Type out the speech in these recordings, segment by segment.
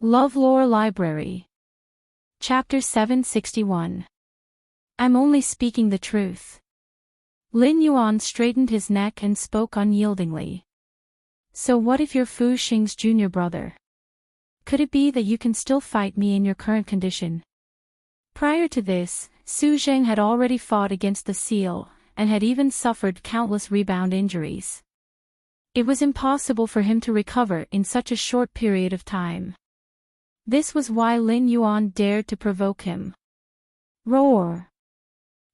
LoveLore Library. Chapter 761. I'm only speaking the truth. Lin Yuan straightened his neck and spoke unyieldingly. So what if you're Fu Xing's junior brother? Could it be that you can still fight me in your current condition? Prior to this, Su Zheng had already fought against the seal, and had even suffered countless rebound injuries. It was impossible for him to recover in such a short period of time. This was why Lin Yuan dared to provoke him. Roar!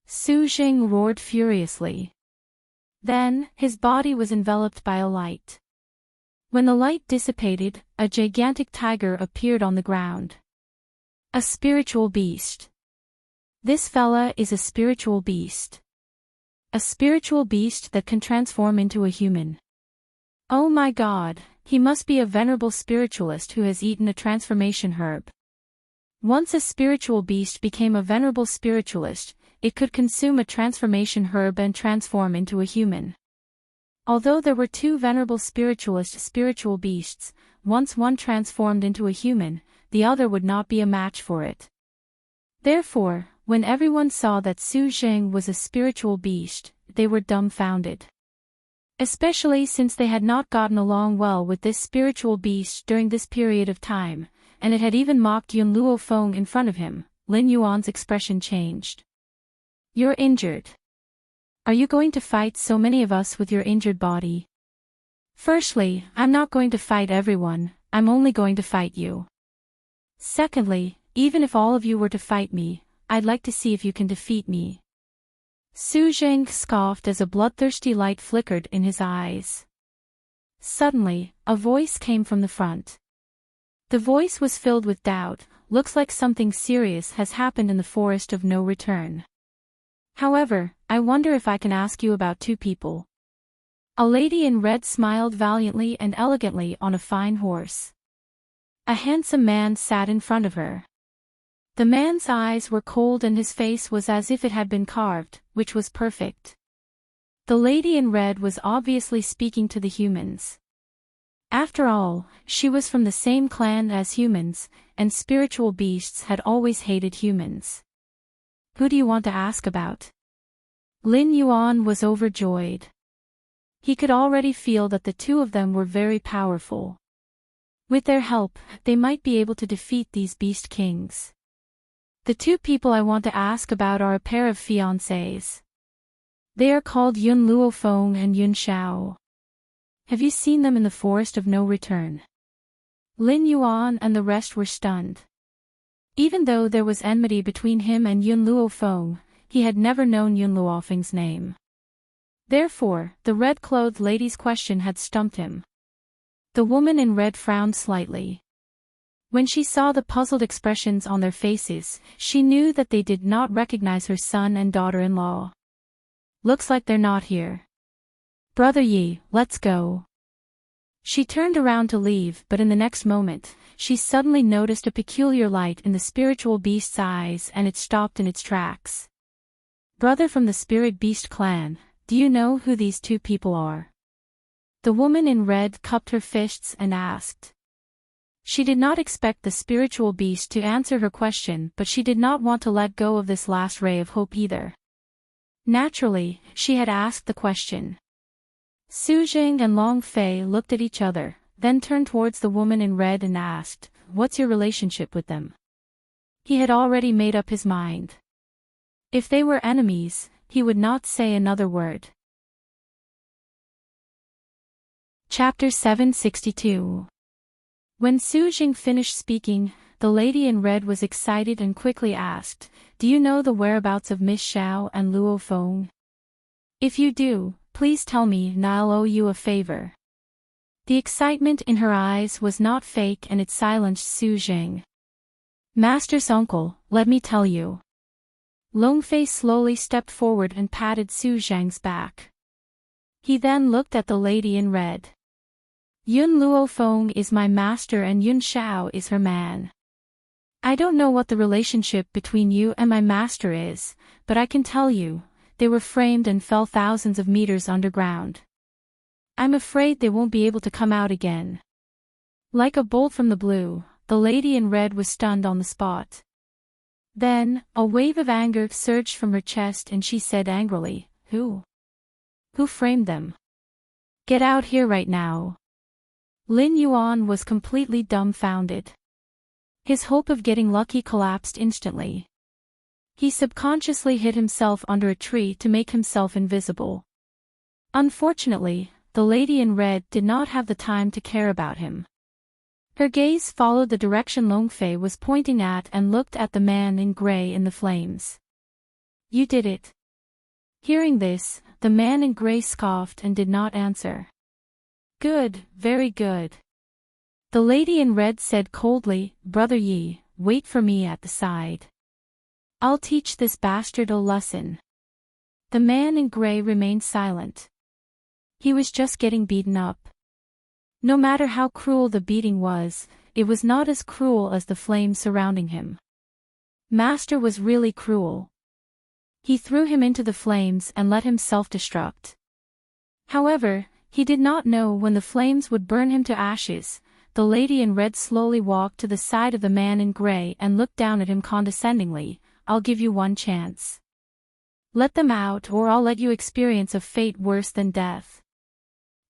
Su Zheng roared furiously. Then, his body was enveloped by a light. When the light dissipated, a gigantic tiger appeared on the ground. A spiritual beast. This fella is a spiritual beast. A spiritual beast that can transform into a human. Oh my God, he must be a venerable spiritualist who has eaten a transformation herb. Once a spiritual beast became a venerable spiritualist, it could consume a transformation herb and transform into a human. Although there were two venerable spiritual beasts, once one transformed into a human, the other would not be a match for it. Therefore, when everyone saw that Su Zheng was a spiritual beast, they were dumbfounded. Especially since they had not gotten along well with this spiritual beast during this period of time, and it had even mocked Yun Luo Feng in front of him. Lin Yuan's expression changed. You're injured. Are you going to fight so many of us with your injured body? Firstly, I'm not going to fight everyone, I'm only going to fight you. Secondly, even if all of you were to fight me, I'd like to see if you can defeat me. Su Zheng scoffed as a bloodthirsty light flickered in his eyes. Suddenly, a voice came from the front. The voice was filled with doubt. Looks like something serious has happened in the forest of no return. However, I wonder if I can ask you about two people. A lady in red smiled valiantly and elegantly on a fine horse. A handsome man sat in front of her. The man's eyes were cold and his face was as if it had been carved, which was perfect. The lady in red was obviously speaking to the humans. After all, she was from the same clan as humans, and spiritual beasts had always hated humans. Who do you want to ask about? Lin Yuan was overjoyed. He could already feel that the two of them were very powerful. With their help, they might be able to defeat these beast kings. The two people I want to ask about are a pair of fiancés. They are called Yun Luo Feng and Yun Xiao. Have you seen them in the forest of no return? Lin Yuan and the rest were stunned. Even though there was enmity between him and Yun Luo Feng, he had never known Yun Luo Feng's name. Therefore, the red-clothed lady's question had stumped him. The woman in red frowned slightly. When she saw the puzzled expressions on their faces, she knew that they did not recognize her son and daughter-in-law. Looks like they're not here. Brother Yi, let's go. She turned around to leave, but in the next moment, she suddenly noticed a peculiar light in the spiritual beast's eyes and it stopped in its tracks. Brother from the Spirit Beast clan, do you know who these two people are? The woman in red cupped her fists and asked. She did not expect the spiritual beast to answer her question, but she did not want to let go of this last ray of hope either. Naturally, she had asked the question. Su Zheng and Long Fei looked at each other, then turned towards the woman in red and asked, "What's your relationship with them?" He had already made up his mind. If they were enemies, he would not say another word. Chapter 762. When Su Zheng finished speaking, the lady in red was excited and quickly asked, "Do you know the whereabouts of Miss Xiao and Luo Feng? If you do, please tell me and I'll owe you a favor." The excitement in her eyes was not fake and it silenced Su Zheng. "Master's uncle, let me tell you." Long Fei slowly stepped forward and patted Su Zheng's back. He then looked at the lady in red. "Yun Luo Feng is my master and Yun Xiao is her man. I don't know what the relationship between you and my master is, but I can tell you, they were framed and fell thousands of meters underground. I'm afraid they won't be able to come out again." Like a bolt from the blue, the lady in red was stunned on the spot. Then, a wave of anger surged from her chest and she said angrily, Who? Who framed them? Get out here right now. Lin Yuan was completely dumbfounded. His hope of getting lucky collapsed instantly. He subconsciously hid himself under a tree to make himself invisible. Unfortunately, the lady in red did not have the time to care about him. Her gaze followed the direction Longfei was pointing at and looked at the man in gray in the flames. You did it. Hearing this, the man in gray scoffed and did not answer. Good, very good. The lady in red said coldly, Brother Yi, wait for me at the side. I'll teach this bastard a lesson. The man in gray remained silent. He was just getting beaten up. No matter how cruel the beating was, it was not as cruel as the flames surrounding him. Master was really cruel. He threw him into the flames and let him self-destruct. However, he did not know when the flames would burn him to ashes. The lady in red slowly walked to the side of the man in gray and looked down at him condescendingly. I'll give you one chance. Let them out or I'll let you experience a fate worse than death.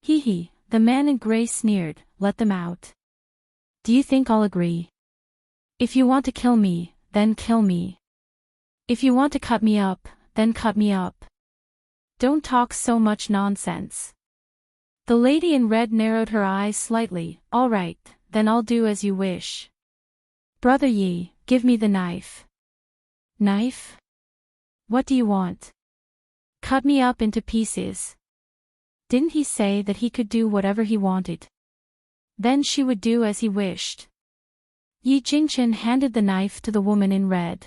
Hee hee, the man in gray sneered, let them out. Do you think I'll agree? If you want to kill me, then kill me. If you want to cut me up, then cut me up. Don't talk so much nonsense. The lady in red narrowed her eyes slightly. All right, then I'll do as you wish. Brother Yi, give me the knife. Knife? What do you want? Cut me up into pieces. Didn't he say that he could do whatever he wanted? Then she would do as he wished. Yi Jingchen handed the knife to the woman in red.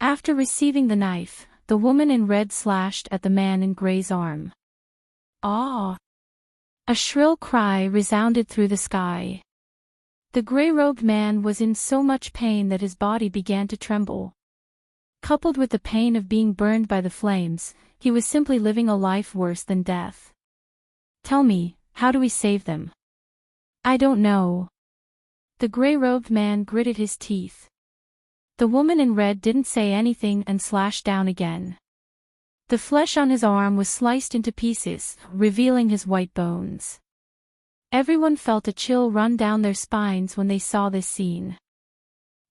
After receiving the knife, the woman in red slashed at the man in gray's arm. Ah! A shrill cry resounded through the sky. The gray-robed man was in so much pain that his body began to tremble. Coupled with the pain of being burned by the flames, he was simply living a life worse than death. Tell me, how do we save them? I don't know. The gray-robed man gritted his teeth. The woman in red didn't say anything and slashed down again. The flesh on his arm was sliced into pieces, revealing his white bones. Everyone felt a chill run down their spines when they saw this scene.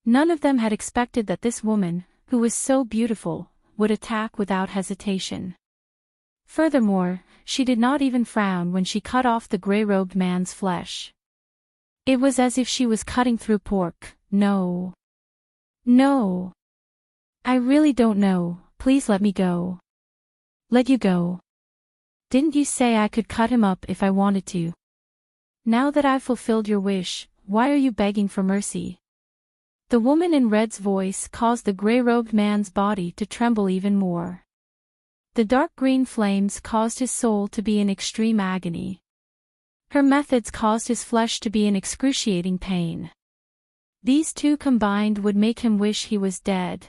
None of them had expected that this woman, who was so beautiful, would attack without hesitation. Furthermore, she did not even frown when she cut off the gray-robed man's flesh. It was as if she was cutting through pork. No. No. I really don't know, please let me go. Let you go. Didn't you say I could cut him up if I wanted to? Now that I've fulfilled your wish, why are you begging for mercy? The woman in red's voice caused the gray-robed man's body to tremble even more. The dark green flames caused his soul to be in extreme agony. Her methods caused his flesh to be in excruciating pain. These two combined would make him wish he was dead.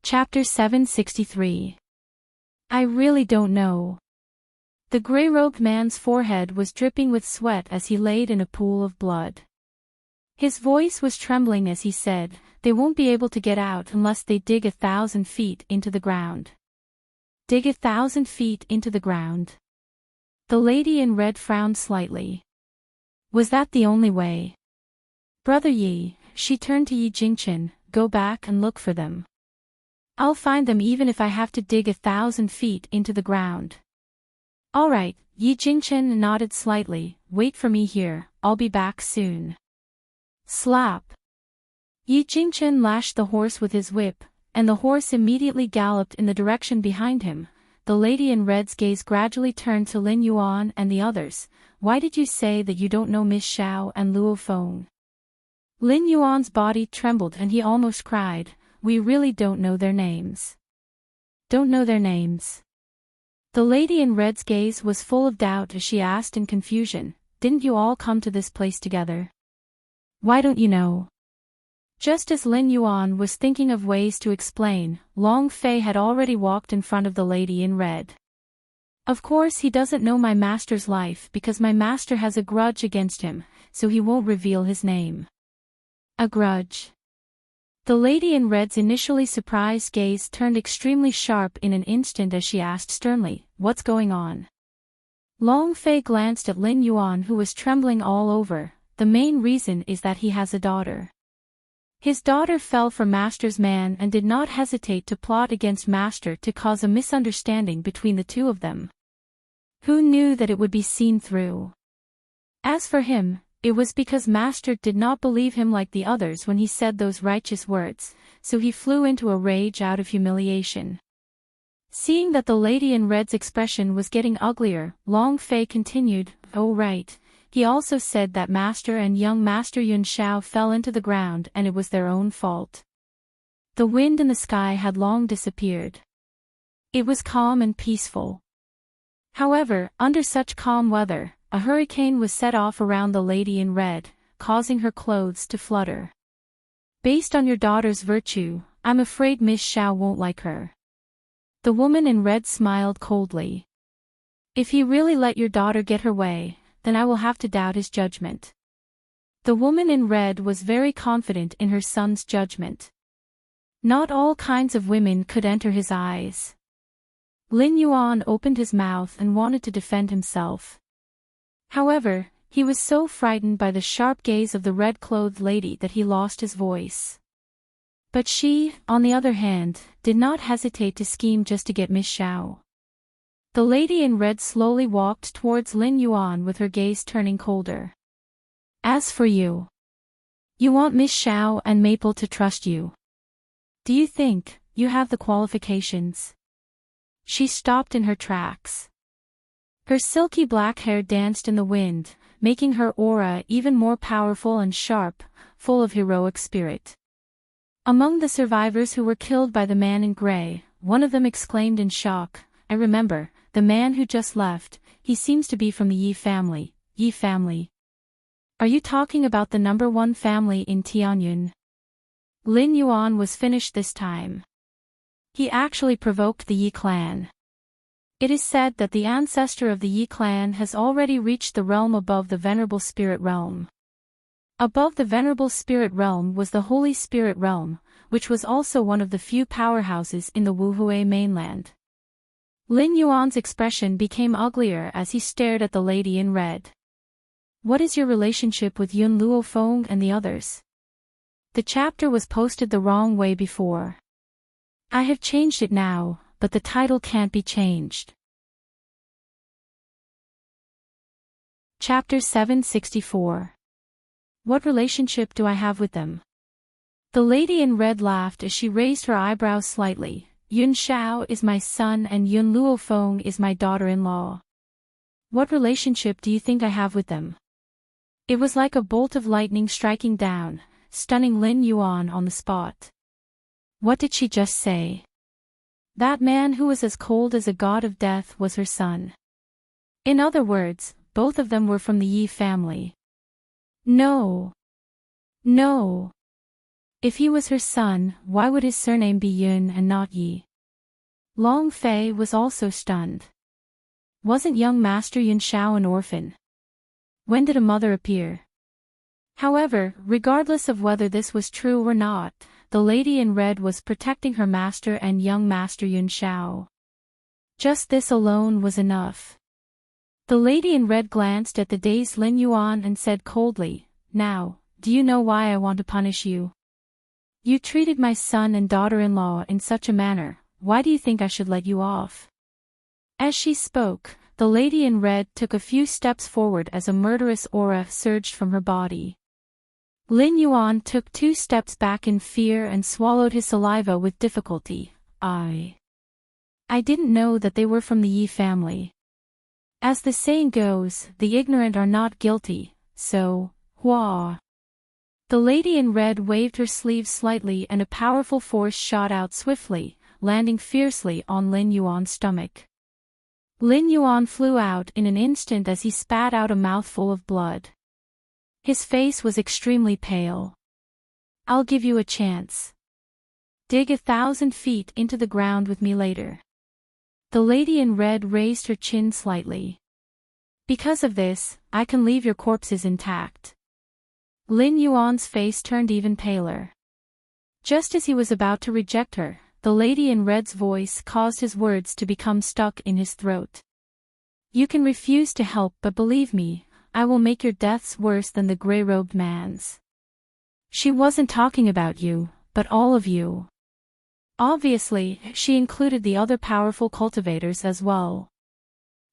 Chapter 763. I really don't know. The gray-robed man's forehead was dripping with sweat as he laid in a pool of blood. His voice was trembling as he said, they won't be able to get out unless they dig 1,000 feet into the ground. Dig 1,000 feet into the ground. The lady in red frowned slightly. Was that the only way? Brother Yi, she turned to Yi Jingchen, go back and look for them. I'll find them even if I have to dig 1,000 feet into the ground. All right, Yi Jingchen nodded slightly, wait for me here, I'll be back soon. Slap. Yi Jingchen lashed the horse with his whip, and the horse immediately galloped in the direction behind him. The lady in red's gaze gradually turned to Lin Yuan and the others. Why did you say that you don't know Miss Xiao and Luo Feng? Lin Yuan's body trembled and he almost cried. We really don't know their names. Don't know their names. The lady in red's gaze was full of doubt as she asked in confusion, didn't you all come to this place together? Why don't you know? Just as Lin Yuan was thinking of ways to explain, Long Fei had already walked in front of the lady in red. Of course he doesn't know my master's life because my master has a grudge against him, so he won't reveal his name. A grudge. The lady in red's initially surprised gaze turned extremely sharp in an instant as she asked sternly, "What's going on?" Long Fei glanced at Lin Yuan, who was trembling all over. "The main reason is that he has a daughter. His daughter fell for Master's man and did not hesitate to plot against Master to cause a misunderstanding between the two of them. Who knew that it would be seen through? As for him, it was because Master did not believe him like the others when he said those righteous words, so he flew into a rage out of humiliation." Seeing that the lady in red's expression was getting uglier, Long Fei continued, "Oh right, he also said that Master and young Master Yun Shao fell into the ground and it was their own fault. The wind and the sky had long disappeared. It was calm and peaceful. However, under such calm weather, a hurricane was set off around the lady in red, causing her clothes to flutter. Based on your daughter's virtue, I'm afraid Miss Shao won't like her." The woman in red smiled coldly. "If he really let your daughter get her way, then I will have to doubt his judgment." The woman in red was very confident in her son's judgment. Not all kinds of women could enter his eyes. Lin Yuan opened his mouth and wanted to defend himself. However, he was so frightened by the sharp gaze of the red-clothed lady that he lost his voice. But she, on the other hand, did not hesitate to scheme just to get Miss Shao. The lady in red slowly walked towards Lin Yuan with her gaze turning colder. "As for you, you want Miss Shao and Maple to trust you. Do you think you have the qualifications?" She stopped in her tracks. Her silky black hair danced in the wind, making her aura even more powerful and sharp, full of heroic spirit. Among the survivors who were killed by the man in gray, one of them exclaimed in shock, "I remember, the man who just left, he seems to be from the Yi family." "Yi family? Are you talking about the #1 family in Tianyun?" Lin Yuan was finished this time. He actually provoked the Yi clan. It is said that the ancestor of the Yi clan has already reached the realm above the Venerable Spirit Realm. Above the Venerable Spirit Realm was the Holy Spirit Realm, which was also one of the few powerhouses in the Wuhui mainland. Lin Yuan's expression became uglier as he stared at the lady in red. "What is your relationship with Yun Luofeng and the others?" The chapter was posted the wrong way before. I have changed it now, but the title can't be changed. Chapter 764. What relationship do I have with them? The lady in red laughed as she raised her eyebrows slightly. "Yun Shao is my son and Yun Luofeng is my daughter-in-law. What relationship do you think I have with them?" It was like a bolt of lightning striking down, stunning Lin Yuan on the spot. What did she just say? That man who was as cold as a god of death was her son. In other words, both of them were from the Yi family. No. No. If he was her son, why would his surname be Yun and not Yi? Long Fei was also stunned. Wasn't young Master Yun Shao an orphan? When did a mother appear? However, regardless of whether this was true or not, the lady in red was protecting her master and young Master Yun Shao. Just this alone was enough. The lady in red glanced at the dazed Lin Yuan and said coldly, "Now, do you know why I want to punish you? You treated my son and daughter-in-law in such a manner, why do you think I should let you off?" As she spoke, the lady in red took a few steps forward as a murderous aura surged from her body. Lin Yuan took 2 steps back in fear and swallowed his saliva with difficulty. I didn't know that they were from the Yi family. As the saying goes, the ignorant are not guilty, so, hua. The lady in red waved her sleeves slightly and a powerful force shot out swiftly, landing fiercely on Lin Yuan's stomach. Lin Yuan flew out in an instant as he spat out a mouthful of blood. His face was extremely pale. "I'll give you a chance. Dig 1,000 feet into the ground with me later." The lady in red raised her chin slightly. Because of this, I can leave your corpses intact. Lin Yuan's face turned even paler. Just as he was about to reject her, the lady in red's voice caused his words to become stuck in his throat. You can refuse to help, but believe me, I will make your deaths worse than the gray-robed man's. She wasn't talking about you, but all of you. Obviously, she included the other powerful cultivators as well.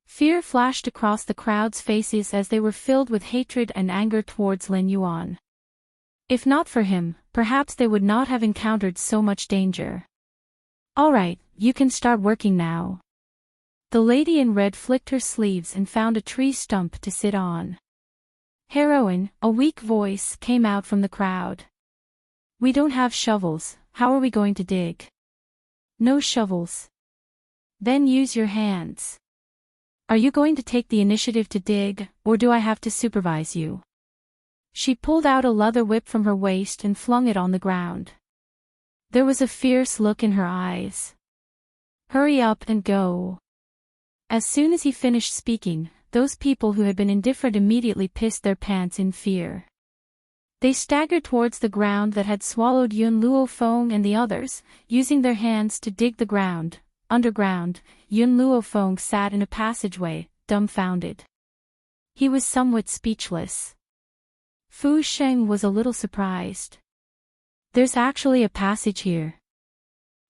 Fear flashed across the crowd's faces as they were filled with hatred and anger towards Lin Yuan. If not for him, perhaps they would not have encountered so much danger. Alright, you can start working now. The lady in red flicked her sleeves and found a tree stump to sit on. Heroine, a weak voice came out from the crowd. We don't have shovels, how are we going to dig? No shovels. Then use your hands. Are you going to take the initiative to dig, or do I have to supervise you? She pulled out a leather whip from her waist and flung it on the ground. There was a fierce look in her eyes. Hurry up and go. As soon as he finished speaking, those people who had been indifferent immediately pissed their pants in fear. They staggered towards the ground that had swallowed Yun Luofeng and the others, using their hands to dig the ground. Underground, Yun Luofeng sat in a passageway, dumbfounded. He was somewhat speechless. Fu Sheng was a little surprised. There's actually a passage here.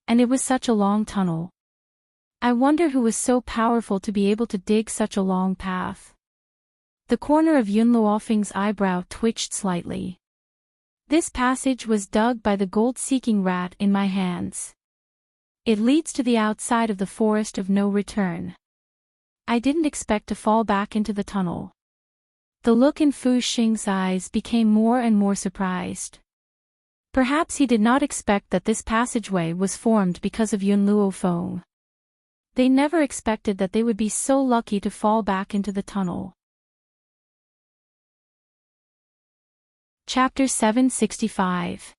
And it was such a long tunnel. I wonder who was so powerful to be able to dig such a long path. The corner of Yun Luofeng's eyebrow twitched slightly. This passage was dug by the gold-seeking rat in my hands. It leads to the outside of the forest of no return. I didn't expect to fall back into the tunnel. The look in Fu Xing's eyes became more and more surprised. Perhaps he did not expect that this passageway was formed because of Yun Luofeng. They never expected that they would be so lucky to fall back into the tunnel. Chapter 765.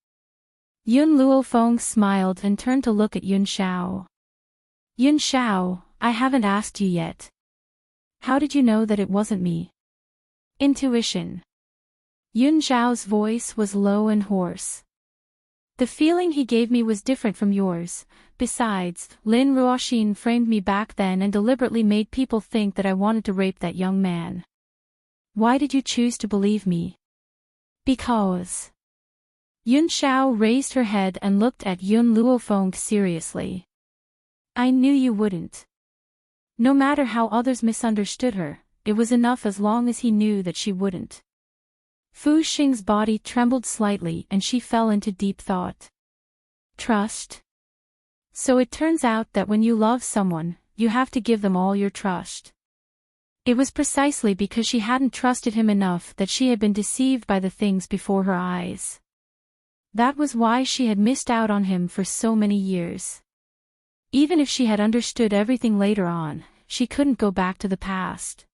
Yun Luofeng smiled and turned to look at Yun Xiao. Yun Xiao, I haven't asked you yet. How did you know that it wasn't me? Intuition. Yun Xiao's voice was low and hoarse. The feeling he gave me was different from yours. Besides, Lin Ruoxin framed me back then and deliberately made people think that I wanted to rape that young man. Why did you choose to believe me? Because. Yun Xiao raised her head and looked at Yun Luofeng seriously. I knew you wouldn't. No matter how others misunderstood her, it was enough as long as he knew that she wouldn't. Fu Xing's body trembled slightly and she fell into deep thought. Trust. So it turns out that when you love someone, you have to give them all your trust. It was precisely because she hadn't trusted him enough that she had been deceived by the things before her eyes. That was why she had missed out on him for so many years. Even if she had understood everything later on, she couldn't go back to the past.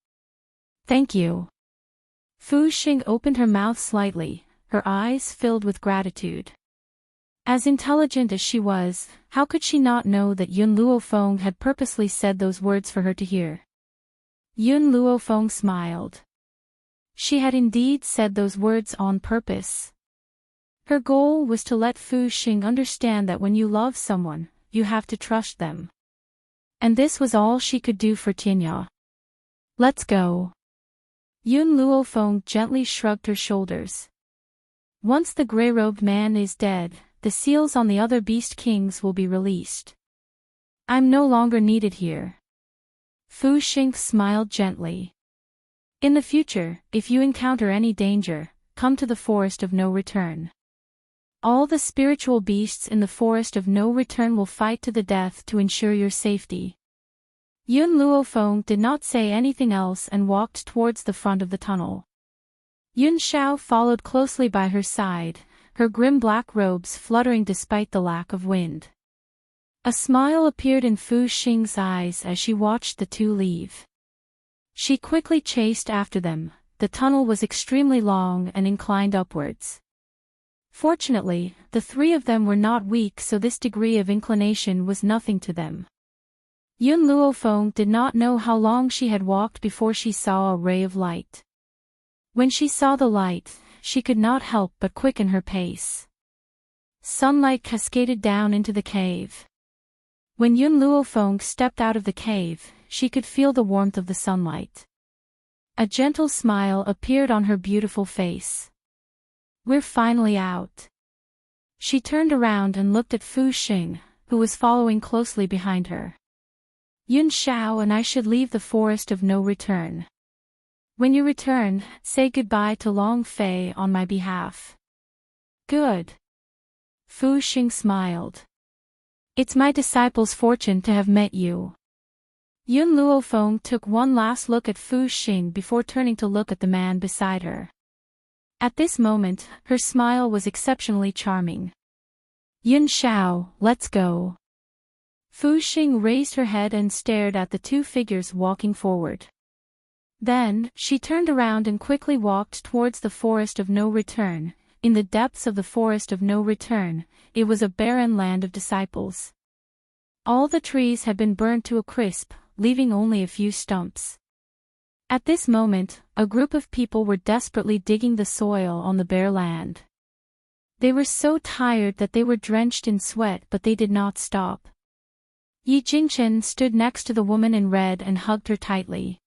Thank you. Fu Xing opened her mouth slightly, her eyes filled with gratitude. As intelligent as she was, how could she not know that Yun Luofeng had purposely said those words for her to hear? Yun Luofeng smiled. She had indeed said those words on purpose. Her goal was to let Fu Xing understand that when you love someone, you have to trust them. And this was all she could do for Tinya. Let's go. Yun Luofeng gently shrugged her shoulders. Once the gray-robed man is dead, the seals on the other beast kings will be released. I'm no longer needed here. Fu Xing smiled gently. In the future, if you encounter any danger, come to the forest of no return. All the spiritual beasts in the forest of no return will fight to the death to ensure your safety. Yun Luofeng did not say anything else and walked towards the front of the tunnel. Yun Xiao followed closely by her side, her grim black robes fluttering despite the lack of wind. A smile appeared in Fu Xing's eyes as she watched the two leave. She quickly chased after them. The tunnel was extremely long and inclined upwards. Fortunately, the three of them were not weak, so this degree of inclination was nothing to them. Yun Luofeng did not know how long she had walked before she saw a ray of light. When she saw the light, she could not help but quicken her pace. Sunlight cascaded down into the cave. When Yun Luofeng stepped out of the cave, she could feel the warmth of the sunlight. A gentle smile appeared on her beautiful face. "We're finally out." She turned around and looked at Fu Xing, who was following closely behind her. "Yun Xiao and I should leave the forest of no return. When you return, say goodbye to Long Fei on my behalf." "Good." Fu Xing smiled. "It's my disciple's fortune to have met you." Yun Luofeng took one last look at Fu Xing before turning to look at the man beside her. At this moment, her smile was exceptionally charming. "Yun Xiao, let's go." Fu Xing raised her head and stared at the two figures walking forward. Then, she turned around and quickly walked towards the forest of no return. In the depths of the forest of no return, it was a barren land of disciples. All the trees had been burned to a crisp, leaving only a few stumps. At this moment, a group of people were desperately digging the soil on the bare land. They were so tired that they were drenched in sweat, but they did not stop. Yi Jingchen stood next to the woman in red and hugged her tightly.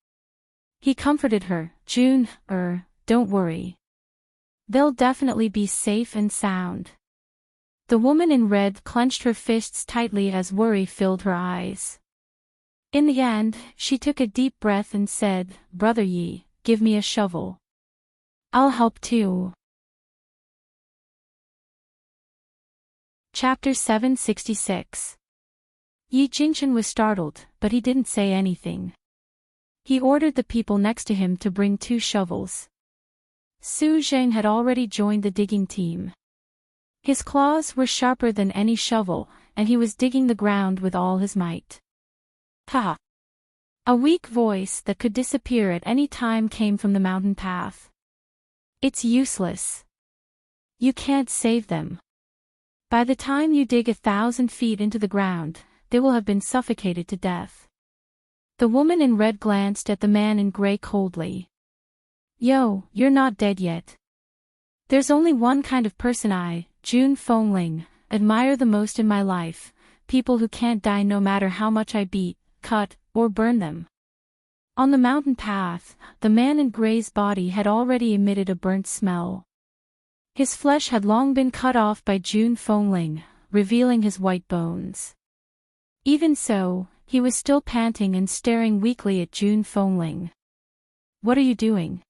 He comforted her. "June, don't worry. They'll definitely be safe and sound." The woman in red clenched her fists tightly as worry filled her eyes. In the end, she took a deep breath and said, "Brother Yi, give me a shovel. I'll help too." Chapter 766. Yi Jingchen was startled, but he didn't say anything. He ordered the people next to him to bring 2 shovels. Su Zheng had already joined the digging team. His claws were sharper than any shovel, and he was digging the ground with all his might. "Ha!" A weak voice that could disappear at any time came from the mountain path. "It's useless. You can't save them. By the time you dig 1,000 feet into the ground, they will have been suffocated to death." The woman in red glanced at the man in gray coldly. "Yo, you're not dead yet. There's only one kind of person I, Jun Fengling, admire the most in my life, people who can't die no matter how much I beat, cut, or burn them." On the mountain path, the man in gray's body had already emitted a burnt smell. His flesh had long been cut off by Jun Fengling, revealing his white bones. Even so, he was still panting and staring weakly at Jun Fengling. "What are you doing?"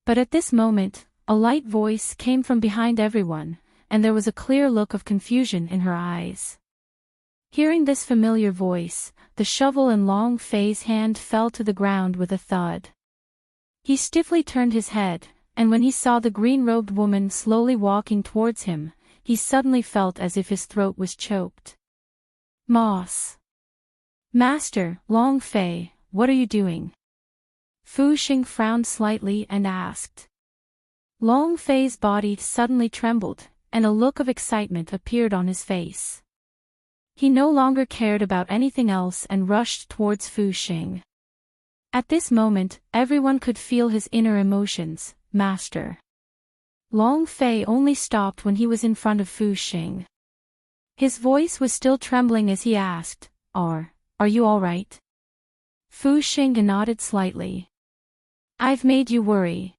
But at this moment, a light voice came from behind everyone, and there was a clear look of confusion in her eyes. Hearing this familiar voice, the shovel in Long Fei's hand fell to the ground with a thud. He stiffly turned his head, and when he saw the green-robed woman slowly walking towards him, he suddenly felt as if his throat was choked. "Moss. Master, Long Fei, what are you doing?" Fu Xing frowned slightly and asked. Long Fei's body suddenly trembled, and a look of excitement appeared on his face. He no longer cared about anything else and rushed towards Fu Xing. At this moment, everyone could feel his inner emotions. "Master." Long Fei only stopped when he was in front of Fu Xing. His voice was still trembling as he asked, Are you all right?" Fu Xing nodded slightly. "I've made you worry.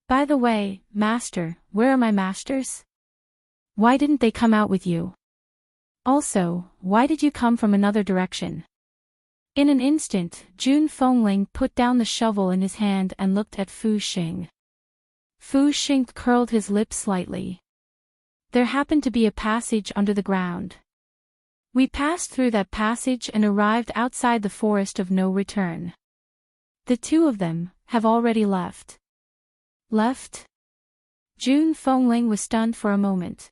By the way, Master, where are my masters? Why didn't they come out with you? Also, why did you come from another direction?" In an instant, Jun Fengling put down the shovel in his hand and looked at Fu Xing. Fu Xing curled his lips slightly. "There happened to be a passage under the ground. We passed through that passage and arrived outside the forest of no return. The 2 of them have already left." "Left?" Jun Fengling was stunned for a moment.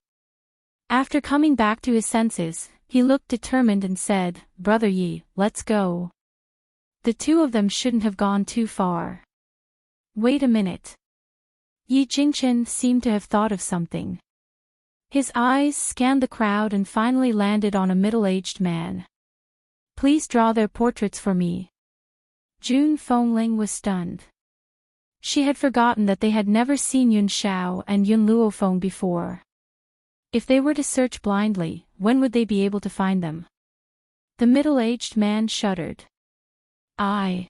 After coming back to his senses, he looked determined and said, "Brother Yi, let's go. The 2 of them shouldn't have gone too far." "Wait a minute." Yi Jingchen seemed to have thought of something. His eyes scanned the crowd and finally landed on a middle-aged man. Please draw their portraits for me. June Fengling was stunned. She had forgotten that they had never seen Yun Xiao and Yun Luofeng before. If they were to search blindly, when would they be able to find them? The middle-aged man shuddered. I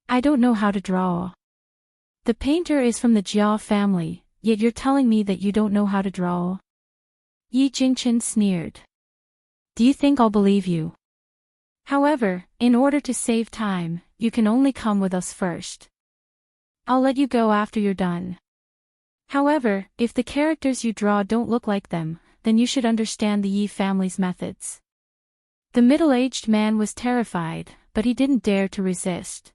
don't know how to draw. The painter is from the Jia family, yet you're telling me that you don't know how to draw? Yi Jingchen sneered. Do you think I'll believe you? However, in order to save time, you can only come with us first. I'll let you go after you're done. However, if the characters you draw don't look like them, then you should understand the Yi family's methods. The middle-aged man was terrified, but he didn't dare to resist.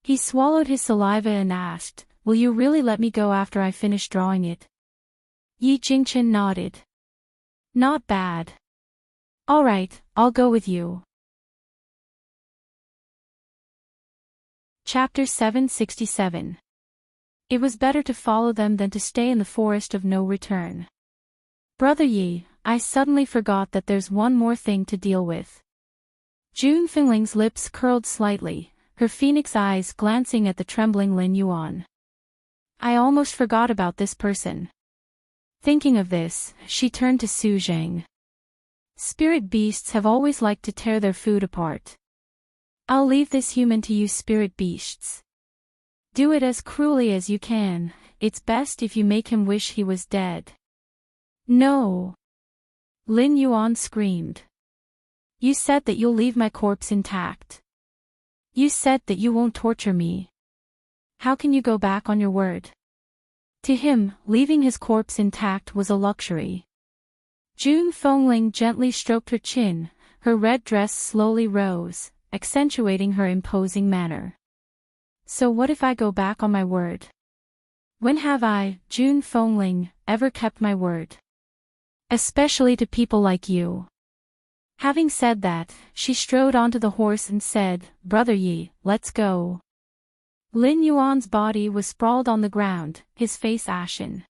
He swallowed his saliva and asked, "Will you really let me go after I finish drawing it?" Yi Jingchen nodded. Not bad. All right, I'll go with you. Chapter 767. It was better to follow them than to stay in the forest of no return. Brother Yi, I suddenly forgot that there's one more thing to deal with. June Fingling's lips curled slightly, her phoenix eyes glancing at the trembling Lin Yuan. I almost forgot about this person. Thinking of this, she turned to Su Zhang. Spirit beasts have always liked to tear their food apart. I'll leave this human to you spirit beasts. Do it as cruelly as you can, it's best if you make him wish he was dead. No! Lin Yuan screamed. You said that you'll leave my corpse intact. You said that you won't torture me. How can you go back on your word? To him, leaving his corpse intact was a luxury. June Fengling gently stroked her chin, her red dress slowly rose, accentuating her imposing manner. So what if I go back on my word? When have I, June Fengling, ever kept my word? Especially to people like you. Having said that, she strode onto the horse and said, Brother Yi, let's go. Lin Yuan's body was sprawled on the ground, his face ashen.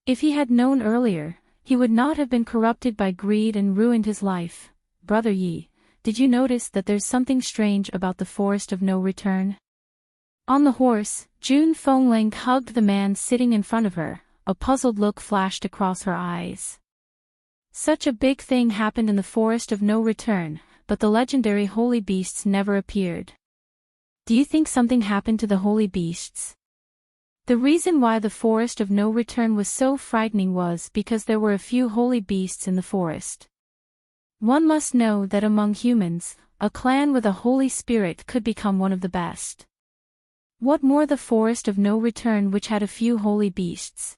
If he had known earlier, he would not have been corrupted by greed and ruined his life. Brother Yi, did you notice that there's something strange about the forest of no return? On the horse, June Fengling hugged the man sitting in front of her, a puzzled look flashed across her eyes. Such a big thing happened in the forest of no return, but the legendary holy beasts never appeared. Do you think something happened to the holy beasts? The reason why the forest of no return was so frightening was because there were a few holy beasts in the forest. One must know that among humans, a clan with a holy spirit could become one of the best. What more the forest of no return which had a few holy beasts?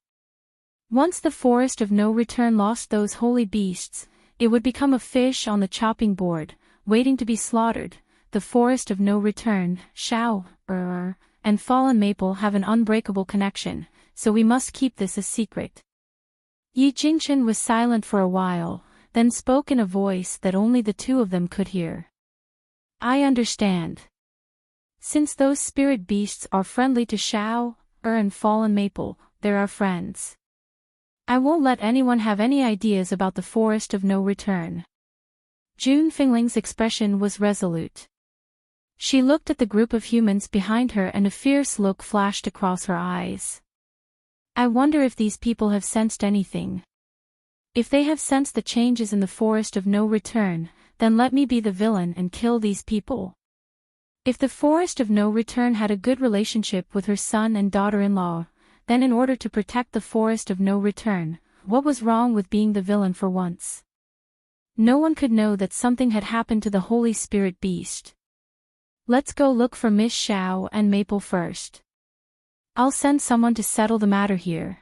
Once the forest of no return lost those holy beasts, it would become a fish on the chopping board, waiting to be slaughtered. The forest of no return, Shao, and fallen maple have an unbreakable connection, so we must keep this a secret. Yi Jingchen was silent for a while, then spoke in a voice that only the two of them could hear. I understand. Since those spirit beasts are friendly to Shao, and fallen maple, they're our friends. I won't let anyone have any ideas about the forest of no return. June Fingling's expression was resolute. She looked at the group of humans behind her and a fierce look flashed across her eyes. I wonder if these people have sensed anything. If they have sensed the changes in the forest of no return, then let me be the villain and kill these people. If the forest of no return had a good relationship with her son and daughter-in-law, then in order to protect the forest of no return, what was wrong with being the villain for once? No one could know that something had happened to the Holy Spirit beast. Let's go look for Miss Shao and Maple first. I'll send someone to settle the matter here.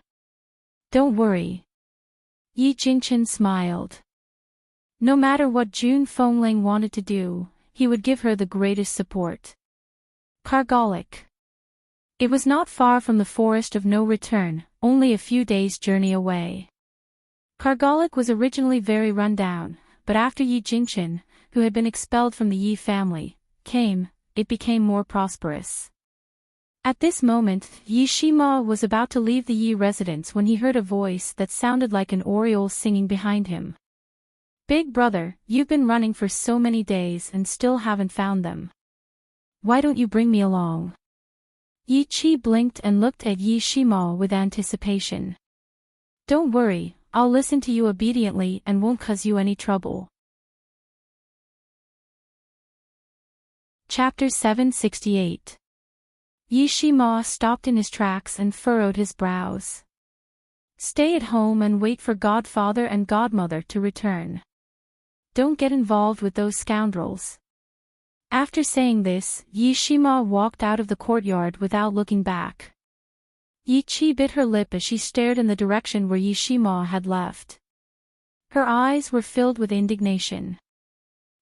Don't worry. Yi Jingchen smiled. No matter what June Fengling wanted to do, he would give her the greatest support. Kargalik. It was not far from the forest of no return, only a few days' journey away. Kargalik was originally very run down, but after Yi Jingchen, who had been expelled from the Yi family, came, it became more prosperous. At this moment, Yi Shima was about to leave the Yi residence when he heard a voice that sounded like an oriole singing behind him. Big brother, you've been running for so many days and still haven't found them. Why don't you bring me along? Yi Chi blinked and looked at Yi Shima with anticipation. Don't worry, I'll listen to you obediently and won't cause you any trouble. Chapter 768. Yi Shima stopped in his tracks and furrowed his brows. Stay at home and wait for godfather and godmother to return. Don't get involved with those scoundrels. After saying this, Yi Shima walked out of the courtyard without looking back. Yi Chi bit her lip as she stared in the direction where Yi Shima had left. Her eyes were filled with indignation.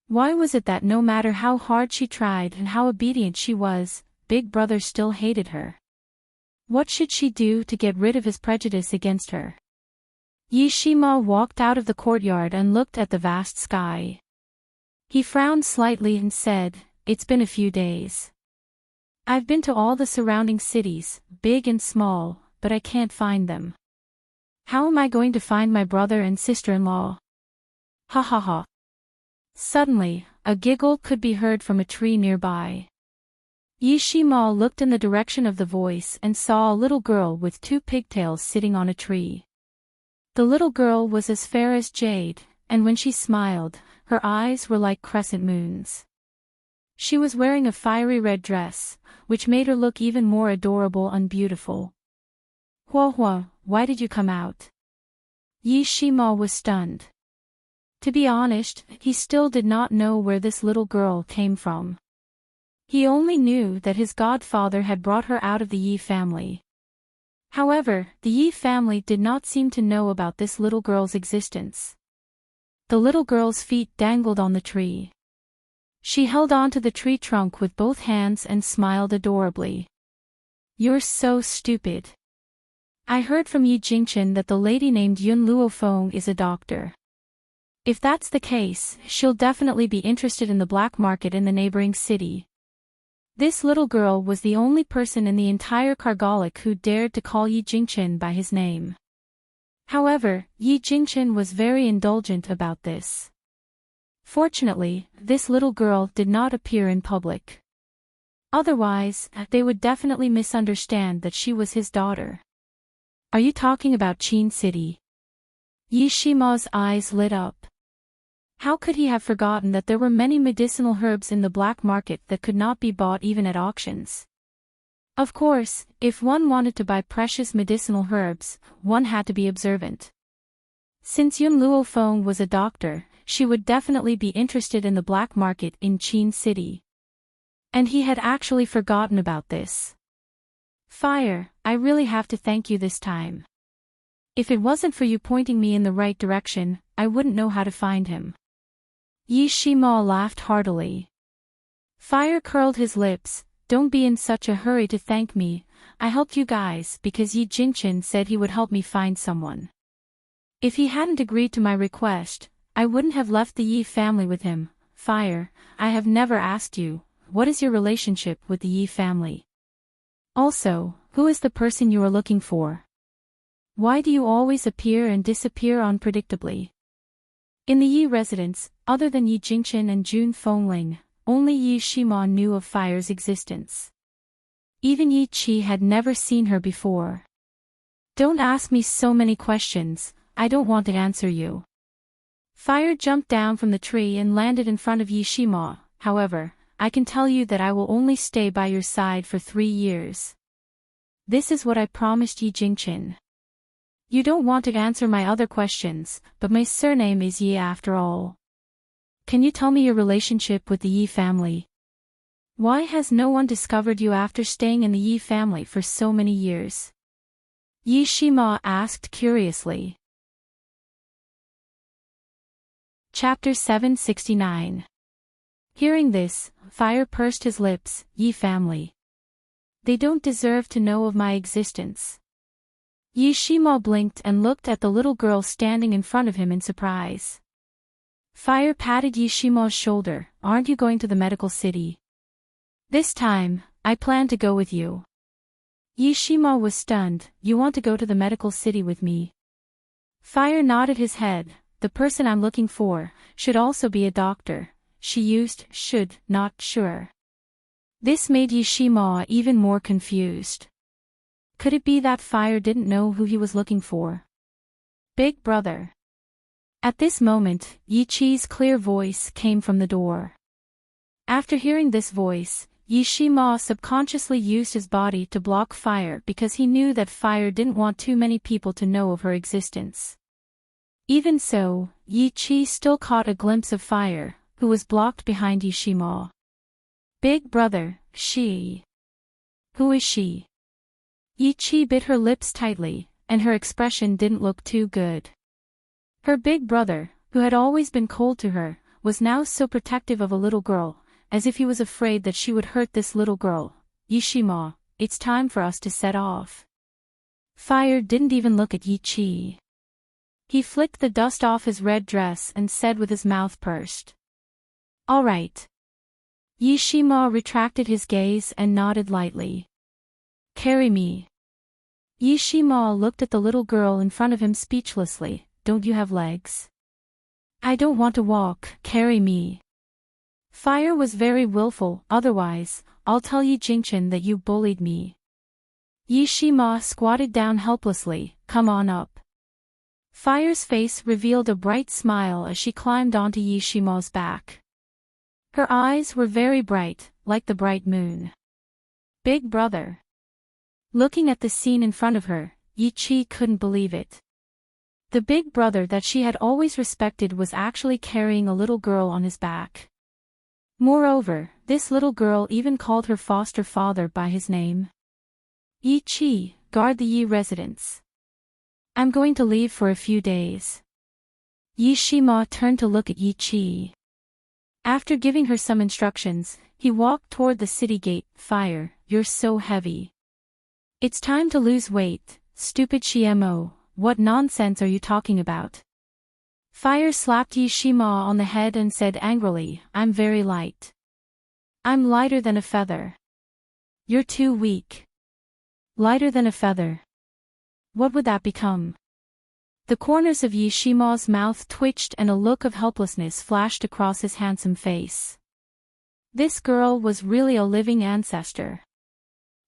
Why was it that no matter how hard she tried and how obedient she was, Big Brother still hated her? What should she do to get rid of his prejudice against her? Yi Shima walked out of the courtyard and looked at the vast sky. He frowned slightly and said, "It's been a few days. I've been to all the surrounding cities, big and small, but I can't find them. How am I going to find my brother and sister-in-law? Ha ha ha." Suddenly, a giggle could be heard from a tree nearby. Yi Shima looked in the direction of the voice and saw a little girl with 2 pigtails sitting on a tree. The little girl was as fair as jade, and when she smiled, her eyes were like crescent moons. She was wearing a fiery red dress, which made her look even more adorable and beautiful. "Hua Hua, why did you come out?" Yi Shima was stunned. To be honest, he still did not know where this little girl came from. He only knew that his godfather had brought her out of the Yi family. However, the Yi family did not seem to know about this little girl's existence. The little girl's feet dangled on the tree. She held on to the tree trunk with both hands and smiled adorably. "You're so stupid. I heard from Yi Jingchen that the lady named Yun Luofeng is a doctor. If that's the case, she'll definitely be interested in the black market in the neighboring city." This little girl was the only person in the entire Kargalik who dared to call Yi Jingchen by his name. However, Yi Jingchen was very indulgent about this. Fortunately, this little girl did not appear in public. Otherwise, they would definitely misunderstand that she was his daughter. "Are you talking about Qin City?" Yi Shima's eyes lit up. How could he have forgotten that there were many medicinal herbs in the black market that could not be bought even at auctions? Of course, if one wanted to buy precious medicinal herbs, one had to be observant. Since Yun Luofeng was a doctor, she would definitely be interested in the black market in Qin City. And he had actually forgotten about this. "Fire, I really have to thank you this time. If it wasn't for you pointing me in the right direction, I wouldn't know how to find him." Yi Shima laughed heartily. Fire curled his lips. "Don't be in such a hurry to thank me. I helped you guys because Yi Jingchen said he would help me find someone. If he hadn't agreed to my request, I wouldn't have left the Yi family with him." "Fire, I have never asked you, what is your relationship with the Yi family? Also, who is the person you are looking for? Why do you always appear and disappear unpredictably?" In the Yi residence, other than Yi Jingchen and Jun Fengling, only Yi Shima knew of Fire's existence. Even Yi Chi had never seen her before. "Don't ask me so many questions, I don't want to answer you." Fire jumped down from the tree and landed in front of Yi Shima. "However, I can tell you that I will only stay by your side for 3 years. This is what I promised Yi Jingchen. You don't want to answer my other questions, but my surname is Yi after all. Can you tell me your relationship with the Yi family? Why has no one discovered you after staying in the Yi family for so many years?" Yi Shima asked curiously. Chapter 769. Hearing this, Fire pursed his lips. "Yi family. They don't deserve to know of my existence." Yi Shima blinked and looked at the little girl standing in front of him in surprise. Fire patted Yi Shima's shoulder. "Aren't you going to the medical city?" "This time, I plan to go with you." Yi Shima was stunned. "You want to go to the medical city with me?" Fire nodded his head. the person I'm looking for, should also be a doctor. She used should, not sure. This made Yishima even more confused. Could it be that Fire didn't know who he was looking for? Big brother. At this moment, Yichi's clear voice came from the door. After hearing this voice, Yishima subconsciously used his body to block Fire because he knew that Fire didn't want too many people to know of her existence. Even so, Yichi still caught a glimpse of Fire, who was blocked behind Yishima. Big brother, she. Who is she? Yichi bit her lips tightly, and her expression didn't look too good. Her big brother, who had always been cold to her, was now so protective of a little girl, as if he was afraid that she would hurt this little girl. Yishima, it's time for us to set off. Fire didn't even look at Yichi. He flicked the dust off his red dress and said with his mouth pursed. All right. Yishima retracted his gaze and nodded lightly. Carry me. Yishima looked at the little girl in front of him speechlessly. Don't you have legs? I don't want to walk, carry me. Fire was very willful, otherwise, I'll tell Yi Jingchen that you bullied me. Yishima squatted down helplessly, come on up. Fire's face revealed a bright smile as she climbed onto Yishima's back. Her eyes were very bright, like the bright moon. Big brother. Looking at the scene in front of her, Yichi couldn't believe it. The big brother that she had always respected was actually carrying a little girl on his back. Moreover, this little girl even called her foster father by his name. Yichi, guard the Yi residence. I'm going to leave for a few days. Yishima turned to look at Yichi. After giving her some instructions, he walked toward the city gate. Fire, you're so heavy. It's time to lose weight, stupid Shimo, what nonsense are you talking about? Fire slapped Yishima on the head and said angrily, I'm very light. I'm lighter than a feather. You're too weak. Lighter than a feather. What would that become? The corners of Yishima's mouth twitched and a look of helplessness flashed across his handsome face. This girl was really a living ancestor.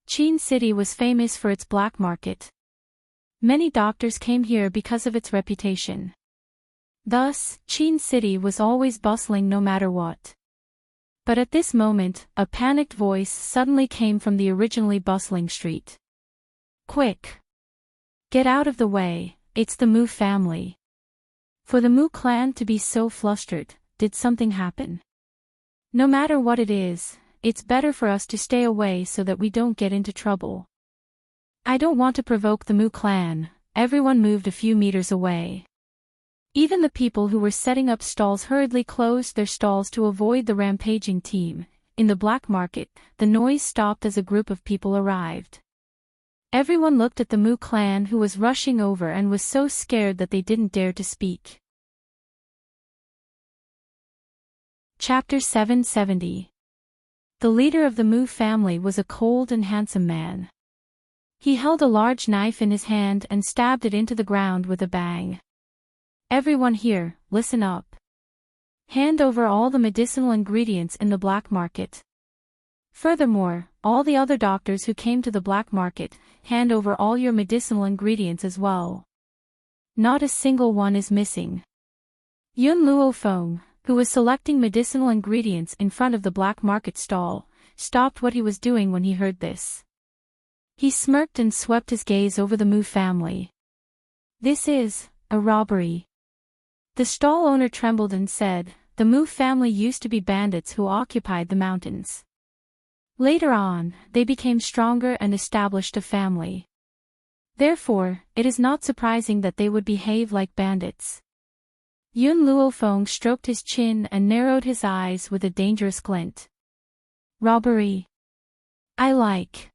Qin City was famous for its black market. Many doctors came here because of its reputation. Thus, Qin City was always bustling no matter what. But at this moment, a panicked voice suddenly came from the originally bustling street. Quick! Get out of the way, it's the Mu family. For the Mu clan to be so flustered, did something happen? No matter what it is, it's better for us to stay away so that we don't get into trouble. I don't want to provoke the Mu clan. Everyone moved a few meters away. Even the people who were setting up stalls hurriedly closed their stalls to avoid the rampaging team. In the black market, the noise stopped as a group of people arrived. Everyone looked at the Mu clan who was rushing over and was so scared that they didn't dare to speak. Chapter 770. The leader of the Mu family was a cold and handsome man. He held a large knife in his hand and stabbed it into the ground with a bang. Everyone here, listen up. Hand over all the medicinal ingredients in the black market. Furthermore, all the other doctors who came to the black market, hand over all your medicinal ingredients as well. Not a single one is missing. Yun Luofeng, who was selecting medicinal ingredients in front of the black market stall, stopped what he was doing when he heard this. He smirked and swept his gaze over the Mu family. This is a robbery. The stall owner trembled and said, the Mu family used to be bandits who occupied the mountains. Later on, they became stronger and established a family. Therefore, it is not surprising that they would behave like bandits. Yun Luofeng stroked his chin and narrowed his eyes with a dangerous glint. Robbery. I like.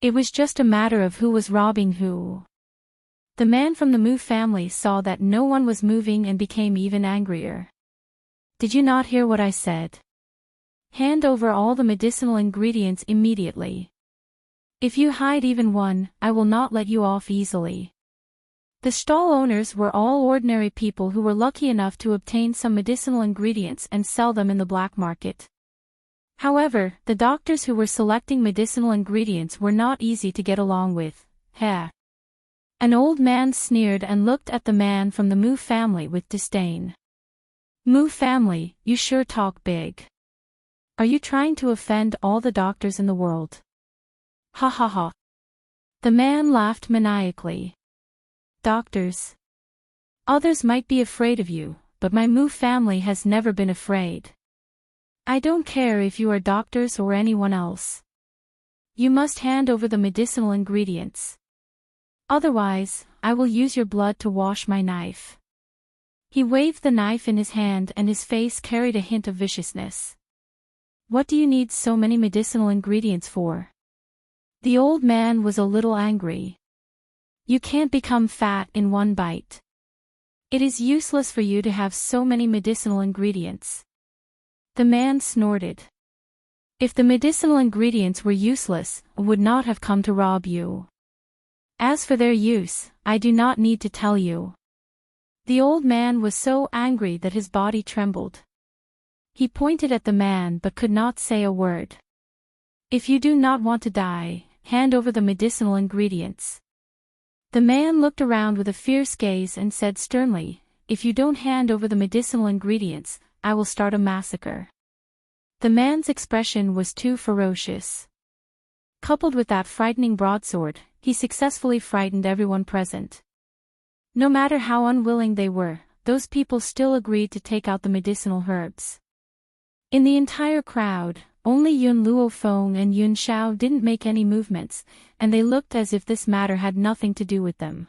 It was just a matter of who was robbing who. The man from the Mu family saw that no one was moving and became even angrier. Did you not hear what I said? Hand over all the medicinal ingredients immediately. If you hide even one, I will not let you off easily. The stall owners were all ordinary people who were lucky enough to obtain some medicinal ingredients and sell them in the black market. However, the doctors who were selecting medicinal ingredients were not easy to get along with. Heh. An old man sneered and looked at the man from the Moo family with disdain. Moo family, you sure talk big. Are you trying to offend all the doctors in the world? Ha ha ha. The man laughed maniacally. Doctors. Others might be afraid of you, but my Moo family has never been afraid. I don't care if you are doctors or anyone else. You must hand over the medicinal ingredients. Otherwise, I will use your blood to wash my knife. He waved the knife in his hand and his face carried a hint of viciousness. What do you need so many medicinal ingredients for? The old man was a little angry. You can't become fat in one bite. It is useless for you to have so many medicinal ingredients. The man snorted. If the medicinal ingredients were useless, I would not have come to rob you. As for their use, I do not need to tell you. The old man was so angry that his body trembled. He pointed at the man but could not say a word. If you do not want to die, hand over the medicinal ingredients. The man looked around with a fierce gaze and said sternly, if you don't hand over the medicinal ingredients, I will start a massacre. The man's expression was too ferocious. Coupled with that frightening broadsword, he successfully frightened everyone present. No matter how unwilling they were, those people still agreed to take out the medicinal herbs. In the entire crowd, only Yun Luofeng and Yun Xiao didn't make any movements, and they looked as if this matter had nothing to do with them.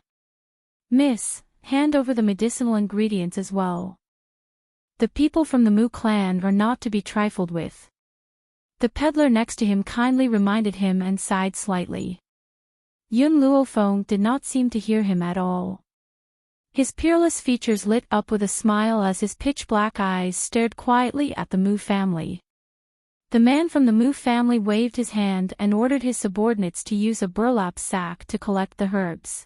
Miss, hand over the medicinal ingredients as well. The people from the Moo clan are not to be trifled with. The peddler next to him kindly reminded him and sighed slightly. Yun Luofeng did not seem to hear him at all. His peerless features lit up with a smile as his pitch-black eyes stared quietly at the Moo family. The man from the Moo family waved his hand and ordered his subordinates to use a burlap sack to collect the herbs.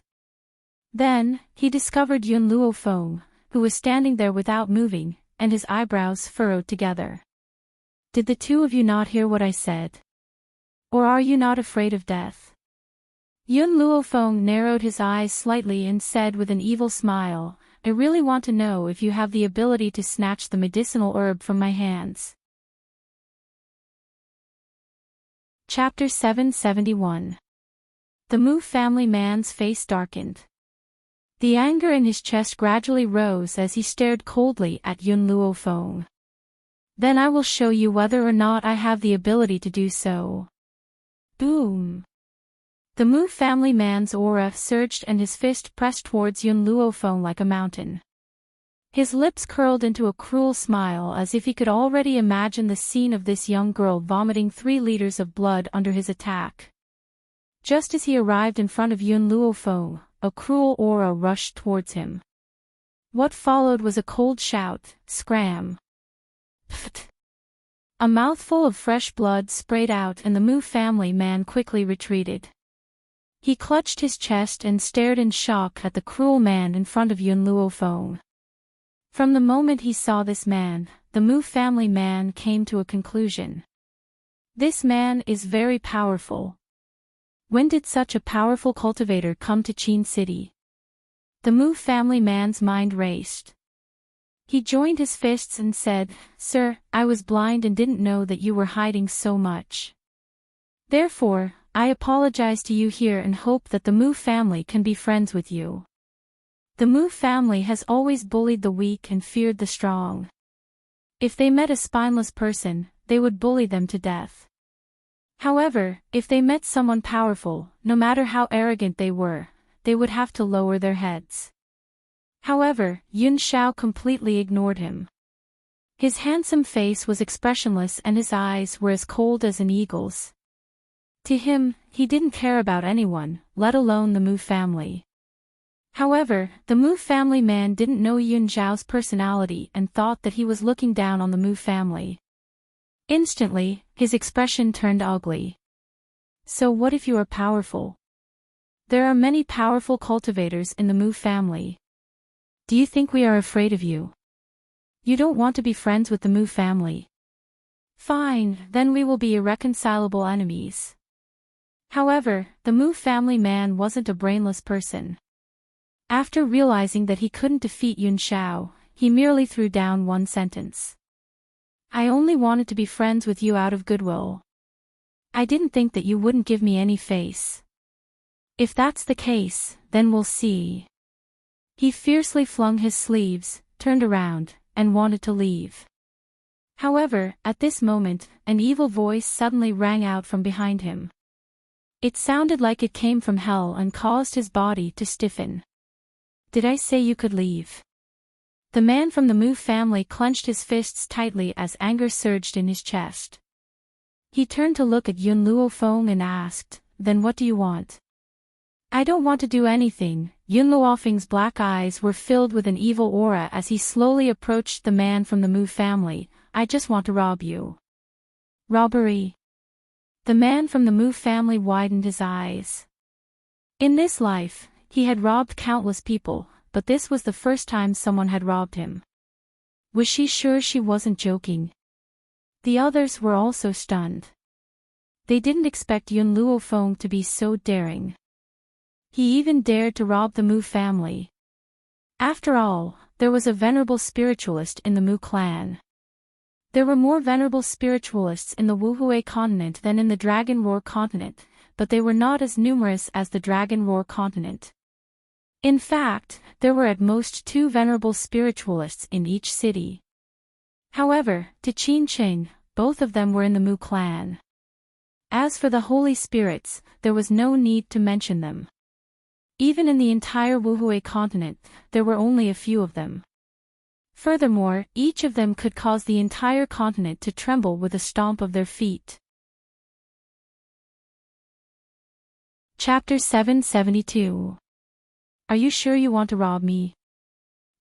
Then, he discovered Yun Luofeng, who was standing there without moving, and his eyebrows furrowed together. Did the two of you not hear what I said? Or are you not afraid of death? Yun Luofeng narrowed his eyes slightly and said with an evil smile, I really want to know if you have the ability to snatch the medicinal herb from my hands. Chapter 771. The Moo family man's face darkened. The anger in his chest gradually rose as he stared coldly at Yun Luofeng. Then I will show you whether or not I have the ability to do so. Boom. The Moo family man's aura surged and his fist pressed towards Yun Luofeng like a mountain. His lips curled into a cruel smile as if he could already imagine the scene of this young girl vomiting 3 liters of blood under his attack. Just as he arrived in front of Yun Luofeng, a cruel aura rushed towards him. What followed was a cold shout, scram. Pfft. A mouthful of fresh blood sprayed out and the Moo family man quickly retreated. He clutched his chest and stared in shock at the cruel man in front of Yun Luofeng. From the moment he saw this man, the Moo family man came to a conclusion. This man is very powerful. When did such a powerful cultivator come to Qin City? The Moo family man's mind raced. He joined his fists and said, Sir, I was blind and didn't know that you were hiding so much. Therefore, I apologize to you here and hope that the Moo family can be friends with you. The Moo family has always bullied the weak and feared the strong. If they met a spineless person, they would bully them to death. However, if they met someone powerful, no matter how arrogant they were, they would have to lower their heads. However, Yun Xiao completely ignored him. His handsome face was expressionless and his eyes were as cold as an eagle's. To him, he didn't care about anyone, let alone the Moo family. However, the Moo family man didn't know Yun Xiao's personality and thought that he was looking down on the Moo family. Instantly, his expression turned ugly. So what if you are powerful? There are many powerful cultivators in the Mu family. Do you think we are afraid of you? You don't want to be friends with the Mu family. Fine, then we will be irreconcilable enemies. However, the Mu family man wasn't a brainless person. After realizing that he couldn't defeat Yun Xiao, he merely threw down one sentence. I only wanted to be friends with you out of goodwill. I didn't think that you wouldn't give me any face. If that's the case, then we'll see. He fiercely flung his sleeves, turned around, and wanted to leave. However, at this moment, an evil voice suddenly rang out from behind him. It sounded like it came from hell and caused his body to stiffen. Did I say you could leave? The man from the Mu family clenched his fists tightly as anger surged in his chest. He turned to look at Yun Luofeng and asked, Then what do you want? I don't want to do anything. Yun Luofeng's black eyes were filled with an evil aura as he slowly approached the man from the Mu family. I just want to rob you. Robbery. The man from the Mu family widened his eyes. In this life, he had robbed countless people, but this was the first time someone had robbed him. Was she sure she wasn't joking? The others were also stunned. They didn't expect Yun Luofeng to be so daring. He even dared to rob the Mu family. After all, there was a venerable spiritualist in the Mu clan. There were more venerable spiritualists in the Wuhui continent than in the Dragon Roar continent, but they were not as numerous as the Dragon Roar continent. In fact, there were at most 2 venerable spiritualists in each city. However, to Qingqing, both of them were in the Mu clan. As for the holy spirits, there was no need to mention them. Even in the entire Wuhui continent, there were only a few of them. Furthermore, each of them could cause the entire continent to tremble with a stomp of their feet. Chapter 772. Are you sure you want to rob me?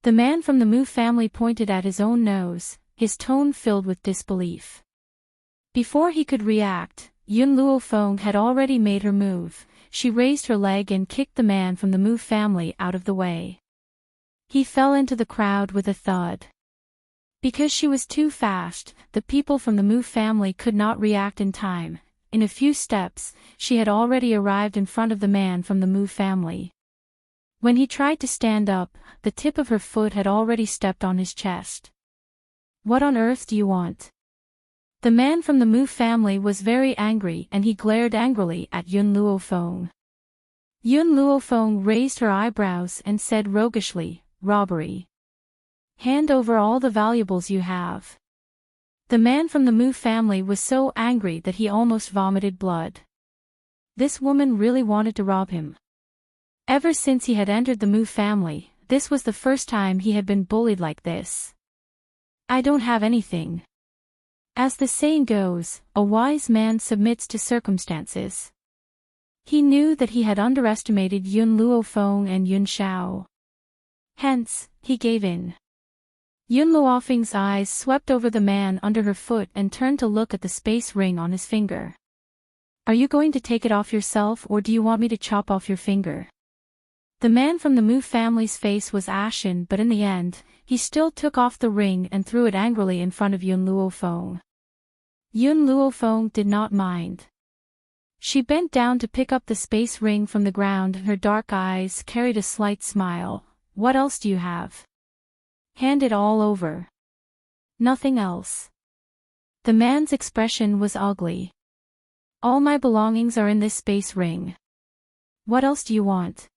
The man from the Mu family pointed at his own nose, his tone filled with disbelief. Before he could react, Yun Luofeng had already made her move. She raised her leg and kicked the man from the Mu family out of the way. He fell into the crowd with a thud. Because she was too fast, the people from the Mu family could not react in time. In a few steps, she had already arrived in front of the man from the Mu family. When he tried to stand up, the tip of her foot had already stepped on his chest. What on earth do you want? The man from the Mu family was very angry and he glared angrily at Yun Luofeng. Yun Luofeng raised her eyebrows and said roguishly, Robbery. Hand over all the valuables you have. The man from the Mu family was so angry that he almost vomited blood. This woman really wanted to rob him. Ever since he had entered the Mu family, this was the first time he had been bullied like this. I don't have anything. As the saying goes, a wise man submits to circumstances. He knew that he had underestimated Yun Luofeng and Yun Xiao. Hence, he gave in. Yun Luofeng's eyes swept over the man under her foot and turned to look at the space ring on his finger. Are you going to take it off yourself or do you want me to chop off your finger? The man from the Mu family's face was ashen, but in the end, he still took off the ring and threw it angrily in front of Yun Luofeng. Yun Luofeng did not mind. She bent down to pick up the space ring from the ground and her dark eyes carried a slight smile. What else do you have? Hand it all over. Nothing else. The man's expression was ugly. All my belongings are in this space ring. What else do you want?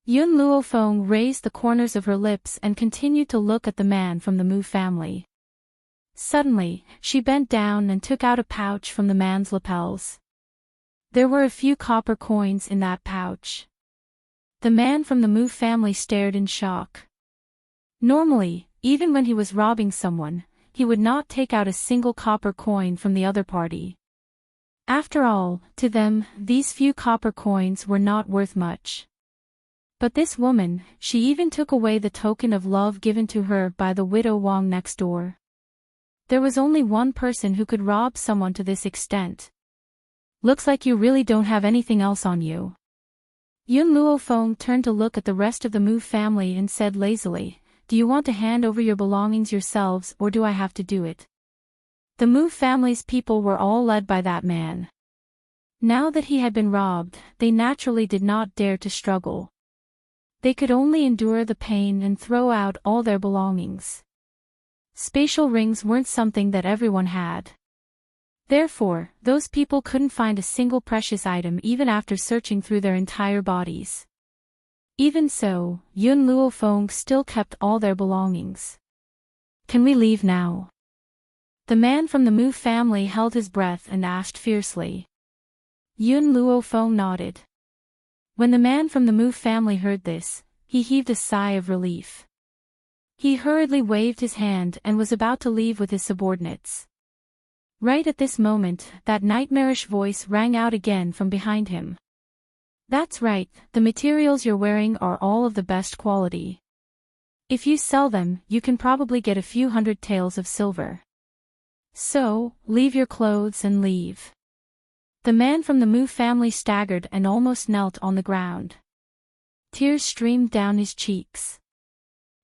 Yun Luofeng raised the corners of her lips and continued to look at the man from the Mu family. Suddenly, she bent down and took out a pouch from the man's lapels. There were a few copper coins in that pouch. The man from the Mu family stared in shock. Normally, even when he was robbing someone, he would not take out a single copper coin from the other party. After all, to them, these few copper coins were not worth much. But this woman, she even took away the token of love given to her by the widow Wang next door. There was only one person who could rob someone to this extent. Looks like you really don't have anything else on you. Yun Luofeng turned to look at the rest of the Mu family and said lazily, "Do you want to hand over your belongings yourselves or do I have to do it?" The Mu family's people were all led by that man. Now that he had been robbed, they naturally did not dare to struggle. They could only endure the pain and throw out all their belongings. Spatial rings weren't something that everyone had. Therefore, those people couldn't find a single precious item even after searching through their entire bodies. Even so, Yun Luofeng still kept all their belongings. "Can we leave now?" The man from the Mu family held his breath and asked fiercely. Yun Luofeng nodded. When the man from the Mu family heard this, he heaved a sigh of relief. He hurriedly waved his hand and was about to leave with his subordinates. Right at this moment, that nightmarish voice rang out again from behind him. "That's right, the materials you're wearing are all of the best quality. If you sell them, you can probably get a few hundred taels of silver. So, leave your clothes and leave." The man from the Mu family staggered and almost knelt on the ground. Tears streamed down his cheeks.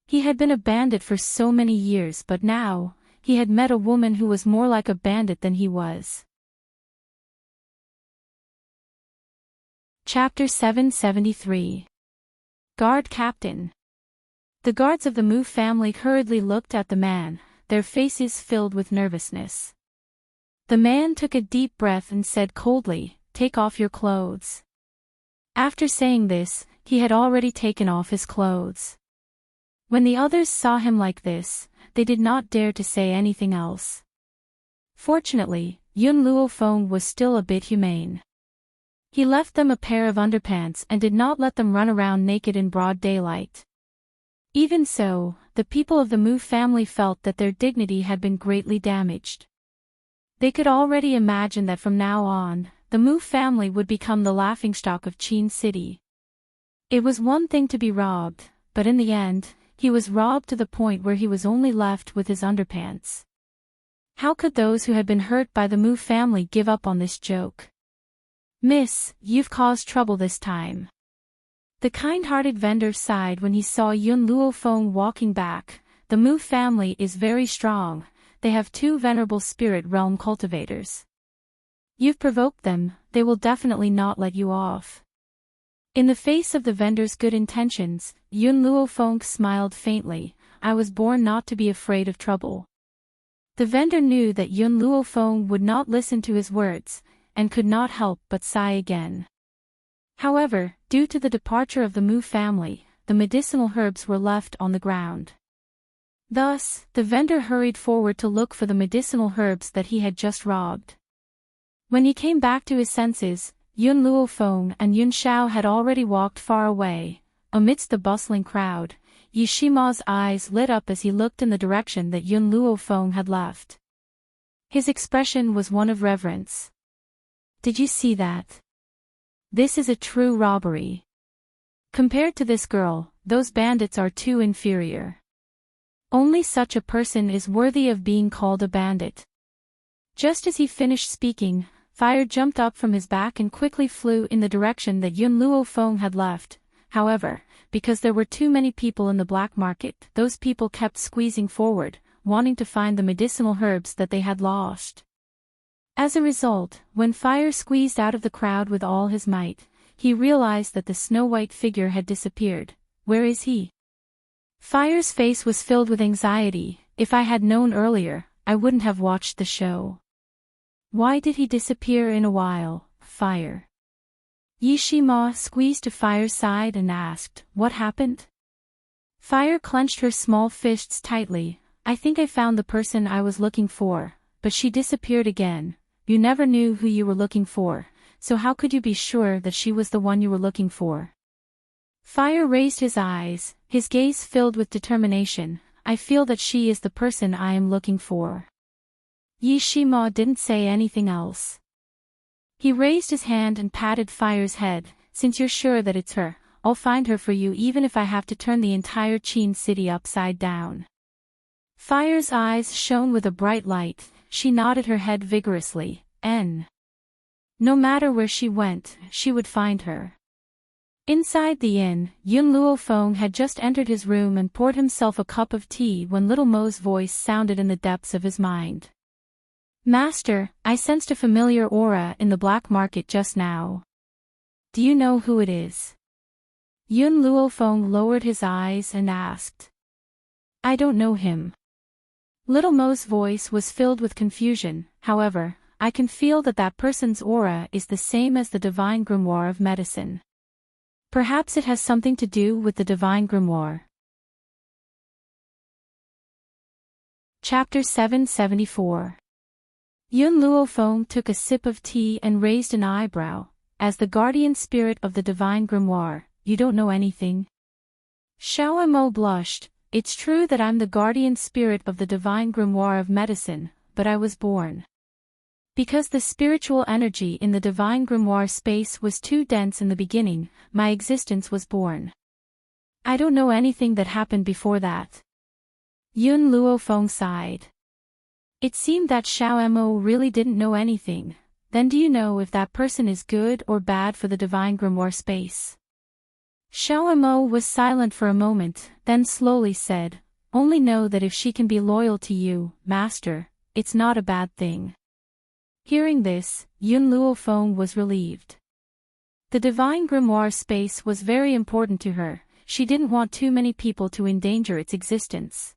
He had been a bandit for so many years, but now, he had met a woman who was more like a bandit than he was. Chapter 773. Guard Captain. The guards of the Mu family hurriedly looked at the man, their faces filled with nervousness. The man took a deep breath and said coldly, "Take off your clothes." After saying this, he had already taken off his clothes. When the others saw him like this, they did not dare to say anything else. Fortunately, Yun Luofeng was still a bit humane. He left them a pair of underpants and did not let them run around naked in broad daylight. Even so, the people of the Mu family felt that their dignity had been greatly damaged. They could already imagine that from now on, the Mu family would become the laughingstock of Qin City. It was one thing to be robbed, but in the end, he was robbed to the point where he was only left with his underpants. How could those who had been hurt by the Mu family give up on this joke? "Miss, you've caused trouble this time." The kind-hearted vendor sighed when he saw Yun Luofeng walking back. "The Mu family is very strong. They have 2 venerable spirit realm cultivators. You've provoked them, they will definitely not let you off." In the face of the vendor's good intentions, Yun Luofeng smiled faintly. "I was born not to be afraid of trouble." The vendor knew that Yun Luofeng would not listen to his words, and could not help but sigh again. However, due to the departure of the Mu family, the medicinal herbs were left on the ground. Thus, the vendor hurried forward to look for the medicinal herbs that he had just robbed. When he came back to his senses, Yun Luofeng and Yun Shao had already walked far away. Amidst the bustling crowd, Yishima's eyes lit up as he looked in the direction that Yun Luofeng had left. His expression was one of reverence. "Did you see that? This is a true robbery. Compared to this girl, those bandits are too inferior. Only such a person is worthy of being called a bandit." Just as he finished speaking, fire jumped up from his back and quickly flew in the direction that Yun Luofeng had left. However, because there were too many people in the black market, those people kept squeezing forward, wanting to find the medicinal herbs that they had lost. As a result, when fire squeezed out of the crowd with all his might, he realized that the snow-white figure had disappeared. "Where is he?" Fire's face was filled with anxiety. "If I had known earlier, I wouldn't have watched the show." "Why did he disappear in a while, Fire?" Yishima squeezed to Fire's side and asked, "What happened?" Fire clenched her small fists tightly. "I think I found the person I was looking for, but she disappeared again. You never knew who you were looking for, so how could you be sure that she was the one you were looking for?" Fire raised his eyes, his gaze filled with determination. "I feel that she is the person I am looking for." Yishima didn't say anything else. He raised his hand and patted Fire's head. "Since you're sure that it's her, I'll find her for you even if I have to turn the entire Qin city upside down." Fire's eyes shone with a bright light. She nodded her head vigorously. No matter where she went, she would find her. Inside the inn, Yun Luofeng had just entered his room and poured himself a cup of tea when Little Mo's voice sounded in the depths of his mind. "Master, I sensed a familiar aura in the black market just now. Do you know who it is?" Yun Luofeng lowered his eyes and asked. "I don't know him." Little Mo's voice was filled with confusion. "However, I can feel that person's aura is the same as the Divine Grimoire of Medicine. Perhaps it has something to do with the Divine Grimoire." Chapter 774. Yun Luofeng took a sip of tea and raised an eyebrow. "As the guardian spirit of the Divine Grimoire, you don't know anything?" Xiao Mo blushed. "It's true that I'm the guardian spirit of the Divine Grimoire of Medicine, but I was born. Because the spiritual energy in the Divine Grimoire space was too dense in the beginning, my existence was born. I don't know anything that happened before that." Yun Luofeng sighed. It seemed that Xiao Mo really didn't know anything. "Then do you know if that person is good or bad for the Divine Grimoire space?" Xiao Mo was silent for a moment, then slowly said, "Only know that if she can be loyal to you, Master, it's not a bad thing." Hearing this, Yun Luofeng was relieved. The Divine Grimoire space was very important to her. She didn't want too many people to endanger its existence.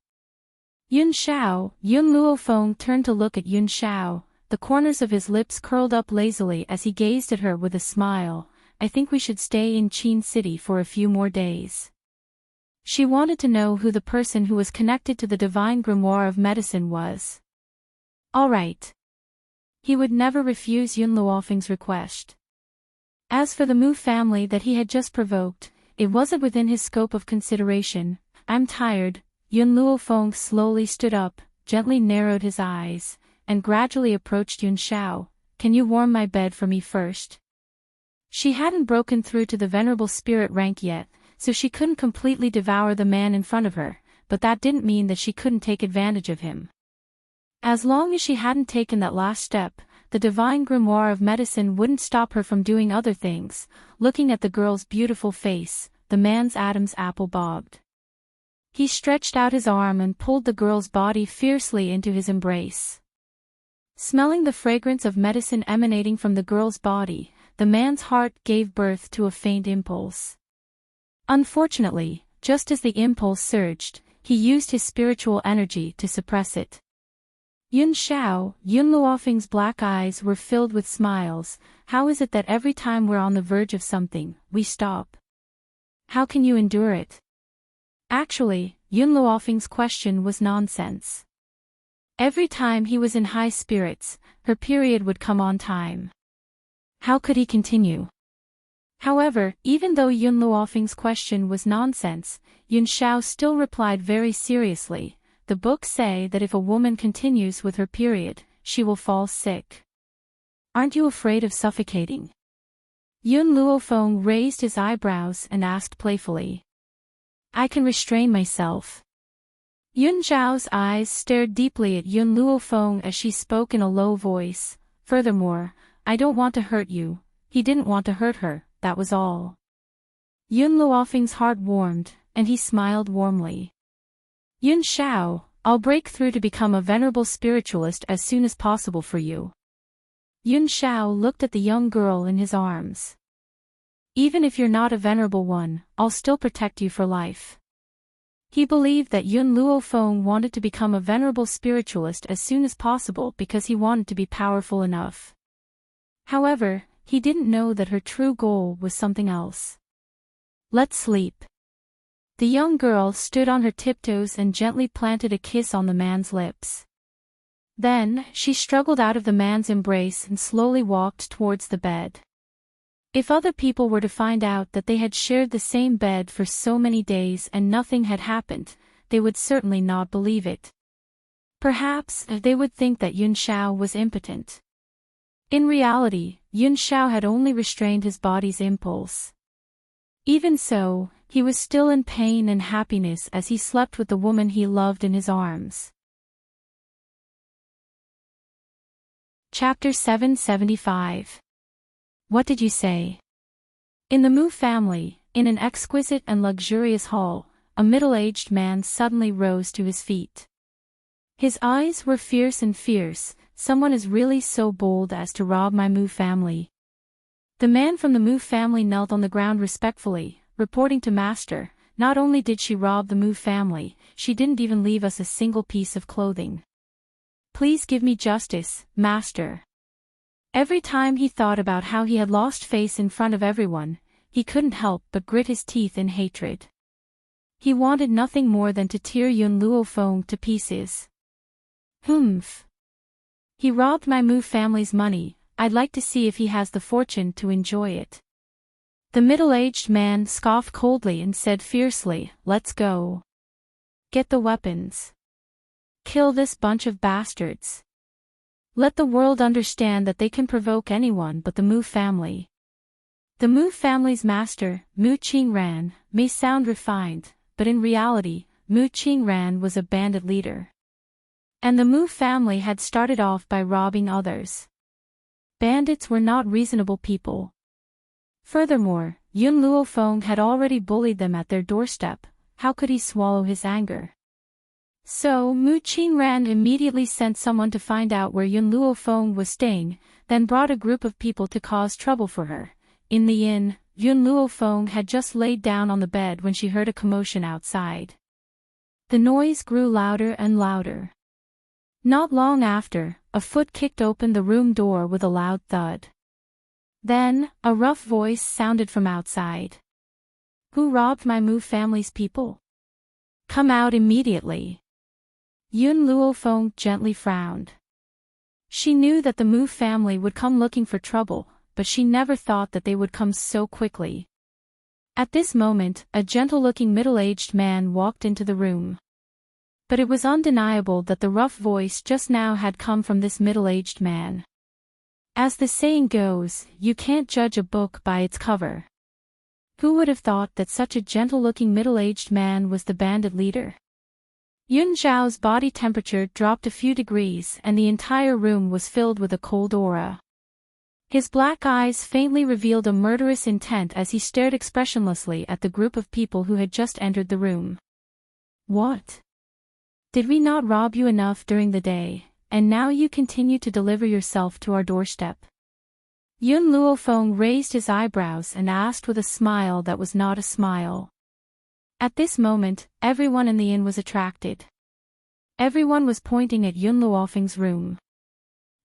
Yun Luofeng turned to look at Yun Xiao. The corners of his lips curled up lazily as he gazed at her with a smile. "I think we should stay in Qin City for a few more days." She wanted to know who the person who was connected to the Divine Grimoire of Medicine was. All right. He would never refuse Yun Luofeng's request. As for the Mu family that he had just provoked, it wasn't within his scope of consideration. "I'm tired." Yun Luofeng slowly stood up, gently narrowed his eyes, and gradually approached Yun Xiao. "Can you warm my bed for me first?" She hadn't broken through to the venerable spirit rank yet, so she couldn't completely devour the man in front of her, but that didn't mean that she couldn't take advantage of him. As long as she hadn't taken that last step, the Divine Grimoire of Medicine wouldn't stop her from doing other things. Looking at the girl's beautiful face, the man's Adam's apple bobbed. He stretched out his arm and pulled the girl's body fiercely into his embrace. Smelling the fragrance of medicine emanating from the girl's body, the man's heart gave birth to a faint impulse. Unfortunately, just as the impulse surged, he used his spiritual energy to suppress it. Yun Luofeng's black eyes were filled with smiles. "How is it that every time we're on the verge of something, we stop? How can you endure it?" Actually, Yun Luofeng's question was nonsense. Every time he was in high spirits, her period would come on time. How could he continue? However, even though Yun Luofeng's question was nonsense, Yun Xiao still replied very seriously. "The books say that if a woman continues with her period, she will fall sick. Aren't you afraid of suffocating?" Yun Luofeng raised his eyebrows and asked playfully. "I can restrain myself." Yun Xiao's eyes stared deeply at Yun Luofeng as she spoke in a low voice. "Furthermore, I don't want to hurt you." He didn't want to hurt her, that was all. Yun Luofeng's heart warmed, and he smiled warmly. "Yun Xiao, I'll break through to become a venerable spiritualist as soon as possible for you." Yun Xiao looked at the young girl in his arms. "Even if you're not a venerable one, I'll still protect you for life." He believed that Yun Luofeng wanted to become a venerable spiritualist as soon as possible because he wanted to be powerful enough. However, he didn't know that her true goal was something else. "Let's sleep." The young girl stood on her tiptoes and gently planted a kiss on the man's lips. Then, she struggled out of the man's embrace and slowly walked towards the bed. If other people were to find out that they had shared the same bed for so many days and nothing had happened, they would certainly not believe it. Perhaps, they would think that Yun Xiao was impotent. In reality, Yun Xiao had only restrained his body's impulse. Even so, he was still in pain and happiness as he slept with the woman he loved in his arms. Chapter 775. What did you say? In the Mu family, in an exquisite and luxurious hall, a middle-aged man suddenly rose to his feet. His eyes were fierce and fierce. Someone is really so bold as to rob my Moo family. The man from the Moo family knelt on the ground respectfully, reporting to Master, not only did she rob the Moo family, she didn't even leave us a single piece of clothing. Please give me justice, Master. Every time he thought about how he had lost face in front of everyone, he couldn't help but grit his teeth in hatred. He wanted nothing more than to tear Yun Luofeng to pieces. Humph. He robbed my Moo family's money. I'd like to see if he has the fortune to enjoy it. The middle-aged man scoffed coldly and said fiercely, "Let's go. Get the weapons. Kill this bunch of bastards. Let the world understand that they can provoke anyone but the Moo family." The Moo family's master, Moo Qingran, may sound refined, but in reality, Moo Qingran was a bandit leader. And the Moo family had started off by robbing others. Bandits were not reasonable people. Furthermore, Yun Luofeng had already bullied them at their doorstep. How could he swallow his anger? So Moo Qingran immediately sent someone to find out where Yun Luofeng was staying, then brought a group of people to cause trouble for her. In the inn, Yun Luofeng had just laid down on the bed when she heard a commotion outside. The noise grew louder and louder. Not long after, a foot kicked open the room door with a loud thud. Then, a rough voice sounded from outside. "Who robbed my Moo family's people? Come out immediately." Yun Luofeng gently frowned. She knew that the Moo family would come looking for trouble, but she never thought that they would come so quickly. At this moment, a gentle-looking middle-aged man walked into the room. But it was undeniable that the rough voice just now had come from this middle-aged man. As the saying goes, you can't judge a book by its cover. Who would have thought that such a gentle-looking middle-aged man was the bandit leader? Yun Zhao's body temperature dropped a few degrees and the entire room was filled with a cold aura. His black eyes faintly revealed a murderous intent as he stared expressionlessly at the group of people who had just entered the room. What? Did we not rob you enough during the day, and now you continue to deliver yourself to our doorstep? Yun Luofeng raised his eyebrows and asked with a smile that was not a smile. At this moment, everyone in the inn was attracted. Everyone was pointing at Yun Luofeng's room.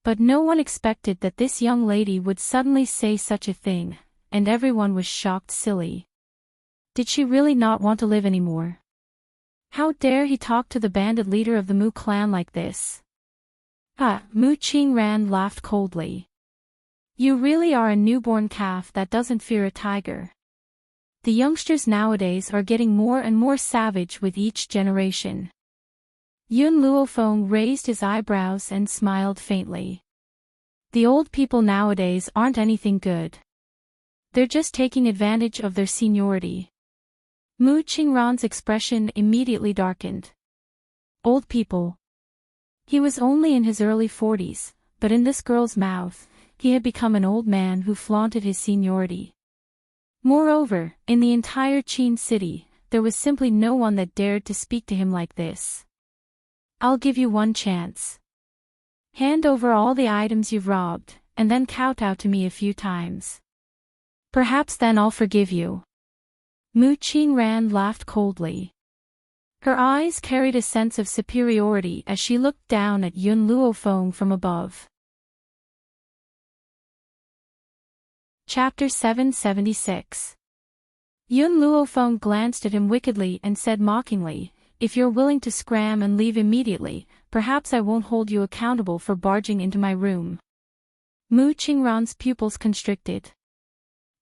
But no one expected that this young lady would suddenly say such a thing, and everyone was shocked silly. Did she really not want to live anymore? How dare he talk to the bandit leader of the Moo clan like this? Moo Qingran laughed coldly. You really are a newborn calf that doesn't fear a tiger. The youngsters nowadays are getting more and more savage with each generation. Yun Luofeng raised his eyebrows and smiled faintly. The old people nowadays aren't anything good. They're just taking advantage of their seniority. Moo Qingran's expression immediately darkened. Old people. He was only in his early 40s, but in this girl's mouth, he had become an old man who flaunted his seniority. Moreover, in the entire Qin city, there was simply no one that dared to speak to him like this. I'll give you one chance. Hand over all the items you've robbed, and then kowtow to me a few times. Perhaps then I'll forgive you. Moo Qingran laughed coldly. Her eyes carried a sense of superiority as she looked down at Yun Luofeng from above. Chapter 776. Yun Luofeng glanced at him wickedly and said mockingly, "If you're willing to scram and leave immediately, perhaps I won't hold you accountable for barging into my room." Moo Qingran's pupils constricted.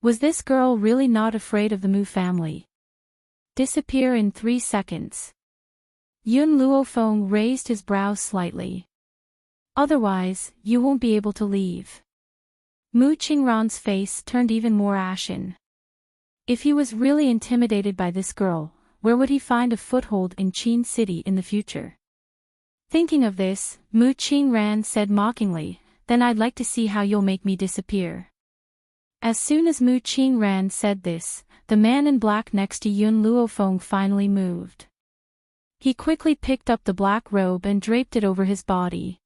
Was this girl really not afraid of the Moo family? Disappear in 3 seconds. Yun Luofeng raised his brows slightly. Otherwise, you won't be able to leave. Moo Qingran's face turned even more ashen. If he was really intimidated by this girl, where would he find a foothold in Qin City in the future? Thinking of this, Moo Qingran said mockingly, "Then I'd like to see how you'll make me disappear." As soon as Mu Qingran said this, the man in black next to Yun Luofeng finally moved. He quickly picked up the black robe and draped it over his body.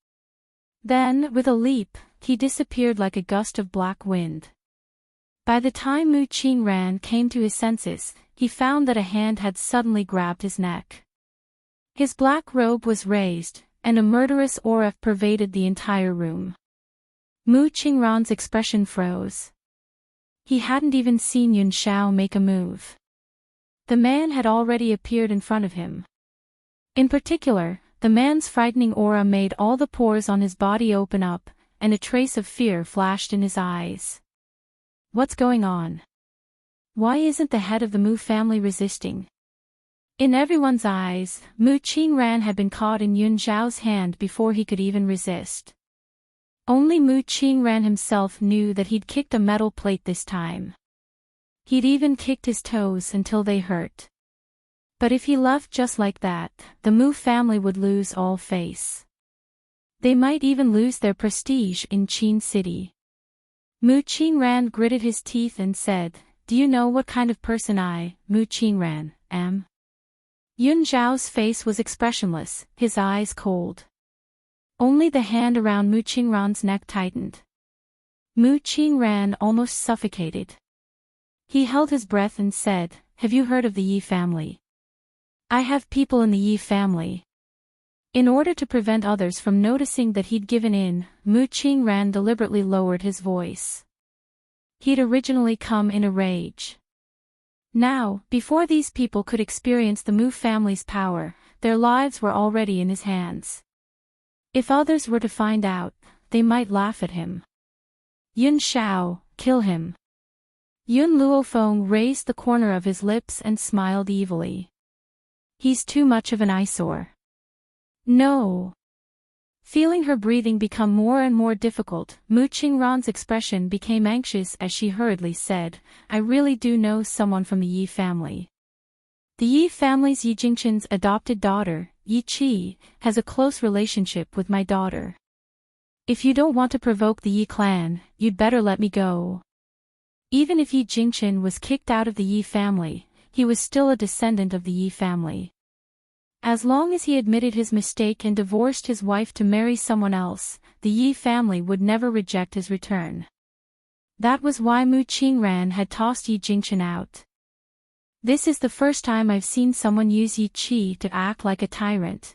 Then, with a leap, he disappeared like a gust of black wind. By the time Mu Qingran came to his senses, he found that a hand had suddenly grabbed his neck. His black robe was raised, and a murderous aura pervaded the entire room. Mu Qingran's expression froze. He hadn't even seen Yun Xiao make a move. The man had already appeared in front of him. In particular, the man's frightening aura made all the pores on his body open up, and a trace of fear flashed in his eyes. What's going on? Why isn't the head of the Mu family resisting? In everyone's eyes, Mu Qingran had been caught in Yun Xiao's hand before he could even resist. Only Mu Qingran himself knew that he'd kicked a metal plate this time. He'd even kicked his toes until they hurt. But if he left just like that, the Mu family would lose all face. They might even lose their prestige in Qin City. Mu Qingran gritted his teeth and said, "Do you know what kind of person I, Mu Qingran, am?" Yun Xiao's face was expressionless, his eyes cold. Only the hand around Mu Qingran's neck tightened. Mu Qingran almost suffocated. He held his breath and said, "Have you heard of the Yi family?" "I have people in the Yi family." In order to prevent others from noticing that he'd given in, Mu Qingran deliberately lowered his voice. He'd originally come in a rage. Now, before these people could experience the Mu family's power, their lives were already in his hands. If others were to find out, they might laugh at him. "Yun Xiao, kill him." Yun Luofeng raised the corner of his lips and smiled evilly. "He's too much of an eyesore." "No." Feeling her breathing become more and more difficult, Mu Qingran's expression became anxious as she hurriedly said, "I really do know someone from the Yi family. The Yi family's Yi Jingqin's adopted daughter, Yi Qi, has a close relationship with my daughter. If you don't want to provoke the Yi clan, you'd better let me go." Even if Yi Jingqin was kicked out of the Yi family, he was still a descendant of the Yi family. As long as he admitted his mistake and divorced his wife to marry someone else, the Yi family would never reject his return. That was why Mu Qingran had tossed Yi Jingqin out. "This is the first time I've seen someone use Yi Qi to act like a tyrant."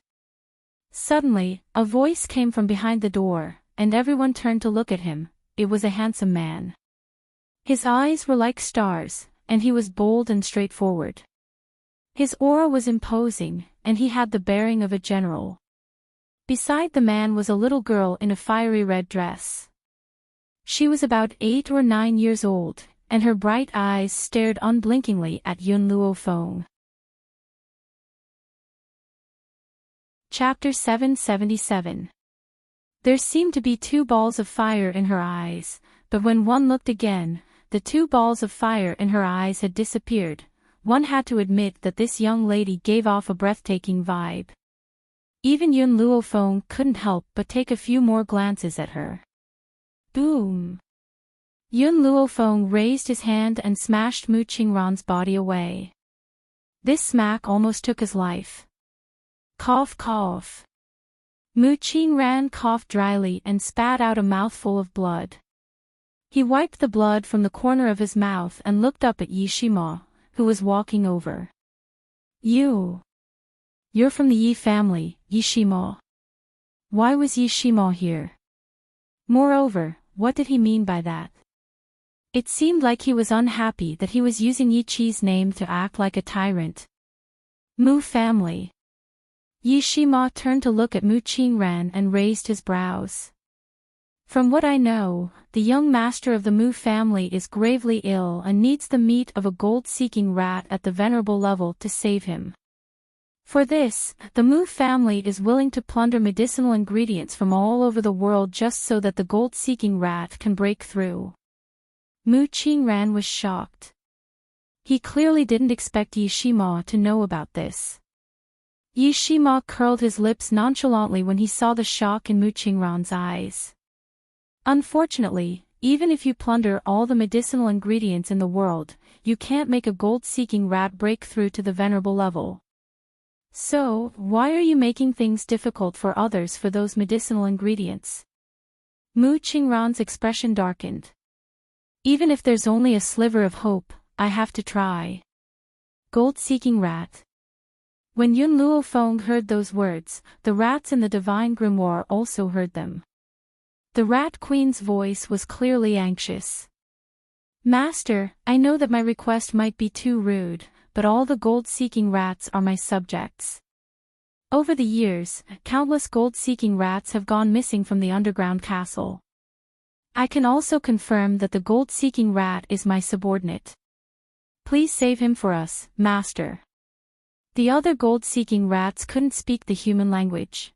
Suddenly, a voice came from behind the door, and everyone turned to look at him. It was a handsome man. His eyes were like stars, and he was bold and straightforward. His aura was imposing, and he had the bearing of a general. Beside the man was a little girl in a fiery red dress. She was about 8 or 9 years old, and her bright eyes stared unblinkingly at Yun Luofeng. Chapter 777. There seemed to be 2 balls of fire in her eyes, but when one looked again, the 2 balls of fire in her eyes had disappeared. One had to admit that this young lady gave off a breathtaking vibe. Even Yun Luofeng couldn't help but take a few more glances at her. Boom! Yun Luofeng raised his hand and smashed Mu Qingran's body away. This smack almost took his life. Cough cough. Mu Qingran coughed dryly and spat out a mouthful of blood. He wiped the blood from the corner of his mouth and looked up at Yi Shima, who was walking over. You're from the Yi family, Yi Shima. Why was Yi Shima here? Moreover, what did he mean by that? It seemed like he was unhappy that he was using Yi Qi's name to act like a tyrant. Mu family. Yi Shima turned to look at Mu Qingran and raised his brows. From what I know, the young master of the Mu family is gravely ill and needs the meat of a gold-seeking rat at the venerable level to save him. For this, the Mu family is willing to plunder medicinal ingredients from all over the world just so that the gold-seeking rat can break through. Mu Qingran was shocked. He clearly didn't expect Yi Shima to know about this. Yi Shima curled his lips nonchalantly when he saw the shock in Mu Qingran's eyes. Unfortunately, even if you plunder all the medicinal ingredients in the world, you can't make a gold-seeking rat break through to the venerable level. So, why are you making things difficult for others for those medicinal ingredients? Mu Qingran's expression darkened. Even if there's only a sliver of hope, I have to try. Gold-seeking rat. When Yun Luofeng heard those words, the rats in the divine grimoire also heard them. The Rat Queen's voice was clearly anxious. Master, I know that my request might be too rude, but all the gold-seeking rats are my subjects. Over the years, countless gold-seeking rats have gone missing from the underground castle. I can also confirm that the gold-seeking rat is my subordinate. Please save him for us, Master. The other gold-seeking rats couldn't speak the human language.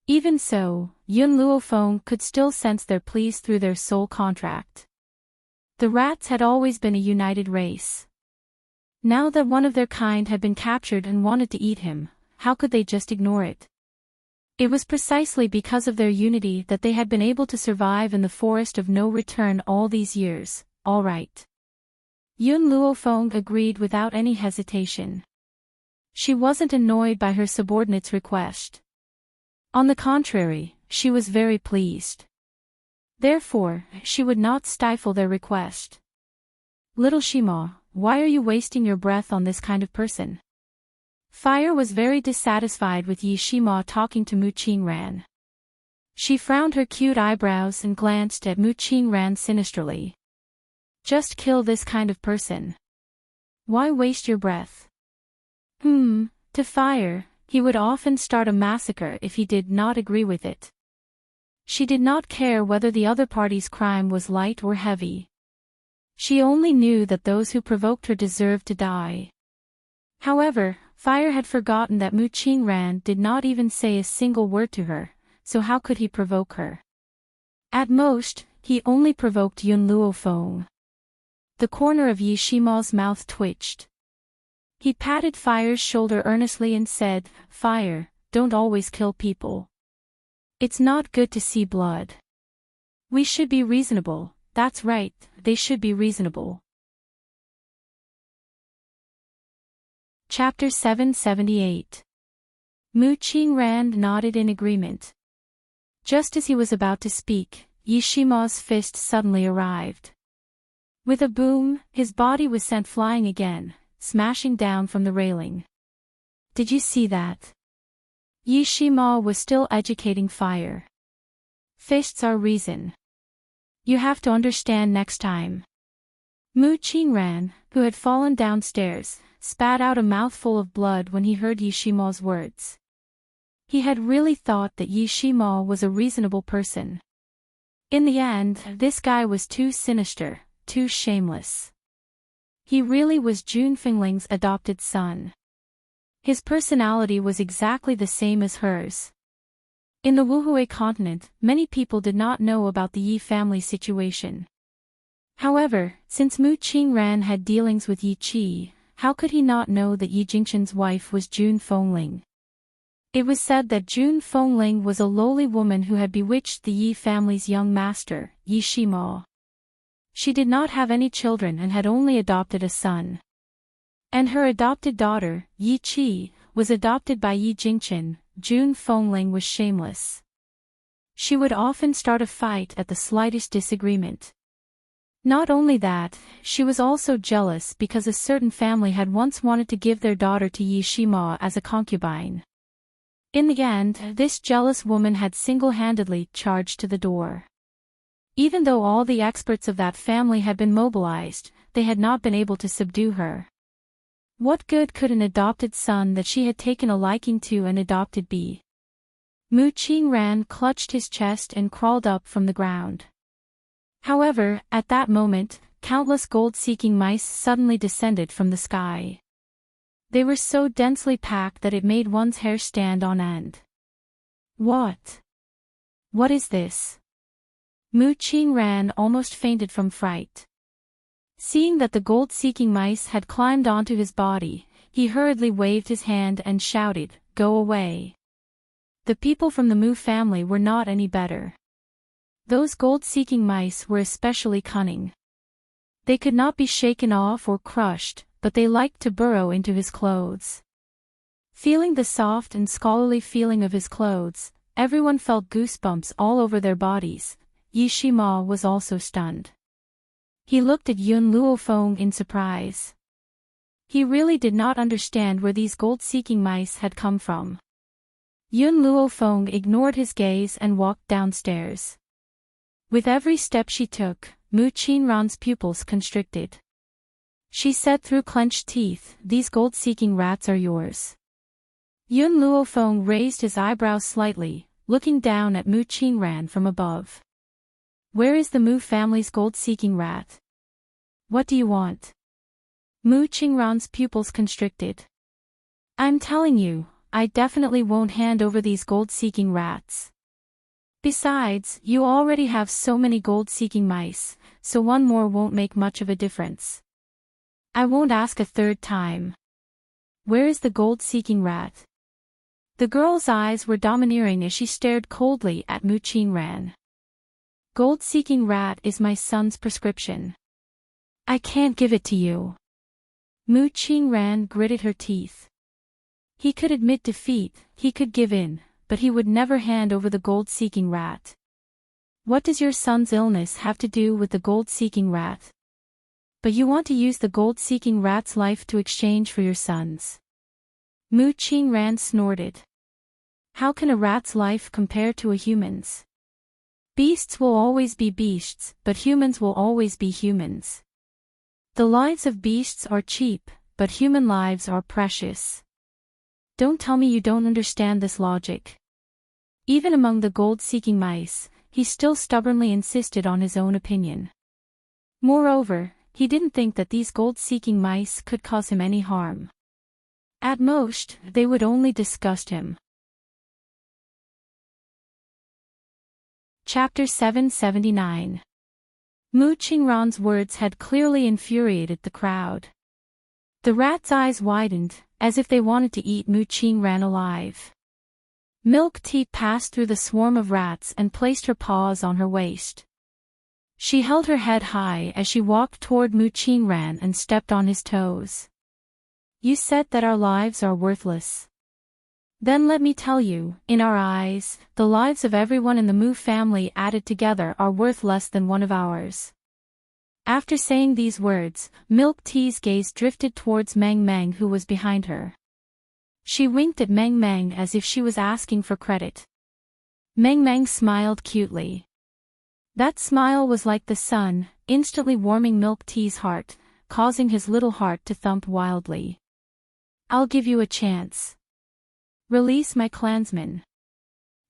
Even so, Yun Luofeng could still sense their pleas through their soul contract. The rats had always been a united race. Now that one of their kind had been captured and wanted to eat him, how could they just ignore it? It was precisely because of their unity that they had been able to survive in the forest of no return all these years. All right. Yun Luofeng agreed without any hesitation. She wasn't annoyed by her subordinate's request. On the contrary, she was very pleased. Therefore, she would not stifle their request. Little Shima, why are you wasting your breath on this kind of person? Fire was very dissatisfied with Yi Shima talking to Mu Qingran. She frowned her cute eyebrows and glanced at Mu Qingran sinisterly. Just kill this kind of person. Why waste your breath? To Fire, he would often start a massacre if he did not agree with it. She did not care whether the other party's crime was light or heavy. She only knew that those who provoked her deserved to die. However, Fire had forgotten that Mu Qingran did not even say a single word to her, so how could he provoke her? At most, he only provoked Yun Luofeng. The corner of Yi Shima's mouth twitched. He patted Fire's shoulder earnestly and said, Fire, don't always kill people. It's not good to see blood. We should be reasonable, that's right, they should be reasonable. Chapter 778. Mu Qingran nodded in agreement. Just as he was about to speak, Yi Shima's fist suddenly arrived. With a boom, his body was sent flying again, smashing down from the railing. Did you see that? Yi Shima was still educating Fire. Fists are reason. You have to understand next time. Mu Qingran, who had fallen downstairs, spat out a mouthful of blood when he heard Yi Shima's words. He had really thought that Yi Shima was a reasonable person. In the end, this guy was too sinister, too shameless. He really was Jun Fingling's adopted son. His personality was exactly the same as hers. In the Wuhui continent, many people did not know about the Yi family situation. However, since Mu Qingran had dealings with Yi Qi, how could he not know that Yi Jingchen's wife was Jun Fengling? It was said that Jun Fengling was a lowly woman who had bewitched the Yi family's young master, Yi Shima. She did not have any children and had only adopted a son. And her adopted daughter, Yi Qi, was adopted by Yi Jingchen. Jun Fengling was shameless. She would often start a fight at the slightest disagreement. Not only that, she was also jealous because a certain family had once wanted to give their daughter to Yi Shima as a concubine. In the end, this jealous woman had single-handedly charged to the door. Even though all the experts of that family had been mobilized, they had not been able to subdue her. What good could an adopted son that she had taken a liking to an adopted be? Mu Qingran clutched his chest and crawled up from the ground. However, at that moment, countless gold-seeking mice suddenly descended from the sky. They were so densely packed that it made one's hair stand on end. What? What is this? Mu Qingran almost fainted from fright. Seeing that the gold-seeking mice had climbed onto his body, he hurriedly waved his hand and shouted, "Go away." The people from the Mu family were not any better. Those gold-seeking mice were especially cunning. They could not be shaken off or crushed, but they liked to burrow into his clothes. Feeling the soft and scholarly feeling of his clothes, everyone felt goosebumps all over their bodies. Yi Shima was also stunned. He looked at Yun Luofeng in surprise. He really did not understand where these gold-seeking mice had come from. Yun Luofeng ignored his gaze and walked downstairs. With every step she took, Mu Qinran's pupils constricted. She said through clenched teeth, "These gold-seeking rats are yours." Yun Luofeng raised his eyebrows slightly, looking down at Mu Qinran from above. "Where is the Mu family's gold-seeking rat? What do you want?" Mu Qinran's pupils constricted. "I'm telling you, I definitely won't hand over these gold-seeking rats. Besides, you already have so many gold-seeking mice, so one more won't make much of a difference. I won't ask a third time. Where is the gold-seeking rat?" The girl's eyes were domineering as she stared coldly at Mu Qinran. "Gold-seeking rat is my son's prescription. I can't give it to you." Mu Qinran gritted her teeth. He could admit defeat, he could give in, but he would never hand over the gold-seeking rat. "What does your son's illness have to do with the gold-seeking rat? But you want to use the gold-seeking rat's life to exchange for your son's." Mu Qinran snorted. "How can a rat's life compare to a human's? Beasts will always be beasts, but humans will always be humans. The lives of beasts are cheap, but human lives are precious. Don't tell me you don't understand this logic." Even among the gold-seeking mice, he still stubbornly insisted on his own opinion. Moreover, he didn't think that these gold-seeking mice could cause him any harm. At most, they would only disgust him. Chapter 779. Mu Qinran's words had clearly infuriated the crowd. The rat's eyes widened, as if they wanted to eat Mu Qinran alive. Milk Tea passed through the swarm of rats and placed her paws on her waist. She held her head high as she walked toward Mu Qinran and stepped on his toes. "You said that our lives are worthless. Then let me tell you, in our eyes, the lives of everyone in the Mu family added together are worth less than one of ours." After saying these words, Milk Tea's gaze drifted towards Meng Meng, who was behind her. She winked at Meng Meng as if she was asking for credit. Meng Meng smiled cutely. That smile was like the sun, instantly warming Milk Tea's heart, causing his little heart to thump wildly. "I'll give you a chance. Release my clansmen.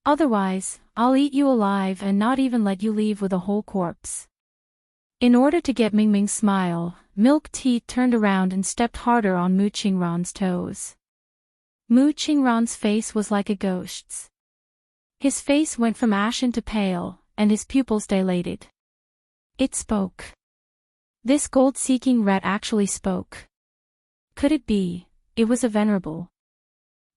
Otherwise, I'll eat you alive and not even let you leave with a whole corpse." In order to get Ming Ming's smile, Milk Tea turned around and stepped harder on Mu Qinran's toes. Mu Qinran's face was like a ghost's. His face went from ashen to pale, and his pupils dilated. It spoke. This gold-seeking rat actually spoke. Could it be, it was a venerable?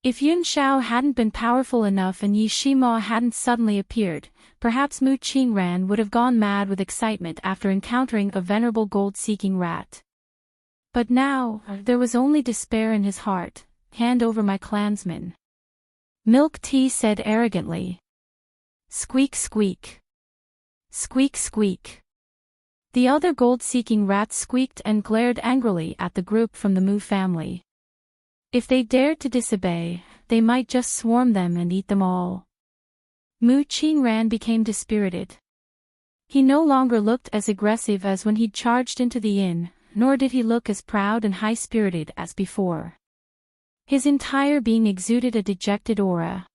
If Yun Xiao hadn't been powerful enough and Yi Shima hadn't suddenly appeared, perhaps Mu Qinran would have gone mad with excitement after encountering a venerable gold-seeking rat. But now, there was only despair in his heart. "Hand over my clansmen," Milk Tea said arrogantly. Squeak squeak. Squeak squeak. The other gold-seeking rats squeaked and glared angrily at the group from the Mu family. If they dared to disobey, they might just swarm them and eat them all. Mu Qinran became dispirited. He no longer looked as aggressive as when he'd charged into the inn, nor did he look as proud and high-spirited as before. His entire being exuded a dejected aura.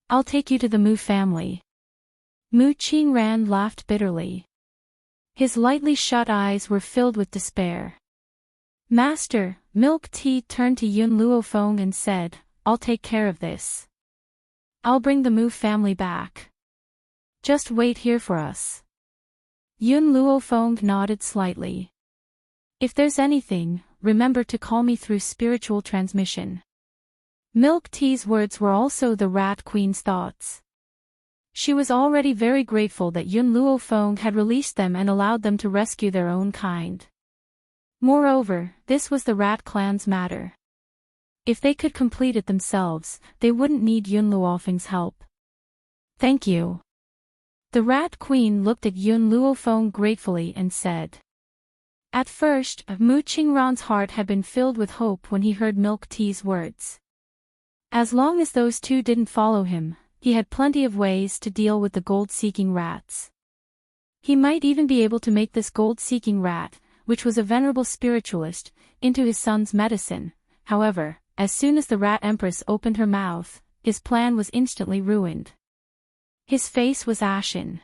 "I'll take you to the Mu family." Mu Qinran laughed bitterly. His lightly shut eyes were filled with despair. "Master," Milk Tea turned to Yun Luofeng and said, "I'll take care of this. I'll bring the Mu family back. Just wait here for us." Yun Luofeng nodded slightly. "If there's anything, remember to call me through spiritual transmission." Milk Tea's words were also the Rat Queen's thoughts. She was already very grateful that Yun Luofeng had released them and allowed them to rescue their own kind. Moreover, this was the Rat clan's matter. If they could complete it themselves, they wouldn't need Yun Luofeng's help. Thank you. The Rat Queen looked at Yun Luofeng gratefully and said. At first, Mu Qingran's heart had been filled with hope when he heard Milk Tea's words. As long as those two didn't follow him, he had plenty of ways to deal with the gold-seeking rats. He might even be able to make this gold-seeking rat, which was a venerable spiritualist, into his son's medicine. However, as soon as the Rat Empress opened her mouth, his plan was instantly ruined. His face was ashen.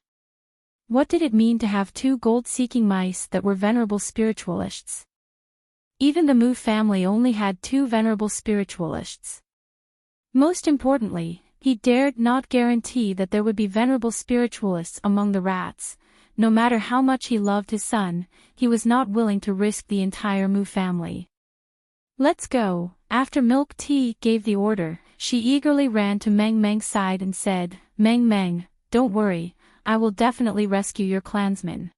What did it mean to have two gold-seeking mice that were venerable spiritualists? Even the Mu family only had two venerable spiritualists. Most importantly, he dared not guarantee that there would be venerable spiritualists among the rats. No matter how much he loved his son, he was not willing to risk the entire Mu family. Let's go. After Milk Tea gave the order, she eagerly ran to Meng Meng's side and said, Meng Meng, don't worry, I will definitely rescue your clansmen.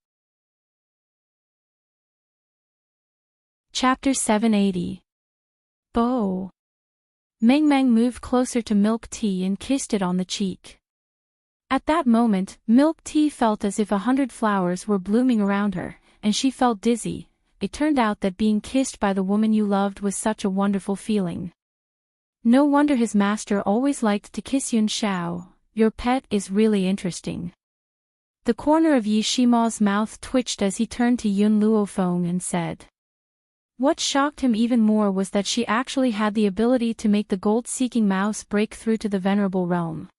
Chapter 780. Bo. Meng Meng moved closer to Milk Tea and kissed it on the cheek. At that moment, Milk Tea felt as if 100 flowers were blooming around her, and she felt dizzy. It turned out that being kissed by the woman you loved was such a wonderful feeling. No wonder his master always liked to kiss Yun Xiao. Your pet is really interesting. The corner of Yi Shima's mouth twitched as he turned to Yun Luofeng and said. What shocked him even more was that she actually had the ability to make the gold-seeking mouse break through to the venerable realm.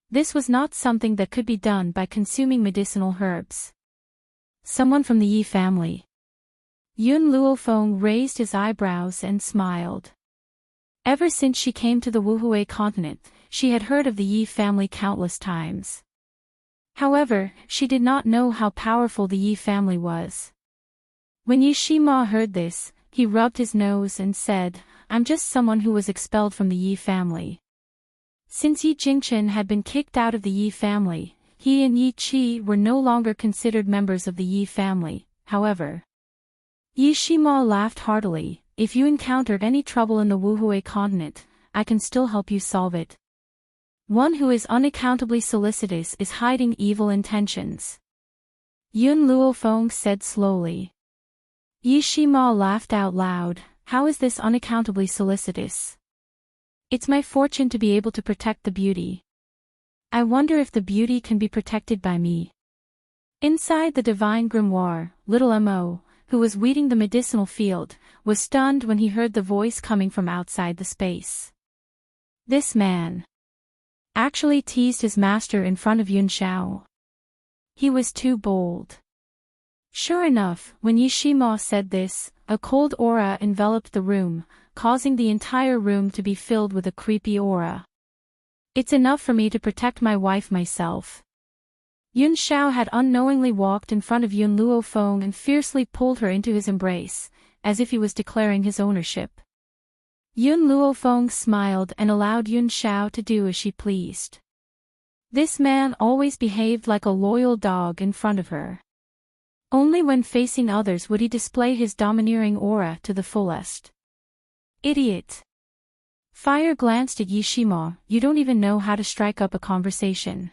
This was not something that could be done by consuming medicinal herbs. Someone from the Yi family. Yun Luofeng raised his eyebrows and smiled. Ever since she came to the Wuhui continent, she had heard of the Yi family countless times. However, she did not know how powerful the Yi family was. When Yi Shima heard this, he rubbed his nose and said, I'm just someone who was expelled from the Yi family. Since Yi Jingchen had been kicked out of the Yi family, he and Yi Qi were no longer considered members of the Yi family. However, Yi Shima laughed heartily. If you encountered any trouble in the Wuhui continent, I can still help you solve it. One who is unaccountably solicitous is hiding evil intentions. Yun Luofeng said slowly. Yi Shima laughed out loud. How is this unaccountably solicitous? It's my fortune to be able to protect the beauty. I wonder if the beauty can be protected by me. Inside the divine grimoire, little Mo, who was weeding the medicinal field, was stunned when he heard the voice coming from outside the space. This man actually teased his master in front of Yun Xiao. He was too bold. Sure enough, when Yi Shima said this, a cold aura enveloped the room, causing the entire room to be filled with a creepy aura. It's enough for me to protect my wife myself. Yun Xiao had unknowingly walked in front of Yun Luofeng and fiercely pulled her into his embrace, as if he was declaring his ownership. Yun Luofeng smiled and allowed Yun Xiao to do as she pleased. This man always behaved like a loyal dog in front of her. Only when facing others would he display his domineering aura to the fullest. Idiot. Fire glanced at Yi Shima. You don't even know how to strike up a conversation.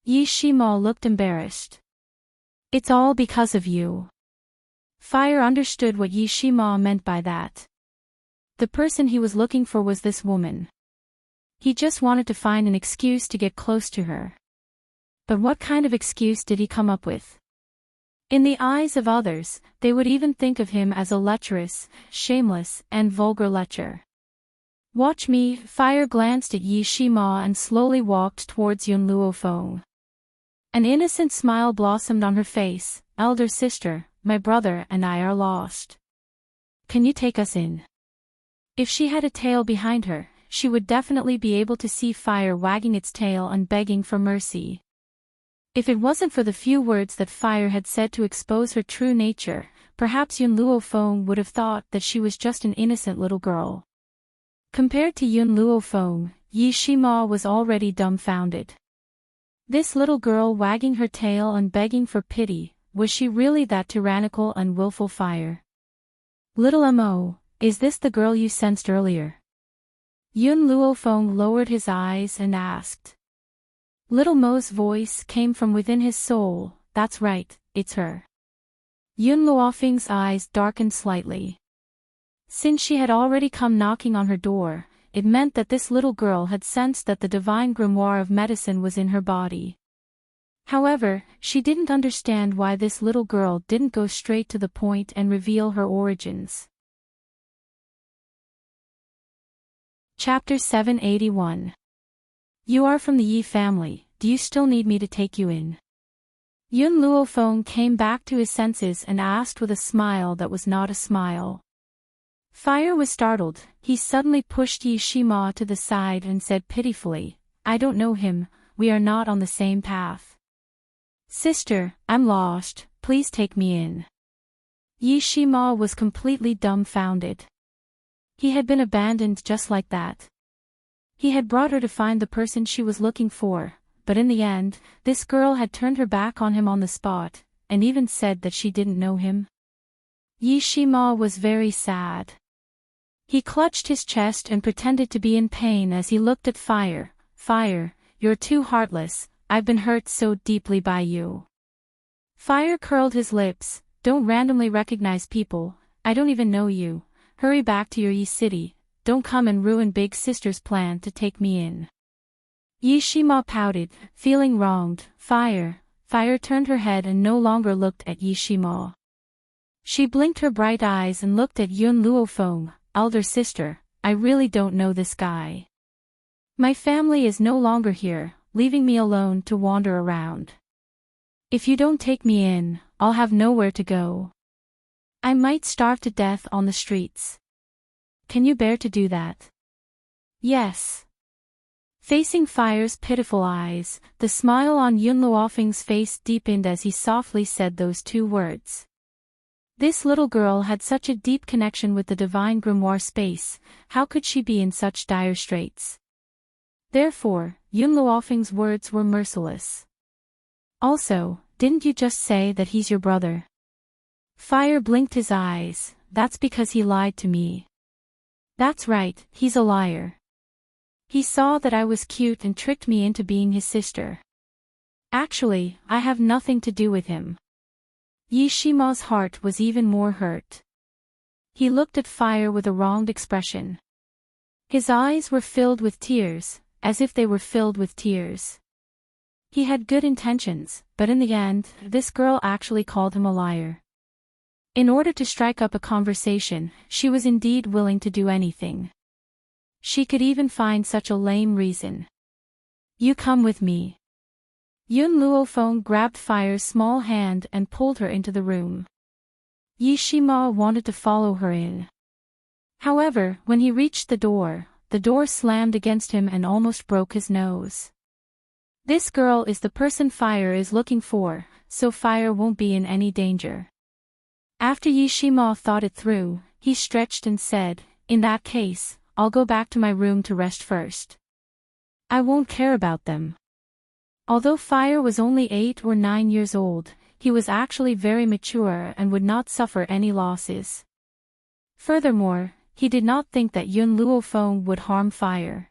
Yi Shima looked embarrassed. It's all because of you. Fire understood what Yi Shima meant by that. The person he was looking for was this woman. He just wanted to find an excuse to get close to her. But what kind of excuse did he come up with? In the eyes of others, they would even think of him as a lecherous, shameless, and vulgar lecher. Watch me. Fire glanced at Yi Shima and slowly walked towards Yun Luofeng. An innocent smile blossomed on her face. Elder sister, my brother and I are lost. Can you take us in? If she had a tail behind her, she would definitely be able to see Fire wagging its tail and begging for mercy. If it wasn't for the few words that Fire had said to expose her true nature, perhaps Yun Luofeng would have thought that she was just an innocent little girl. Compared to Yun Luofeng, Yi Shima was already dumbfounded. This little girl wagging her tail and begging for pity, was she really that tyrannical and willful Fire? Little Mo, is this the girl you sensed earlier? Yun Luofeng lowered his eyes and asked. Little Mo's voice came from within his soul. That's right, it's her. Yun Luofeng's eyes darkened slightly. Since she had already come knocking on her door, it meant that this little girl had sensed that the divine grimoire of medicine was in her body. However, she didn't understand why this little girl didn't go straight to the point and reveal her origins. Chapter 781. You are from the Yi family, do you still need me to take you in? Yun Luofeng came back to his senses and asked with a smile that was not a smile. Fire was startled. He suddenly pushed Yi Shima to the side and said pitifully, I don't know him, we are not on the same path. Sister, I'm lost, please take me in. Yi Shima was completely dumbfounded. He had been abandoned just like that. He had brought her to find the person she was looking for, but in the end, this girl had turned her back on him on the spot, and even said that she didn't know him. Yi Shima was very sad. He clutched his chest and pretended to be in pain as he looked at Fire. Fire, you're too heartless, I've been hurt so deeply by you. Fire curled his lips, don't randomly recognize people, I don't even know you, hurry back to your Yi city, don't come and ruin Big Sister's plan to take me in. Yi Shima pouted, feeling wronged. Fire turned her head and no longer looked at Yi Shima. She blinked her bright eyes and looked at Yun Luofeng. Elder sister, I really don't know this guy. My family is no longer here, leaving me alone to wander around. If you don't take me in, I'll have nowhere to go. I might starve to death on the streets. Can you bear to do that? Yes. Facing Fire's pitiful eyes, the smile on Yun Luofeng's face deepened as he softly said those two words. This little girl had such a deep connection with the divine grimoire space, how could she be in such dire straits? Therefore, Yun Luofeng's words were merciless. Also, didn't you just say that he's your brother? Fire blinked his eyes, that's because he lied to me. That's right, he's a liar. He saw that I was cute and tricked me into being his sister. Actually, I have nothing to do with him. Yi Shima's heart was even more hurt. He looked at Fire with a wronged expression. His eyes were filled with tears, as if they were filled with tears. He had good intentions, but in the end, this girl actually called him a liar. In order to strike up a conversation, she was indeed willing to do anything. She could even find such a lame reason. You come with me. Yun Luofeng grabbed Fire's small hand and pulled her into the room. Yi Shima wanted to follow her in. However, when he reached the door slammed against him and almost broke his nose. This girl is the person Fire is looking for, so Fire won't be in any danger. After Yi Shima thought it through, he stretched and said, in that case, I'll go back to my room to rest first. I won't care about them. Although Fire was only 8 or 9 years old, he was actually very mature and would not suffer any losses. Furthermore, he did not think that Yun Luofeng would harm Fire.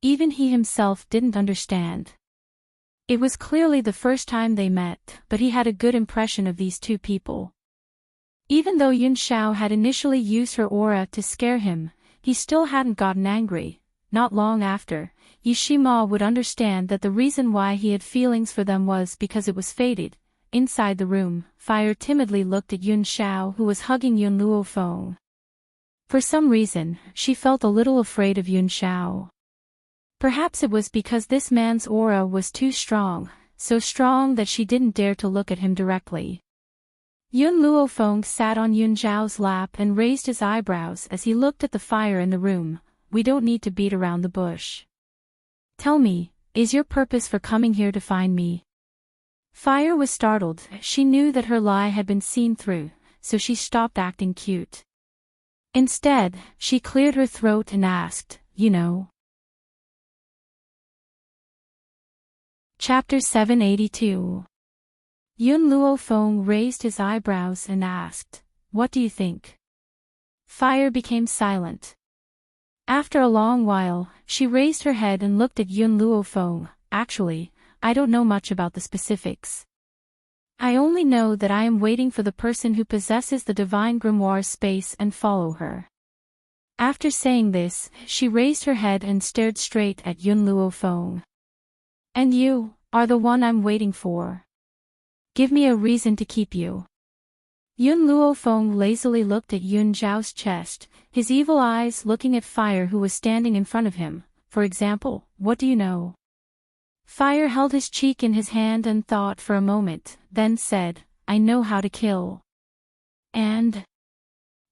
Even he himself didn't understand. It was clearly the first time they met, but he had a good impression of these two people. Even though Yun Xiao had initially used her aura to scare him, he still hadn't gotten angry. Not long after, Yi Shima would understand that the reason why he had feelings for them was because it was fated. Inside the room, Fire timidly looked at Yun Xiao who was hugging Yun Luofeng. For some reason, she felt a little afraid of Yun Xiao. Perhaps it was because this man's aura was too strong, so strong that she didn't dare to look at him directly. Yun Luofeng sat on Yun Xiao's lap and raised his eyebrows as he looked at the Fire in the room. We don't need to beat around the bush. Tell me, is your purpose for coming here to find me? Fire was startled. She knew that her lie had been seen through, so she stopped acting cute. Instead, she cleared her throat and asked, you know. Chapter 782. Yun Luo Feng raised his eyebrows and asked, "What do you think?" Fire became silent. After a long while, she raised her head and looked at Yun Luo Feng. "Actually, I don't know much about the specifics. I only know that I am waiting for the person who possesses the divine grimoire space and follow her." After saying this, she raised her head and stared straight at Yun Luo Feng. "And you are the one I'm waiting for. Give me a reason to keep you." Yun Luo Feng lazily looked at Yun Zhao's chest, his evil eyes looking at Fire who was standing in front of him. "For example, what do you know?" Fire held his cheek in his hand and thought for a moment, then said, "I know how to kill. And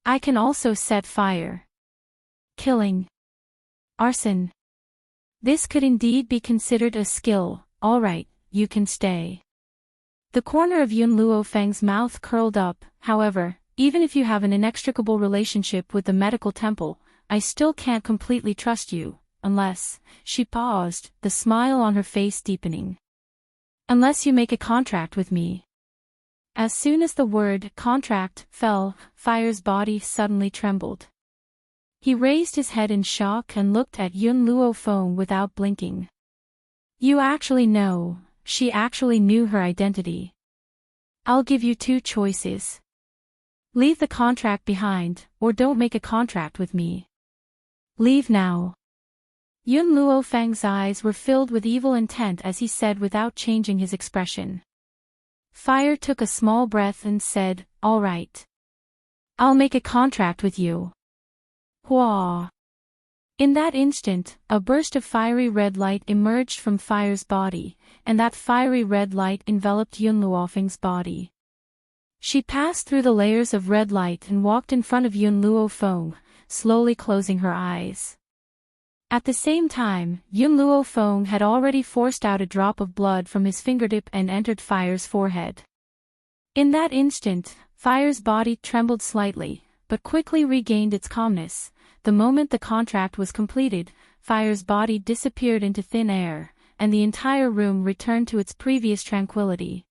I can also set fire. Killing. Arson. This could indeed be considered a skill. All right, you can stay." The corner of Yun Luo Feng's mouth curled up. "However, even if you have an inextricable relationship with the medical temple, I still can't completely trust you, unless..." She paused, the smile on her face deepening. "Unless you make a contract with me." As soon as the word contract fell, Fire's body suddenly trembled. He raised his head in shock and looked at Yun Luo Feng without blinking. "You actually know." She actually knew her identity. "I'll give you two choices. Leave the contract behind, or don't make a contract with me. Leave now." Yun Luo Feng's eyes were filled with evil intent as he said without changing his expression. Fire took a small breath and said, "All right. I'll make a contract with you." Hua! In that instant, a burst of fiery red light emerged from Fire's body, and that fiery red light enveloped Yun Luo Feng's body. She passed through the layers of red light and walked in front of Yun Luo Feng, slowly closing her eyes. At the same time, Yun Luo Feng had already forced out a drop of blood from his fingertip and entered Fire's forehead. In that instant, Fire's body trembled slightly, but quickly regained its calmness. The moment the contract was completed, Fire's body disappeared into thin air, and the entire room returned to its previous tranquility.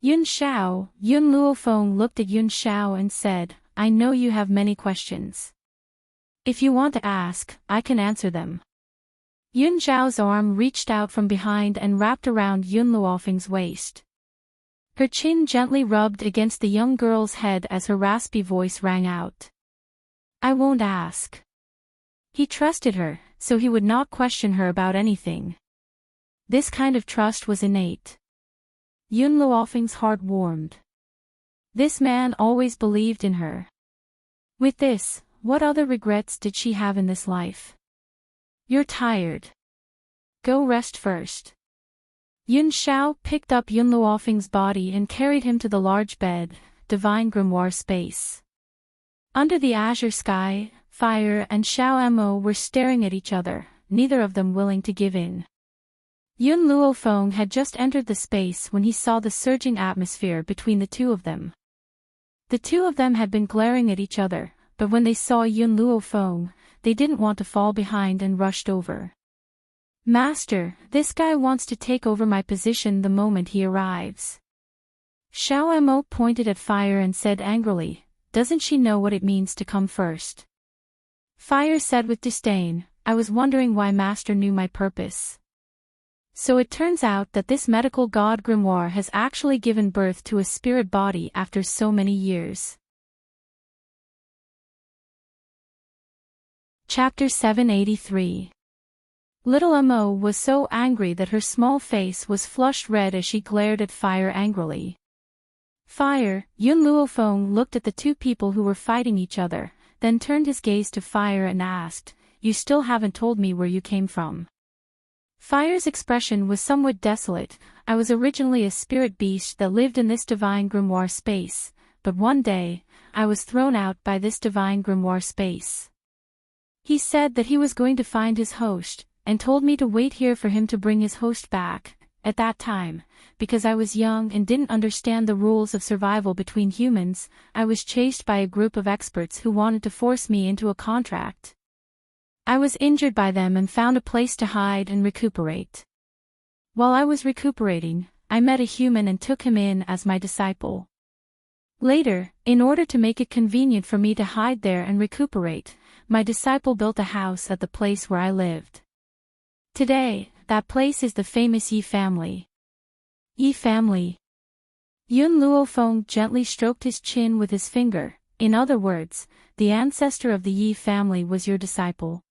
Yun Luo Feng looked at Yun Xiao and said, "I know you have many questions. If you want to ask, I can answer them." Yun Xiao's arm reached out from behind and wrapped around Yun Luo Feng's waist. Her chin gently rubbed against the young girl's head as her raspy voice rang out. "I won't ask." He trusted her, so he would not question her about anything. This kind of trust was innate. Yun Luo Feng's heart warmed. This man always believed in her. With this, what other regrets did she have in this life? "You're tired. Go rest first." Yun Xiao picked up Yun Luo Feng's body and carried him to the large bed, divine grimoire space. Under the azure sky, Fire and Xiao Mo were staring at each other, neither of them willing to give in. Yun Luo Feng had just entered the space when he saw the surging atmosphere between the two of them. The two of them had been glaring at each other, but when they saw Yun Luo Feng, they didn't want to fall behind and rushed over. "Master, this guy wants to take over my position the moment he arrives." Xiao Mo pointed at Fire and said angrily, "Doesn't she know what it means to come first?" Fire said with disdain, "I was wondering why Master knew my purpose." So it turns out that this medical god grimoire has actually given birth to a spirit body after so many years. Chapter 783. Little Mo was so angry that her small face was flushed red as she glared at Fire angrily. Yun Luo Feng looked at the two people who were fighting each other, then turned his gaze to Fire and asked, "You still haven't told me where you came from." Fire's expression was somewhat desolate. "I was originally a spirit beast that lived in this divine grimoire space, but one day, I was thrown out by this divine grimoire space. He said that he was going to find his host, and told me to wait here for him to bring his host back. At that time, because I was young and didn't understand the rules of survival between humans, I was chased by a group of experts who wanted to force me into a contract. I was injured by them and found a place to hide and recuperate. While I was recuperating, I met a human and took him in as my disciple. Later, in order to make it convenient for me to hide there and recuperate, my disciple built a house at the place where I lived. Today, that place is the famous Yi family. Yi family. Yun Luofeng gently stroked his chin with his finger. In other words, the ancestor of the Yi family was your disciple.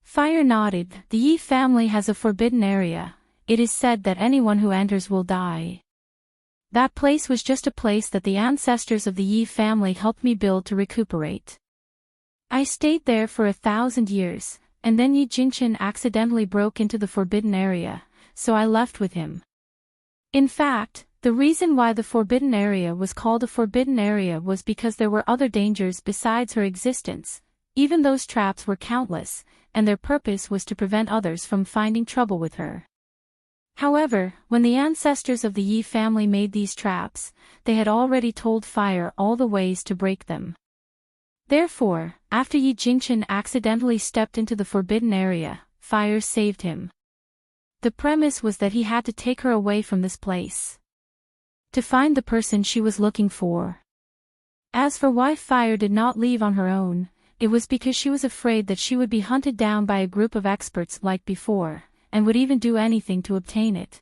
Fire nodded. The Yi family has a forbidden area. It is said that anyone who enters will die. That place was just a place that the ancestors of the Yi family helped me build to recuperate. I stayed there for 1,000 years, and then Yi Jingchen accidentally broke into the forbidden area, so I left with him. In fact, the reason why the forbidden area was called a forbidden area was because there were other dangers besides her existence. Even those traps were countless, and their purpose was to prevent others from finding trouble with her. However, when the ancestors of the Yi family made these traps, they had already told Fire all the ways to break them. Therefore, after Yi Jingchen accidentally stepped into the forbidden area, Fire saved him. The premise was that he had to take her away from this place to find the person she was looking for. As for why Fire did not leave on her own, it was because she was afraid that she would be hunted down by a group of experts like before, and would even do anything to obtain it.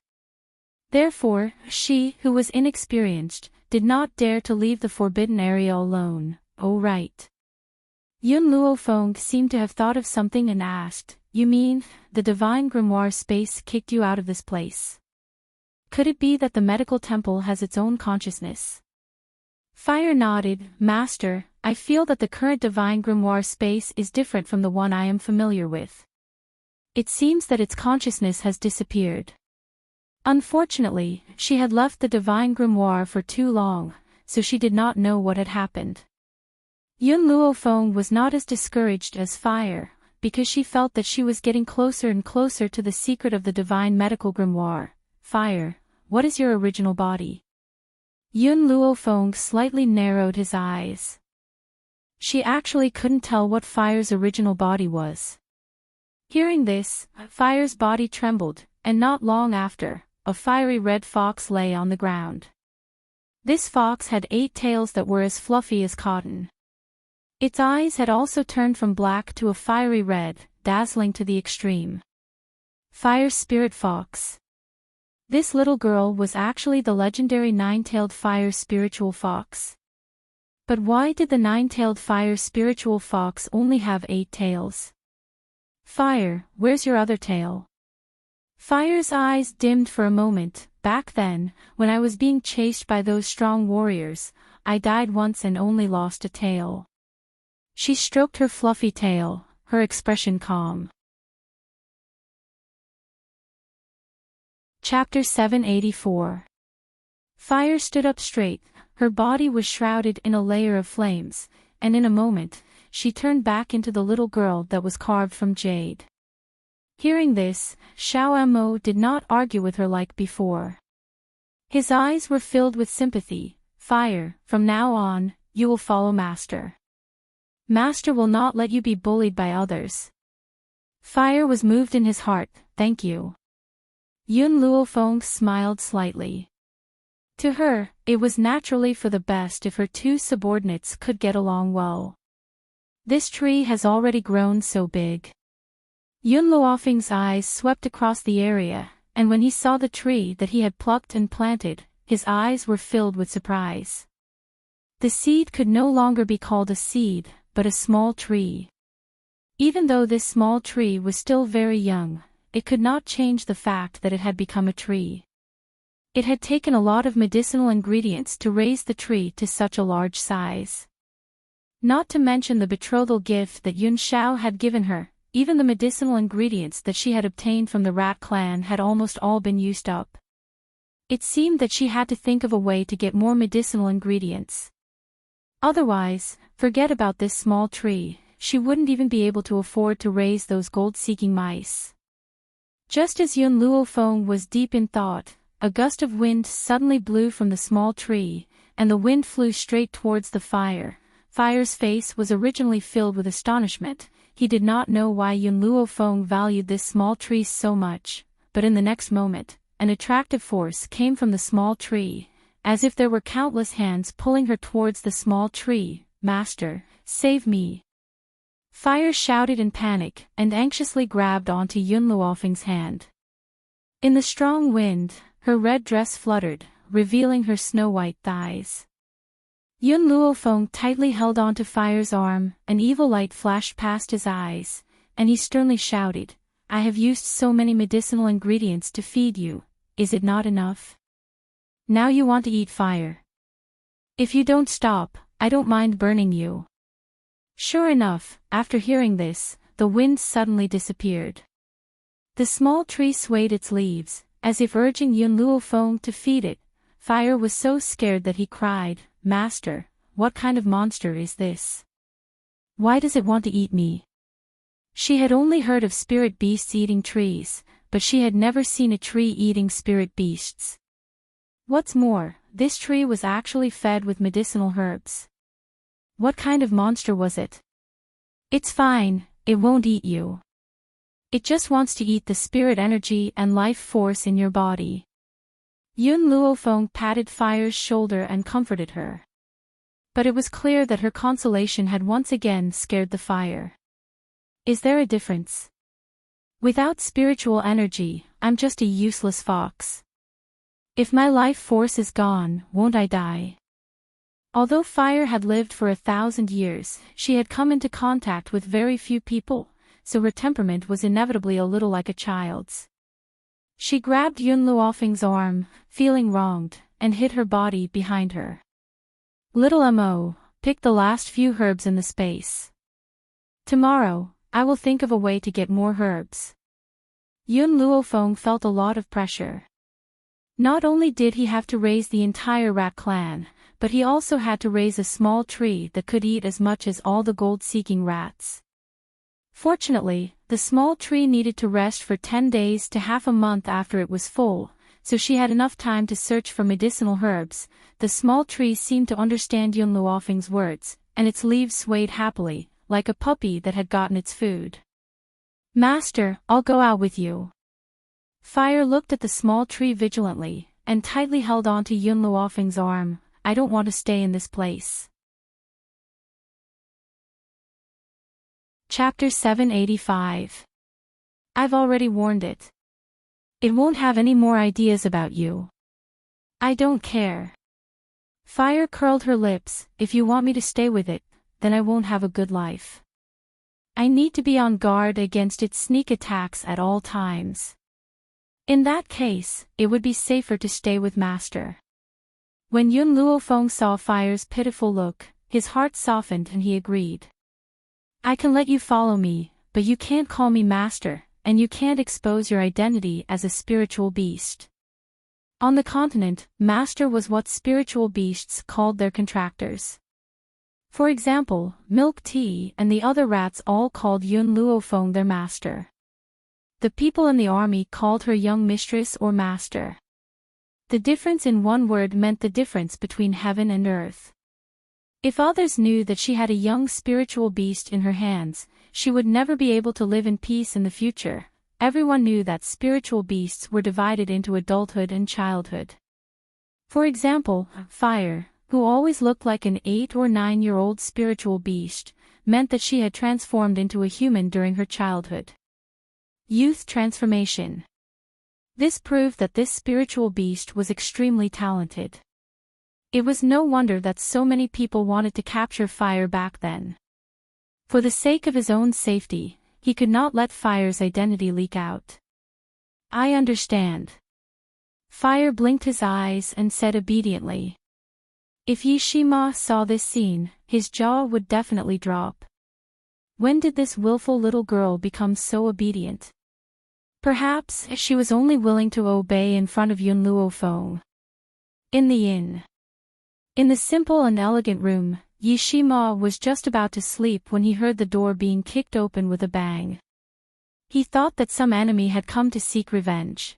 Therefore, she, who was inexperienced, did not dare to leave the forbidden area alone. Oh right. Yun Luofeng seemed to have thought of something and asked, "You mean, the divine grimoire space kicked you out of this place? Could it be that the medical temple has its own consciousness?" Fire nodded. "Master, I feel that the current divine grimoire space is different from the one I am familiar with. It seems that its consciousness has disappeared." Unfortunately, she had left the divine grimoire for too long, so she did not know what had happened. Yun Luofeng was not as discouraged as Fire, because she felt that she was getting closer and closer to the secret of the divine medical grimoire. "Fire, what is your original body?" Yun Luofeng slightly narrowed his eyes. She actually couldn't tell what Fire's original body was. Hearing this, Fire's body trembled, and not long after, a fiery red fox lay on the ground. This fox had 8 tails that were as fluffy as cotton. Its eyes had also turned from black to a fiery red, dazzling to the extreme. Fire Spirit Fox. This little girl was actually the legendary 9-tailed fire spiritual fox. But why did the 9-tailed fire spiritual fox only have 8 tails? "Fire, where's your other tail?" Fire's eyes dimmed for a moment. "Back then, when I was being chased by those strong warriors, I died once and only lost a tail." She stroked her fluffy tail, her expression calm. Chapter 784. Fire stood up straight, her body was shrouded in a layer of flames, and in a moment, she turned back into the little girl that was carved from jade. Hearing this, Xiao Mo did not argue with her like before. His eyes were filled with sympathy. "Fire, from now on, you will follow Master. Master will not let you be bullied by others." Fire was moved in his heart. "Thank you." Yun Luofeng smiled slightly. To her, it was naturally for the best if her 2 subordinates could get along well. "This tree has already grown so big." Yun Luofeng's eyes swept across the area, and when he saw the tree that he had plucked and planted, his eyes were filled with surprise. The seed could no longer be called a seed, but a small tree. Even though this small tree was still very young, it could not change the fact that it had become a tree. It had taken a lot of medicinal ingredients to raise the tree to such a large size. Not to mention the betrothal gift that Yun Xiao had given her, even the medicinal ingredients that she had obtained from the Rat clan had almost all been used up. It seemed that she had to think of a way to get more medicinal ingredients. Otherwise, forget about this small tree, she wouldn't even be able to afford to raise those gold-seeking mice. Just as Yun Luofeng was deep in thought, a gust of wind suddenly blew from the small tree, and the wind flew straight towards the fire. Fire's face was originally filled with astonishment. He did not know why Yun Luofeng valued this small tree so much, but in the next moment, an attractive force came from the small tree, as if there were countless hands pulling her towards the small tree. "Master, save me!" Fire shouted in panic and anxiously grabbed onto Yun Luofeng's hand. In the strong wind, her red dress fluttered, revealing her snow-white thighs. Yun Luofeng tightly held onto Fire's arm, an evil light flashed past his eyes, and he sternly shouted, "I have used so many medicinal ingredients to feed you, is it not enough? Now you want to eat fire. If you don't stop, I don't mind burning you." Sure enough, after hearing this, the wind suddenly disappeared. The small tree swayed its leaves, as if urging Yun Luofeng to feed it. Fire was so scared that he cried, "Master, what kind of monster is this? Why does it want to eat me?" She had only heard of spirit beasts eating trees, but she had never seen a tree eating spirit beasts. What's more, this tree was actually fed with medicinal herbs. What kind of monster was it? "It's fine, it won't eat you. It just wants to eat the spirit energy and life force in your body." Yun Luofeng patted Fire's shoulder and comforted her. But it was clear that her consolation had once again scared the fire. "Is there a difference? Without spiritual energy, I'm just a useless fox. If my life force is gone, won't I die?" Although Fire had lived for 1,000 years, she had come into contact with very few people, so her temperament was inevitably a little like a child's. She grabbed Yun Luofeng's arm, feeling wronged, and hid her body behind her. "Little Mo, pick the last few herbs in the space. Tomorrow, I will think of a way to get more herbs." Yun Luofeng felt a lot of pressure. Not only did he have to raise the entire rat clan, but he also had to raise a small tree that could eat as much as all the gold-seeking rats. Fortunately, the small tree needed to rest for 10 days to half a month after it was full, so she had enough time to search for medicinal herbs. The small tree seemed to understand Yun Luofeng's words, and its leaves swayed happily, like a puppy that had gotten its food. "Master, I'll go out with you." Fire looked at the small tree vigilantly, and tightly held onto Yun Luofeng's arm. "I don't want to stay in this place." Chapter 785. I've already warned it. It won't have any more ideas about you. I don't care. Fire curled her lips. "If you want me to stay with it, then I won't have a good life. I need to be on guard against its sneak attacks at all times. In that case, it would be safer to stay with Master." When Yun Luofeng saw Fire's pitiful look, his heart softened and he agreed. "I can let you follow me, but you can't call me Master, and you can't expose your identity as a spiritual beast." On the continent, Master was what spiritual beasts called their contractors. For example, Milk Tea and the other rats all called Yun Luofeng their master. The people in the army called her young mistress or master. The difference in one word meant the difference between heaven and earth. If others knew that she had a young spiritual beast in her hands, she would never be able to live in peace in the future. Everyone knew that spiritual beasts were divided into adulthood and childhood. For example, Fire, who always looked like an 8 or 9-year-old spiritual beast, meant that she had transformed into a human during her childhood. Youth transformation. This proved that this spiritual beast was extremely talented. It was no wonder that so many people wanted to capture Fire back then. For the sake of his own safety, he could not let Fire's identity leak out. "I understand." Fire blinked his eyes and said obediently. If Yishima saw this scene, his jaw would definitely drop. When did this willful little girl become so obedient? Perhaps she was only willing to obey in front of Yun Luofeng. In the inn. In the simple and elegant room, Yishima was just about to sleep when he heard the door being kicked open with a bang. He thought that some enemy had come to seek revenge.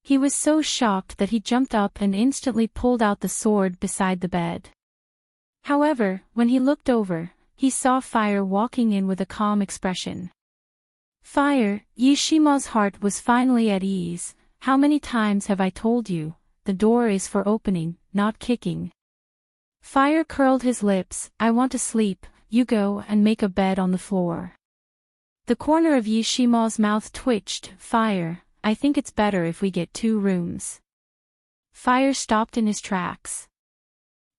He was so shocked that he jumped up and instantly pulled out the sword beside the bed. However, when he looked over, he saw Fire walking in with a calm expression. Fire, Yishima's heart was finally at ease. How many times have I told you, the door is for opening, not kicking. Fire curled his lips, I want to sleep, you go and make a bed on the floor. The corner of Yishima's mouth twitched. Fire, I think it's better if we get 2 rooms. Fire stopped in his tracks.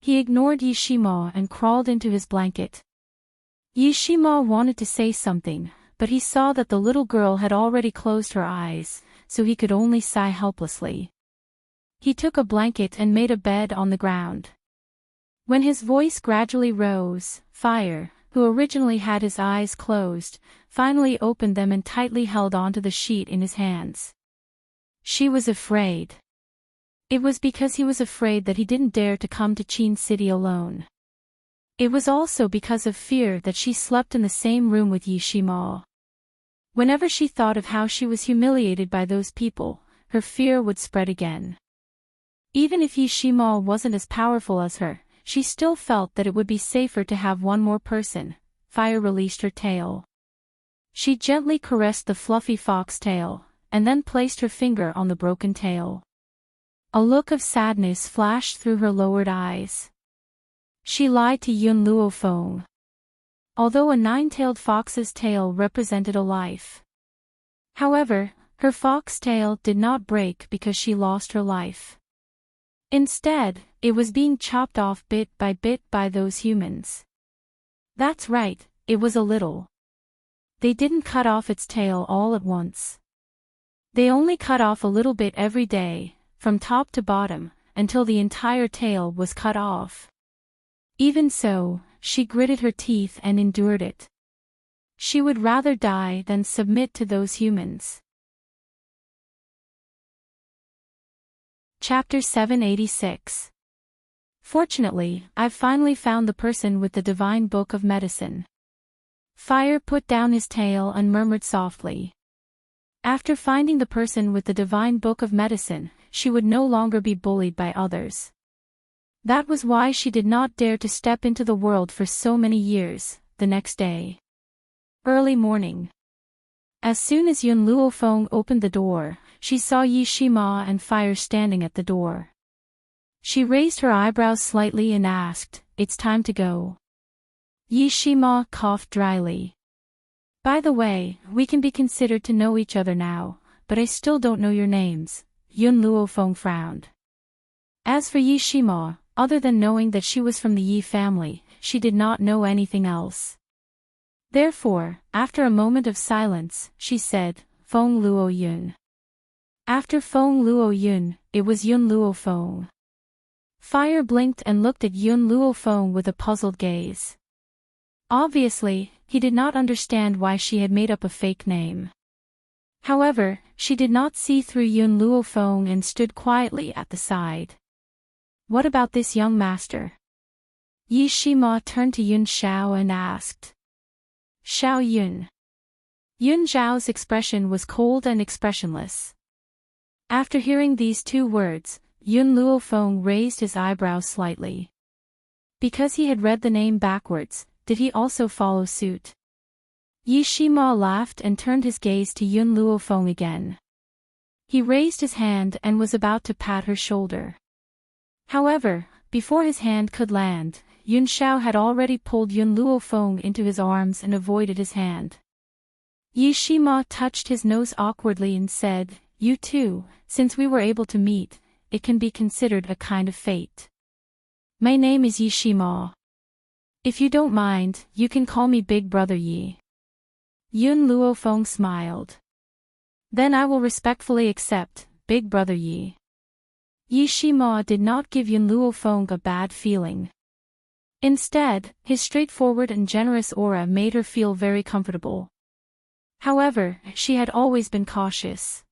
He ignored Yishima and crawled into his blanket. Yishima wanted to say something, but he saw that the little girl had already closed her eyes, so he could only sigh helplessly. He took a blanket and made a bed on the ground. When his voice gradually rose, Fire, who originally had his eyes closed, finally opened them and tightly held onto the sheet in his hands. She was afraid. It was because he was afraid that he didn't dare to come to Chin City alone. It was also because of fear that she slept in the same room with Yishima. Whenever she thought of how she was humiliated by those people, her fear would spread again. Even if Yishima wasn't as powerful as her, she still felt that it would be safer to have one more person. Fire released her tail. She gently caressed the fluffy fox tail, and then placed her finger on the broken tail. A look of sadness flashed through her lowered eyes. She lied to Yun Luofeng. Although a 9-tailed fox's tail represented a life. However, her fox tail did not break because she lost her life. Instead, it was being chopped off bit by those humans. That's right, it was a little. They didn't cut off its tail all at once. They only cut off a little bit every day, from top to bottom, until the entire tail was cut off. Even so, she gritted her teeth and endured it. She would rather die than submit to those humans. Chapter 786. Fortunately, I've finally found the person with the divine book of medicine. Fire put down his tail and murmured softly. After finding the person with the divine book of medicine, she would no longer be bullied by others. That was why she did not dare to step into the world for so many years. The next day. Early morning. As soon as Yun Luofeng opened the door, she saw Yishima and Fire standing at the door. She raised her eyebrows slightly and asked, "It's time to go." Yishima coughed dryly. "By the way, we can be considered to know each other now, but I still don't know your names." Yun Luofeng frowned. As for Yishima, other than knowing that she was from the Yi family, she did not know anything else. Therefore, after a moment of silence, she said, "Feng Luo Yun." After Feng Luo Yun, it was Yun Luofeng. Fire blinked and looked at Yun Luofeng with a puzzled gaze. Obviously, he did not understand why she had made up a fake name. However, she did not see through Yun Luofeng and stood quietly at the side. "What about this young master?" Yishima turned to Yun Xiao and asked. "Xiao Yun." Yun Zhao's expression was cold and expressionless. After hearing these 2 words, Yun Luofeng raised his eyebrows slightly. Because he had read the name backwards, did he also follow suit? Yishima laughed and turned his gaze to Yun Luofeng again. He raised his hand and was about to pat her shoulder. However, before his hand could land, Yun Xiao had already pulled Yun Luofeng into his arms and avoided his hand. Yishima touched his nose awkwardly and said, "You too, since we were able to meet, it can be considered a kind of fate. My name is Yishima. If you don't mind, you can call me Big Brother Yi." Yun Luofeng smiled. "Then I will respectfully accept, Big Brother Yi." Yishima did not give Yun Luofeng a bad feeling. Instead, his straightforward and generous aura made her feel very comfortable. However, she had always been cautious.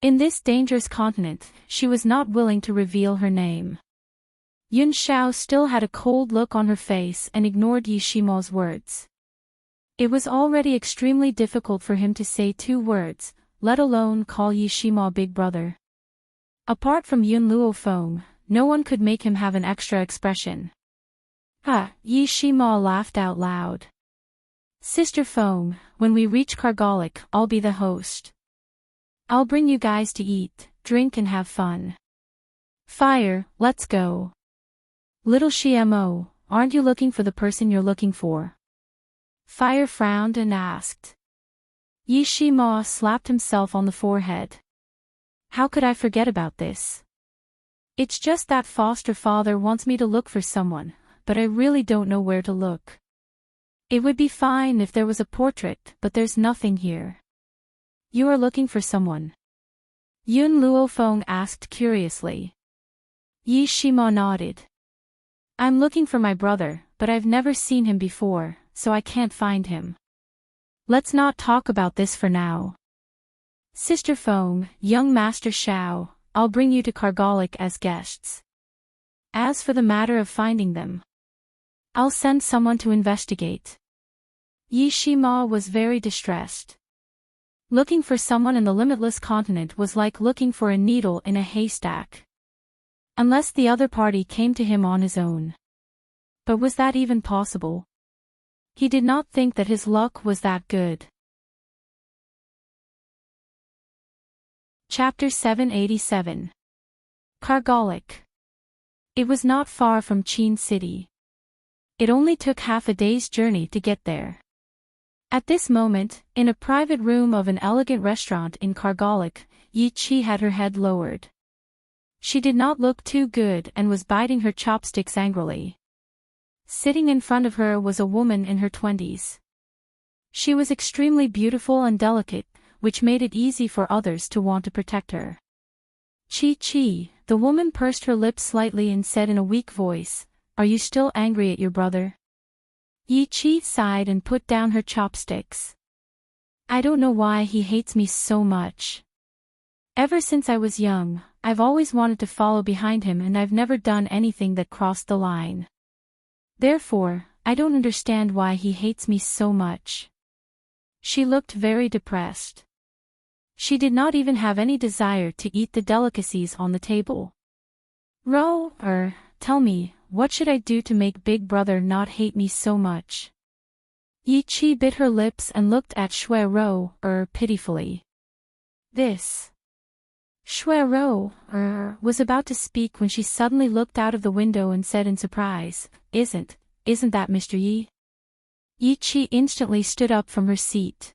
In this dangerous continent, she was not willing to reveal her name. Yun Xiao still had a cold look on her face and ignored Yishima's words. It was already extremely difficult for him to say 2 words, let alone call Yishima Big Brother. Apart from Yun Luofeng, no one could make him have an extra expression. Yishima laughed out loud. Sister Fong, when we reach Kargalik, I'll be the host. I'll bring you guys to eat, drink and have fun. Fire, let's go. Little Shimo, aren't you looking for the person you're looking for? Fire frowned and asked. Yi Shimo slapped himself on the forehead. How could I forget about this? It's just that foster father wants me to look for someone, but I really don't know where to look. It would be fine if there was a portrait, but there's nothing here. You are looking for someone? Yun Luofeng asked curiously. Yi Shimo nodded. I'm looking for my brother, but I've never seen him before, so I can't find him. Let's not talk about this for now. Sister Fong, young Master Xiao, I'll bring you to Kargalik as guests. As for the matter of finding them, I'll send someone to investigate. Yi Shimo was very distressed. Looking for someone in the limitless continent was like looking for a needle in a haystack. Unless the other party came to him on his own. But was that even possible? He did not think that his luck was that good. Chapter 787. Kargalik. It was not far from Qin City. It only took half a day's journey to get there. At this moment, in a private room of an elegant restaurant in Kargalik, Yi Qi had her head lowered. She did not look too good and was biting her chopsticks angrily. Sitting in front of her was a woman in her 20s. She was extremely beautiful and delicate, which made it easy for others to want to protect her. Chi, the woman pursed her lips slightly and said in a weak voice, "Are you still angry at your brother?" Yi Qi sighed and put down her chopsticks. I don't know why he hates me so much. Ever since I was young, I've always wanted to follow behind him and I've never done anything that crossed the line. Therefore, I don't understand why he hates me so much. She looked very depressed. She did not even have any desire to eat the delicacies on the table. Tell me, what should I do to make Big Brother not hate me so much? Yi Qi bit her lips and looked at Shui Ro, pitifully. This. Shui Ro, was about to speak when she suddenly looked out of the window and said in surprise, Isn't that Mr. Yi? Yi Qi instantly stood up from her seat.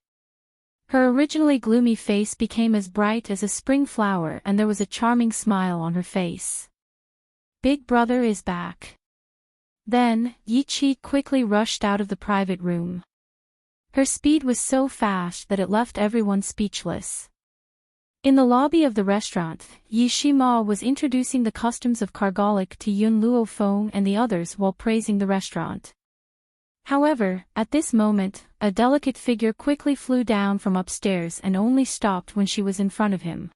Her originally gloomy face became as bright as a spring flower and there was a charming smile on her face. Big Brother is back. Then, Yi Qi quickly rushed out of the private room. Her speed was so fast that it left everyone speechless. In the lobby of the restaurant, Yi Shimo was introducing the customs of Kargalik to Yun Luofeng and the others while praising the restaurant. However, at this moment, a delicate figure quickly flew down from upstairs and only stopped when she was in front of him.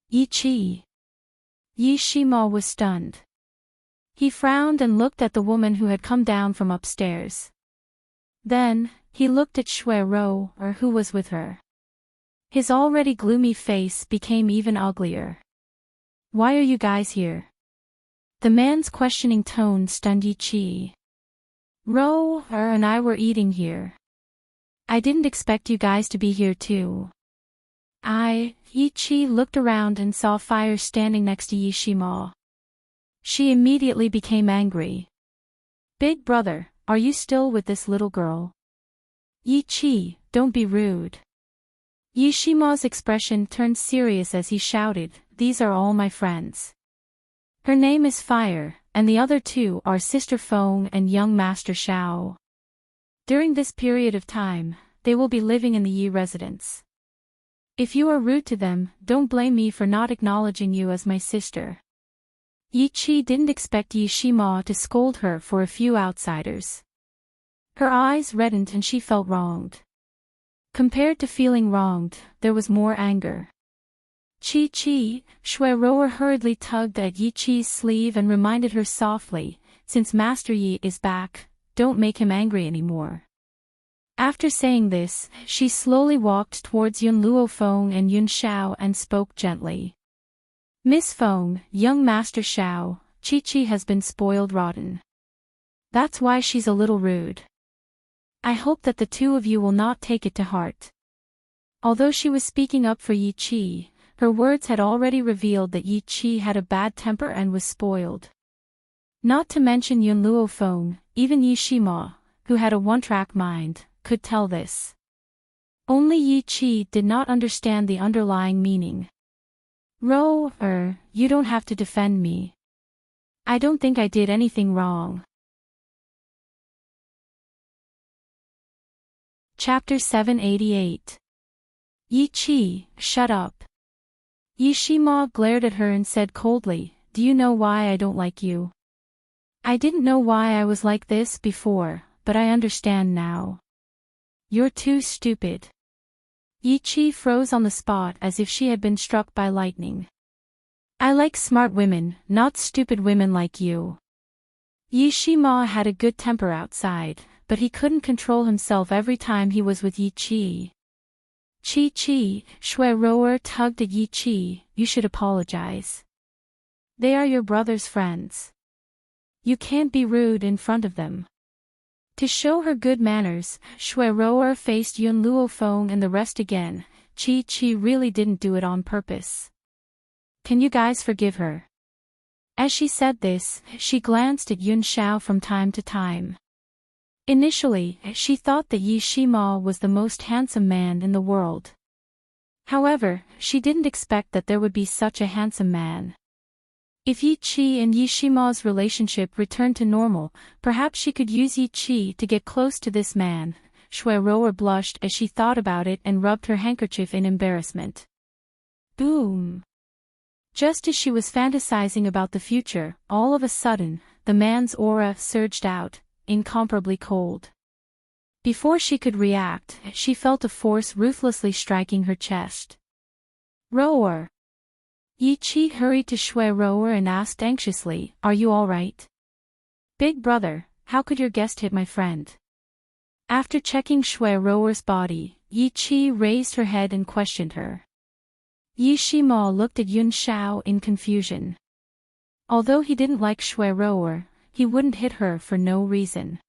Yi Qi. Yi Shimo was stunned. He frowned and looked at the woman who had come down from upstairs. Then, he looked at Shui Ro, who was with her. His already gloomy face became even uglier. Why are you guys here? The man's questioning tone stunned Yi Qi. Ro, and I were eating here. I didn't expect you guys to be here too. Yi Qi looked around and saw Fire standing next to Yi Shimo. She immediately became angry. Big Brother, are you still with this little girl? Yi Qi, don't be rude. Yi Shimo's expression turned serious as he shouted, These are all my friends. Her name is Fire, and the other two are Sister Fong and young Master Xiao. During this period of time, they will be living in the Yi residence. If you are rude to them, don't blame me for not acknowledging you as my sister. Yi Qi didn't expect Yi Shimo to scold her for a few outsiders. Her eyes reddened and she felt wronged. Compared to feeling wronged, there was more anger. Shui Ro hurriedly tugged at Yi Qi's sleeve and reminded her softly, since Master Yi is back, don't make him angry anymore. After saying this, she slowly walked towards Yun Luofeng and Yun Xiao and spoke gently. Miss Feng, young Master Xiao, Chi has been spoiled rotten. That's why she's a little rude. I hope that the two of you will not take it to heart. Although she was speaking up for Yi Qi, her words had already revealed that Yi Qi had a bad temper and was spoiled. Not to mention Yun Luo Feng, even Yi Shima, who had a one-track mind, could tell this. Only Yi Qi did not understand the underlying meaning. You don't have to defend me. I don't think I did anything wrong. Chapter 788. Yi Qi, shut up. Yi Shima glared at her and said coldly, do you know why I don't like you? I didn't know why I was like this before, but I understand now. You're too stupid. Yi Qi froze on the spot as if she had been struck by lightning. I like smart women, not stupid women like you. Yi Shima had a good temper outside, but he couldn't control himself every time he was with Yi Qi. Qi, Shui Rower tugged at Yi Qi, you should apologize. They are your brother's friends. You can't be rude in front of them. To show her good manners, Shui Rower faced Yun Luo Feng and the rest again. Qi really didn't do it on purpose. Can you guys forgive her? As she said this, she glanced at Yun Xiao from time to time. Initially, she thought that Yi Shima was the most handsome man in the world. However, she didn't expect that there would be such a handsome man. If Yi Qi and Yi Shima's relationship returned to normal, perhaps she could use Yi Qi to get close to this man. Shui Rower blushed as she thought about it and rubbed her handkerchief in embarrassment. Boom! Just as she was fantasizing about the future, all of a sudden, the man's aura surged out, incomparably cold. Before she could react, she felt a force ruthlessly striking her chest. Rower! Yi Qi hurried to Shui Rower and asked anxiously, are you all right? Big brother, how could your guest hit my friend? After checking Shui Rower's body, Yi Qi raised her head and questioned her. Yi Shima looked at Yun Xiao in confusion. Although he didn't like Shui Rower, he wouldn't hit her for no reason.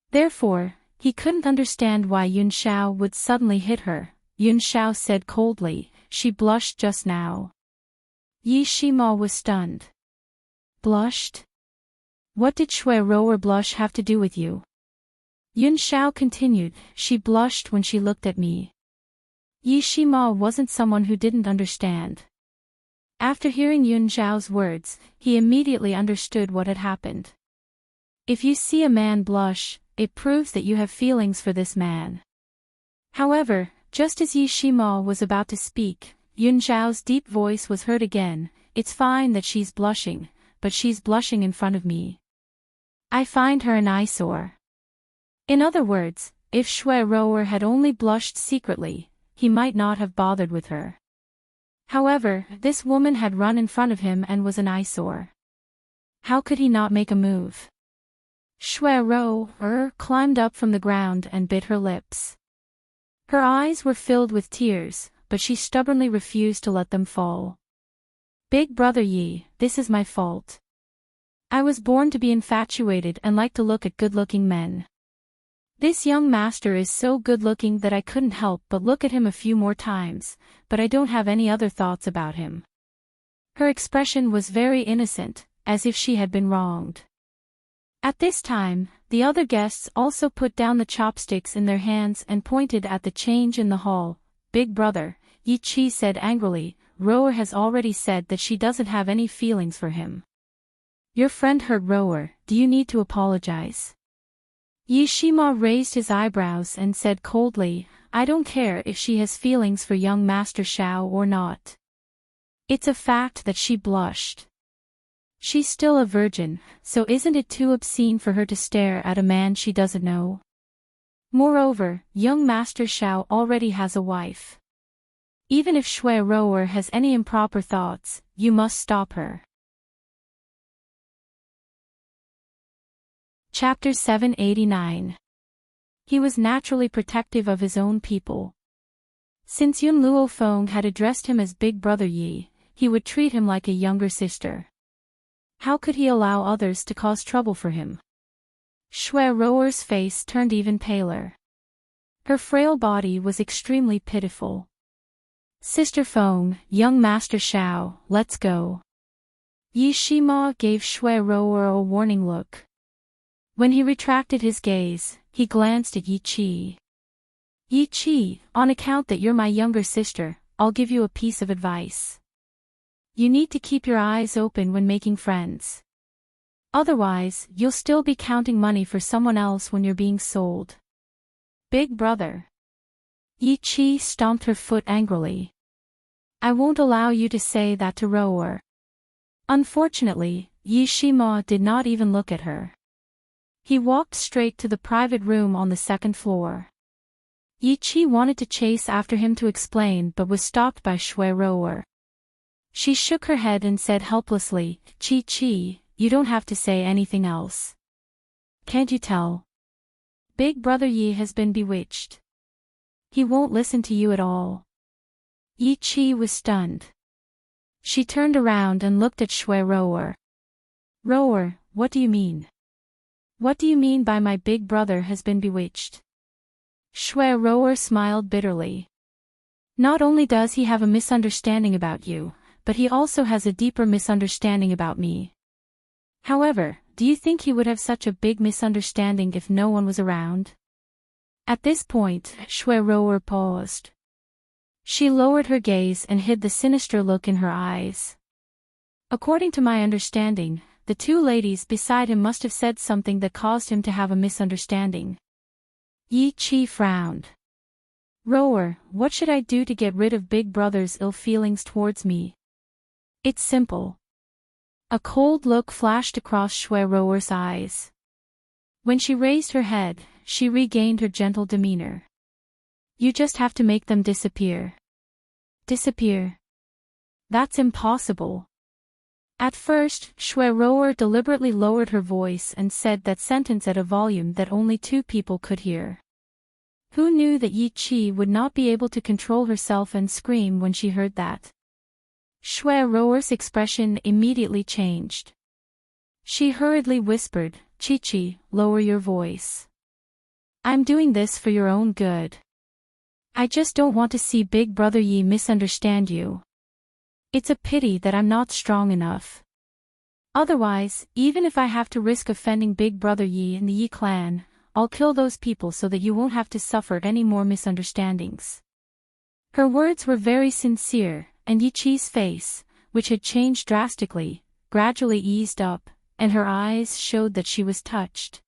Therefore, he couldn't understand why Yun Xiao would suddenly hit her. Yun Xiao said coldly, she blushed just now. Yi Shima was stunned. Blushed? What did Shui Rower blush have to do with you? Yun Xiao continued, she blushed when she looked at me. Yi Shima wasn't someone who didn't understand. After hearing Yun Xiao's words, he immediately understood what had happened. If you see a man blush, it proves that you have feelings for this man. However, just as Yi Shima was about to speak, Yun Xiao's deep voice was heard again, it's fine that she's blushing, but she's blushing in front of me. I find her an eyesore. In other words, if Shui Rower had only blushed secretly, he might not have bothered with her. However, this woman had run in front of him and was an eyesore. How could he not make a move? Shui Rower climbed up from the ground and bit her lips. Her eyes were filled with tears, but she stubbornly refused to let them fall. Big brother Yi, this is my fault. I was born to be infatuated and like to look at good-looking men. This young master is so good-looking that I couldn't help but look at him a few more times, but I don't have any other thoughts about him. Her expression was very innocent, as if she had been wronged. At this time, the other guests also put down the chopsticks in their hands and pointed at the change in the hall. Big brother, Yi Qi said angrily, Rower has already said that she doesn't have any feelings for him. Your friend hurt Rower, do you need to apologize? Yi Shima raised his eyebrows and said coldly, I don't care if she has feelings for young Master Xiao or not. It's a fact that she blushed. She's still a virgin, so isn't it too obscene for her to stare at a man she doesn't know? Moreover, young Master Xiao already has a wife. Even if Shui Rower has any improper thoughts, you must stop her. Chapter 789. He was naturally protective of his own people. Since Yun Luo Feng had addressed him as Big Brother Yi, he would treat him like a younger sister. How could he allow others to cause trouble for him? Shui Roer's face turned even paler. Her frail body was extremely pitiful. Sister Feng, young Master Xiao, let's go. Yi Shima gave Shui Roer a warning look. When he retracted his gaze, he glanced at Yi Qi. Yi Qi, on account that you're my younger sister, I'll give you a piece of advice. You need to keep your eyes open when making friends. Otherwise, you'll still be counting money for someone else when you're being sold. Big brother. Yi Qi stomped her foot angrily. I won't allow you to say that to Roer. Unfortunately, Yi Shima did not even look at her. He walked straight to the private room on the second floor. Yi Qi wanted to chase after him to explain but was stopped by Shui Roer. She shook her head and said helplessly, Qi Qi, you don't have to say anything else. Can't you tell? Big brother Yi has been bewitched. He won't listen to you at all. Yi Qi was stunned. She turned around and looked at Shui Roer. Roer, what do you mean? What do you mean by my big brother has been bewitched? Shui Roer smiled bitterly. Not only does he have a misunderstanding about you, but he also has a deeper misunderstanding about me. However, do you think he would have such a big misunderstanding if no one was around? At this point, Shui Roer paused. She lowered her gaze and hid the sinister look in her eyes. According to my understanding, the two ladies beside him must have said something that caused him to have a misunderstanding. Yi Qi frowned. Roer, what should I do to get rid of Big Brother's ill feelings towards me? It's simple. A cold look flashed across Shui Roer's eyes. When she raised her head, she regained her gentle demeanor. You just have to make them disappear. Disappear? That's impossible. At first, Shui Roer deliberately lowered her voice and said that sentence at a volume that only two people could hear. Who knew that Yi Qi would not be able to control herself and scream when she heard that? Shui Roer's expression immediately changed. She hurriedly whispered, Qi Qi, lower your voice. I'm doing this for your own good. I just don't want to see Big Brother Yi misunderstand you. It's a pity that I'm not strong enough. Otherwise, even if I have to risk offending Big Brother Yi and the Yi clan, I'll kill those people so that you won't have to suffer any more misunderstandings. Her words were very sincere, and Yi Qi's face, which had changed drastically, gradually eased up, and her eyes showed that she was touched.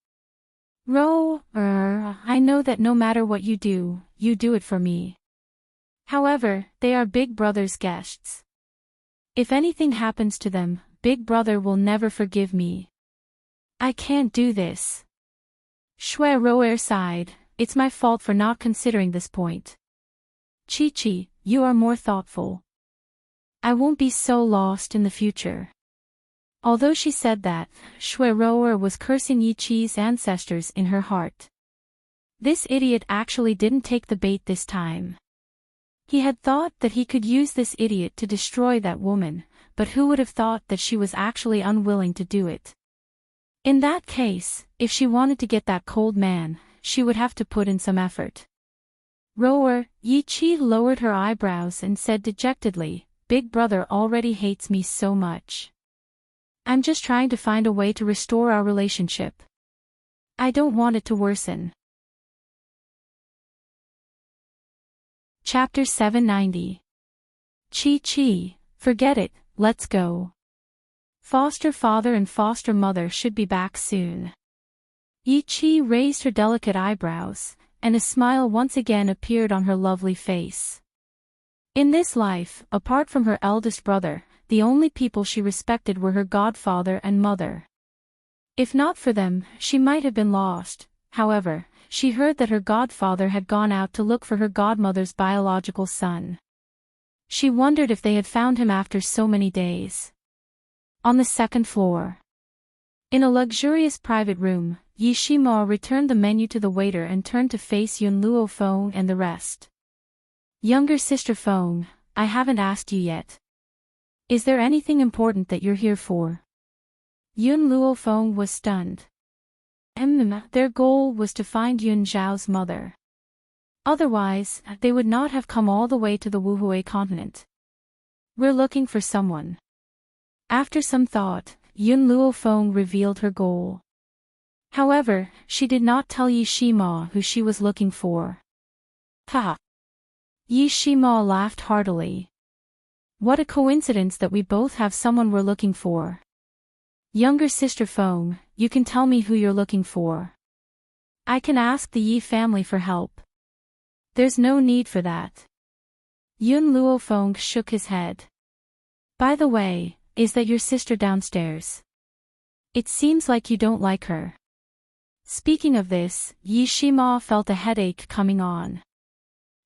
I know that no matter what you do it for me. However, they are Big Brother's guests. If anything happens to them, Big Brother will never forgive me. I can't do this. Shui Roer sighed, it's my fault for not considering this point. Qi Qi, you are more thoughtful. I won't be so lost in the future. Although she said that, Shui Roer was cursing Yi Qi's ancestors in her heart. This idiot actually didn't take the bait this time. He had thought that he could use this idiot to destroy that woman, but who would have thought that she was actually unwilling to do it? In that case, if she wanted to get that cold man, she would have to put in some effort. Roer, Yi Qi lowered her eyebrows and said dejectedly, Big Brother already hates me so much. I'm just trying to find a way to restore our relationship. I don't want it to worsen. Chapter 790. Qi Qi, forget it, let's go. Foster father and foster mother should be back soon. Yi Qi raised her delicate eyebrows, and a smile once again appeared on her lovely face. In this life, apart from her eldest brother, the only people she respected were her godfather and mother. If not for them, she might have been lost. However, she heard that her godfather had gone out to look for her godmother's biological son. She wondered if they had found him after so many days. On the second floor. In a luxurious private room, Yi Shima returned the menu to the waiter and turned to face Yun Luo Feng and the rest. Younger sister Feng, I haven't asked you yet. Is there anything important that you're here for? Yun Luo Feng was stunned. Their goal was to find Yun Zhao's mother. Otherwise, they would not have come all the way to the Wuhui continent. We're looking for someone. After some thought, Yun Luofeng revealed her goal. However, she did not tell Yi Shima who she was looking for. Ha! Yi Shima laughed heartily. What a coincidence that we both have someone we're looking for. Younger sister Feng, you can tell me who you're looking for. I can ask the Yi family for help. There's no need for that. Yun Luofeng shook his head. By the way, is that your sister downstairs? It seems like you don't like her. Speaking of this, Yi Shima felt a headache coming on.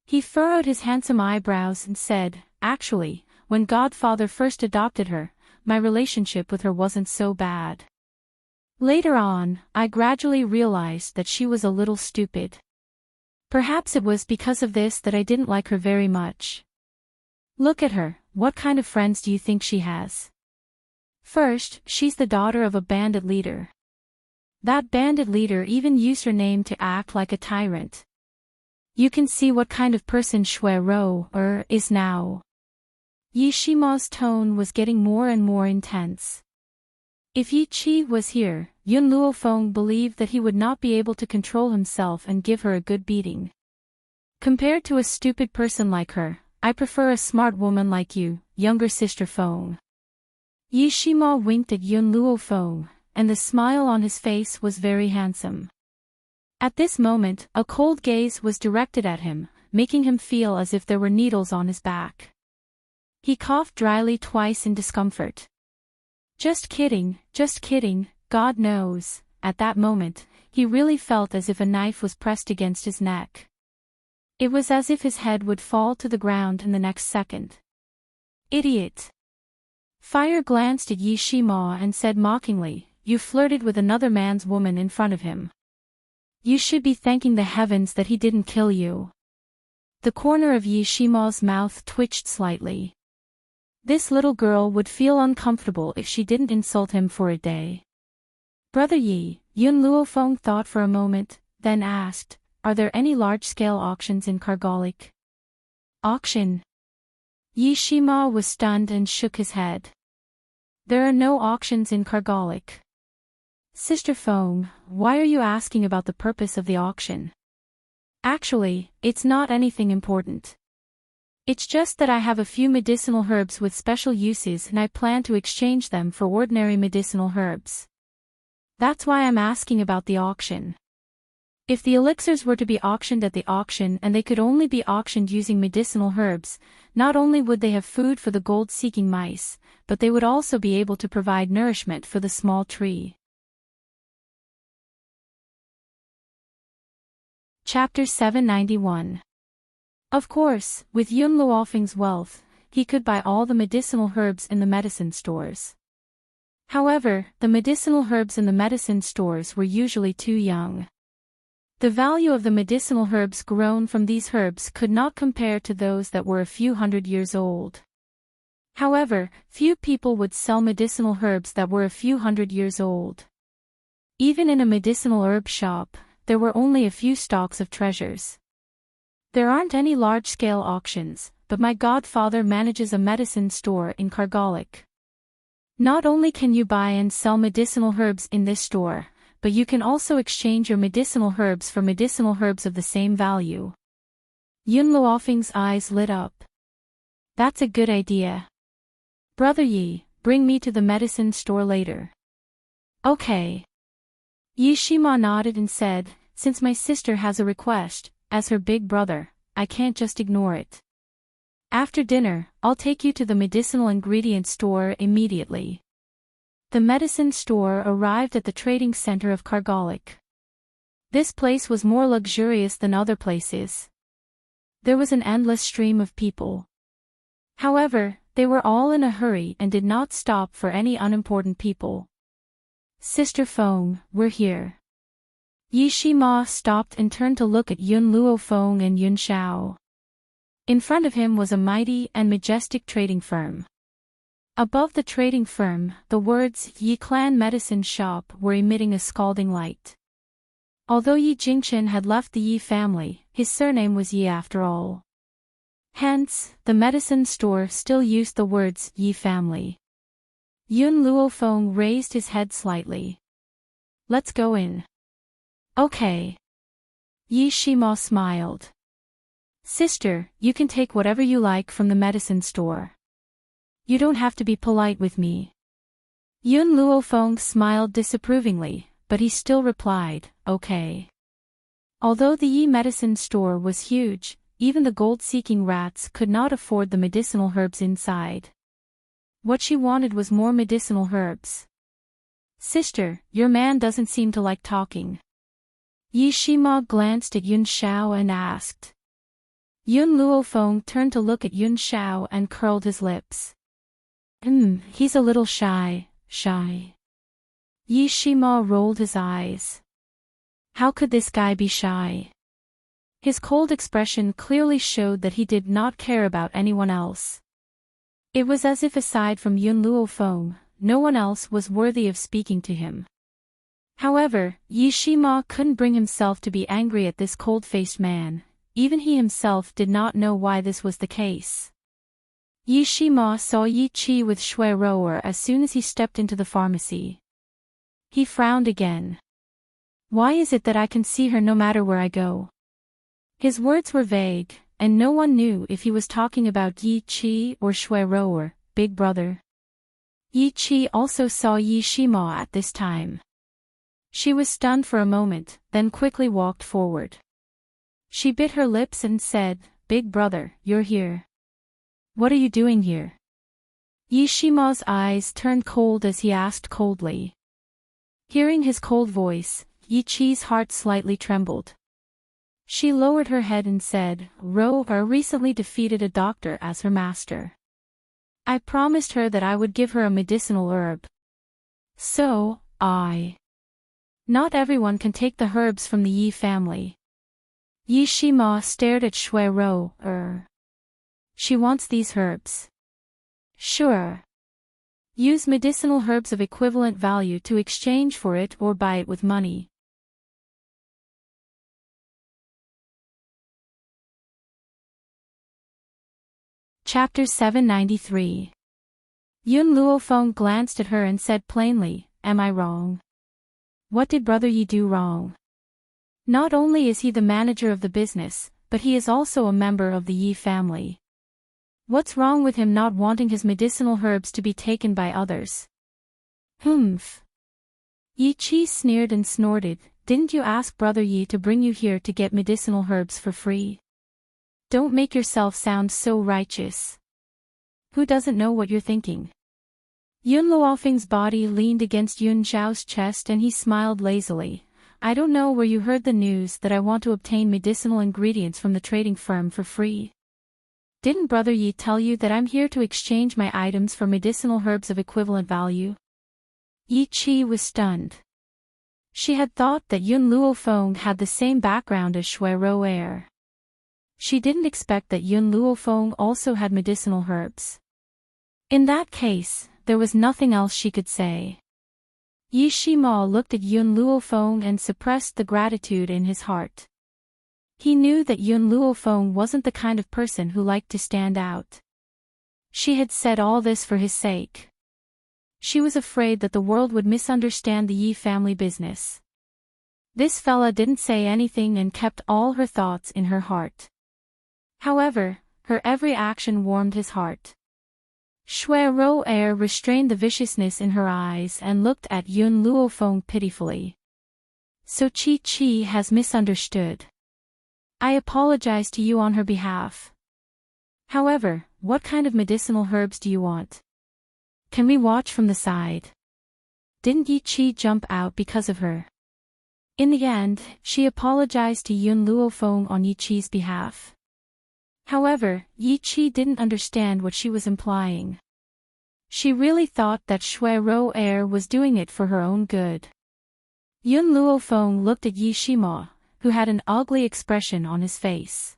He furrowed his handsome eyebrows and said, actually, when Godfather first adopted her, my relationship with her wasn't so bad. Later on, I gradually realized that she was a little stupid. Perhaps it was because of this that I didn't like her very much. Look at her, what kind of friends do you think she has? First, she's the daughter of a bandit leader. That bandit leader even used her name to act like a tyrant. You can see what kind of person Shui Rou is now. Yi Shima's tone was getting more and more intense. If Yi Qi was here, Yun Luofeng believed that he would not be able to control himself and give her a good beating. Compared to a stupid person like her, I prefer a smart woman like you, younger sister Feng. Yi Shima winked at Yun Luofeng, and the smile on his face was very handsome. At this moment, a cold gaze was directed at him, making him feel as if there were needles on his back. He coughed dryly twice in discomfort. Just kidding, God knows, at that moment, he really felt as if a knife was pressed against his neck. It was as if his head would fall to the ground in the next second. Idiot! Fire glanced at Yi Shima and said mockingly, you flirted with another man's woman in front of him. You should be thanking the heavens that he didn't kill you. The corner of Yi Shima's mouth twitched slightly. This little girl would feel uncomfortable if she didn't insult him for a day. Brother Yi, Yun Luofeng thought for a moment, then asked, are there any large-scale auctions in Kargalik? Auction? Yi Shima was stunned and shook his head. There are no auctions in Kargalik. Sister Feng, why are you asking about the purpose of the auction? Actually, it's not anything important. It's just that I have a few medicinal herbs with special uses and I plan to exchange them for ordinary medicinal herbs. That's why I'm asking about the auction. If the elixirs were to be auctioned at the auction and they could only be auctioned using medicinal herbs, not only would they have food for the gold-seeking mice, but they would also be able to provide nourishment for the small tree. Chapter 791. Of course, with Yun Luofeng's wealth, he could buy all the medicinal herbs in the medicine stores. However, the medicinal herbs in the medicine stores were usually too young. The value of the medicinal herbs grown from these herbs could not compare to those that were a few hundred years old. However, few people would sell medicinal herbs that were a few hundred years old. Even in a medicinal herb shop, there were only a few stocks of treasures. There aren't any large-scale auctions, but my godfather manages a medicine store in Kargalik. Not only can you buy and sell medicinal herbs in this store, but you can also exchange your medicinal herbs for medicinal herbs of the same value. Yun Luofeng's eyes lit up. That's a good idea. Brother Yi, bring me to the medicine store later. Okay. Yi Shima nodded and said, since my sister has a request, as her big brother, I can't just ignore it. After dinner, I'll take you to the medicinal ingredient store immediately. The medicine store arrived at the trading center of Kargalik. This place was more luxurious than other places. There was an endless stream of people. However, they were all in a hurry and did not stop for any unimportant people. Sister Feng, we're here. Yi Shima stopped and turned to look at Yun Luofeng and Yun Xiao. In front of him was a mighty and majestic trading firm. Above the trading firm, the words Yi Clan Medicine Shop were emitting a scalding light. Although Yi Jingchen had left the Yi family, his surname was Yi after all. Hence, the medicine store still used the words Yi family. Yun Luofeng raised his head slightly. Let's go in. Okay. Yi Shima smiled. Sister, you can take whatever you like from the medicine store. You don't have to be polite with me. Yun Luofeng smiled disapprovingly, but he still replied, okay. Although the Yi medicine store was huge, even the gold-seeking rats could not afford the medicinal herbs inside. What she wanted was more medicinal herbs. Sister, your man doesn't seem to like talking. Yi Shima glanced at Yun Shao and asked. Yun Luofeng turned to look at Yun Shao and curled his lips. He's a little shy. Yi Shima rolled his eyes. How could this guy be shy? His cold expression clearly showed that he did not care about anyone else. It was as if aside from Yun Luofeng, no one else was worthy of speaking to him. However, Yi Shima couldn't bring himself to be angry at this cold-faced man. Even he himself did not know why this was the case. Yi Shima saw Yi Qi with Shui Rower as soon as he stepped into the pharmacy. He frowned again. Why is it that I can see her no matter where I go? His words were vague, and no one knew if he was talking about Yi Qi or Shui Rower, big brother. Yi Qi also saw Yi Shima at this time. She was stunned for a moment, then quickly walked forward. She bit her lips and said, Big brother, you're here. What are you doing here? Yi Shima's eyes turned cold as he asked coldly. Hearing his cold voice, Yi Qi's heart slightly trembled. She lowered her head and said, Ro-er recently defeated a doctor as her master. I promised her that I would give her a medicinal herb. So, Not everyone can take the herbs from the Yi family. Yi Shima stared at Shui Ro-er. She wants these herbs. Sure. Use medicinal herbs of equivalent value to exchange for it or buy it with money. Chapter 793. Yun Luofeng glanced at her and said plainly, Am I wrong? What did Brother Yi do wrong? Not only is he the manager of the business, but he is also a member of the Yi family. What's wrong with him not wanting his medicinal herbs to be taken by others? Humph. Yi Qi sneered and snorted, Didn't you ask Brother Yi to bring you here to get medicinal herbs for free? Don't make yourself sound so righteous. Who doesn't know what you're thinking? Yun Luofeng's body leaned against Yun Zhao's chest and he smiled lazily. I don't know where you heard the news that I want to obtain medicinal ingredients from the trading firm for free. Didn't Brother Yi tell you that I'm here to exchange my items for medicinal herbs of equivalent value? Yi Qi was stunned. She had thought that Yun Luofeng had the same background as Shui Ro'er. She didn't expect that Yun Luofeng also had medicinal herbs. In that case, there was nothing else she could say. Yi Shima looked at Yun Luofeng and suppressed the gratitude in his heart. He knew that Yun Luofeng wasn't the kind of person who liked to stand out. She had said all this for his sake. She was afraid that the world would misunderstand the Yi family business. This fella didn't say anything and kept all her thoughts in her heart. However, her every action warmed his heart. Shui Ro'er restrained the viciousness in her eyes and looked at Yun Luofeng pitifully. So Qi has misunderstood. I apologize to you on her behalf. However, what kind of medicinal herbs do you want? Can we watch from the side? Didn't Yi Qi jump out because of her? In the end, she apologized to Yun Luofeng on Yi Qi's behalf. However, Yi Qi didn't understand what she was implying. She really thought that Shui Ro'er was doing it for her own good. Yun Luofeng looked at Yi Shima, who had an ugly expression on his face.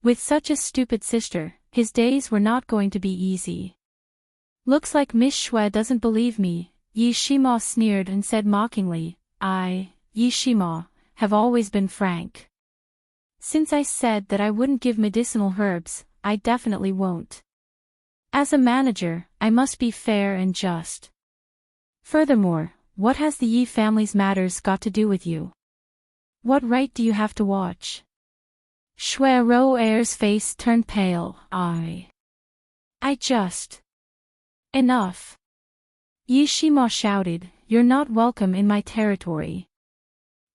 With such a stupid sister, his days were not going to be easy. Looks like Miss Shui doesn't believe me, Yi Shima sneered and said mockingly, Yi Shima, have always been frank. Since I said that I wouldn't give medicinal herbs, I definitely won't. As a manager, I must be fair and just. Furthermore, what has the Yi family's matters got to do with you? What right do you have to watch? Shui Ro-er's face turned pale. I just... Enough. Yi Shima shouted, "You're not welcome in my territory.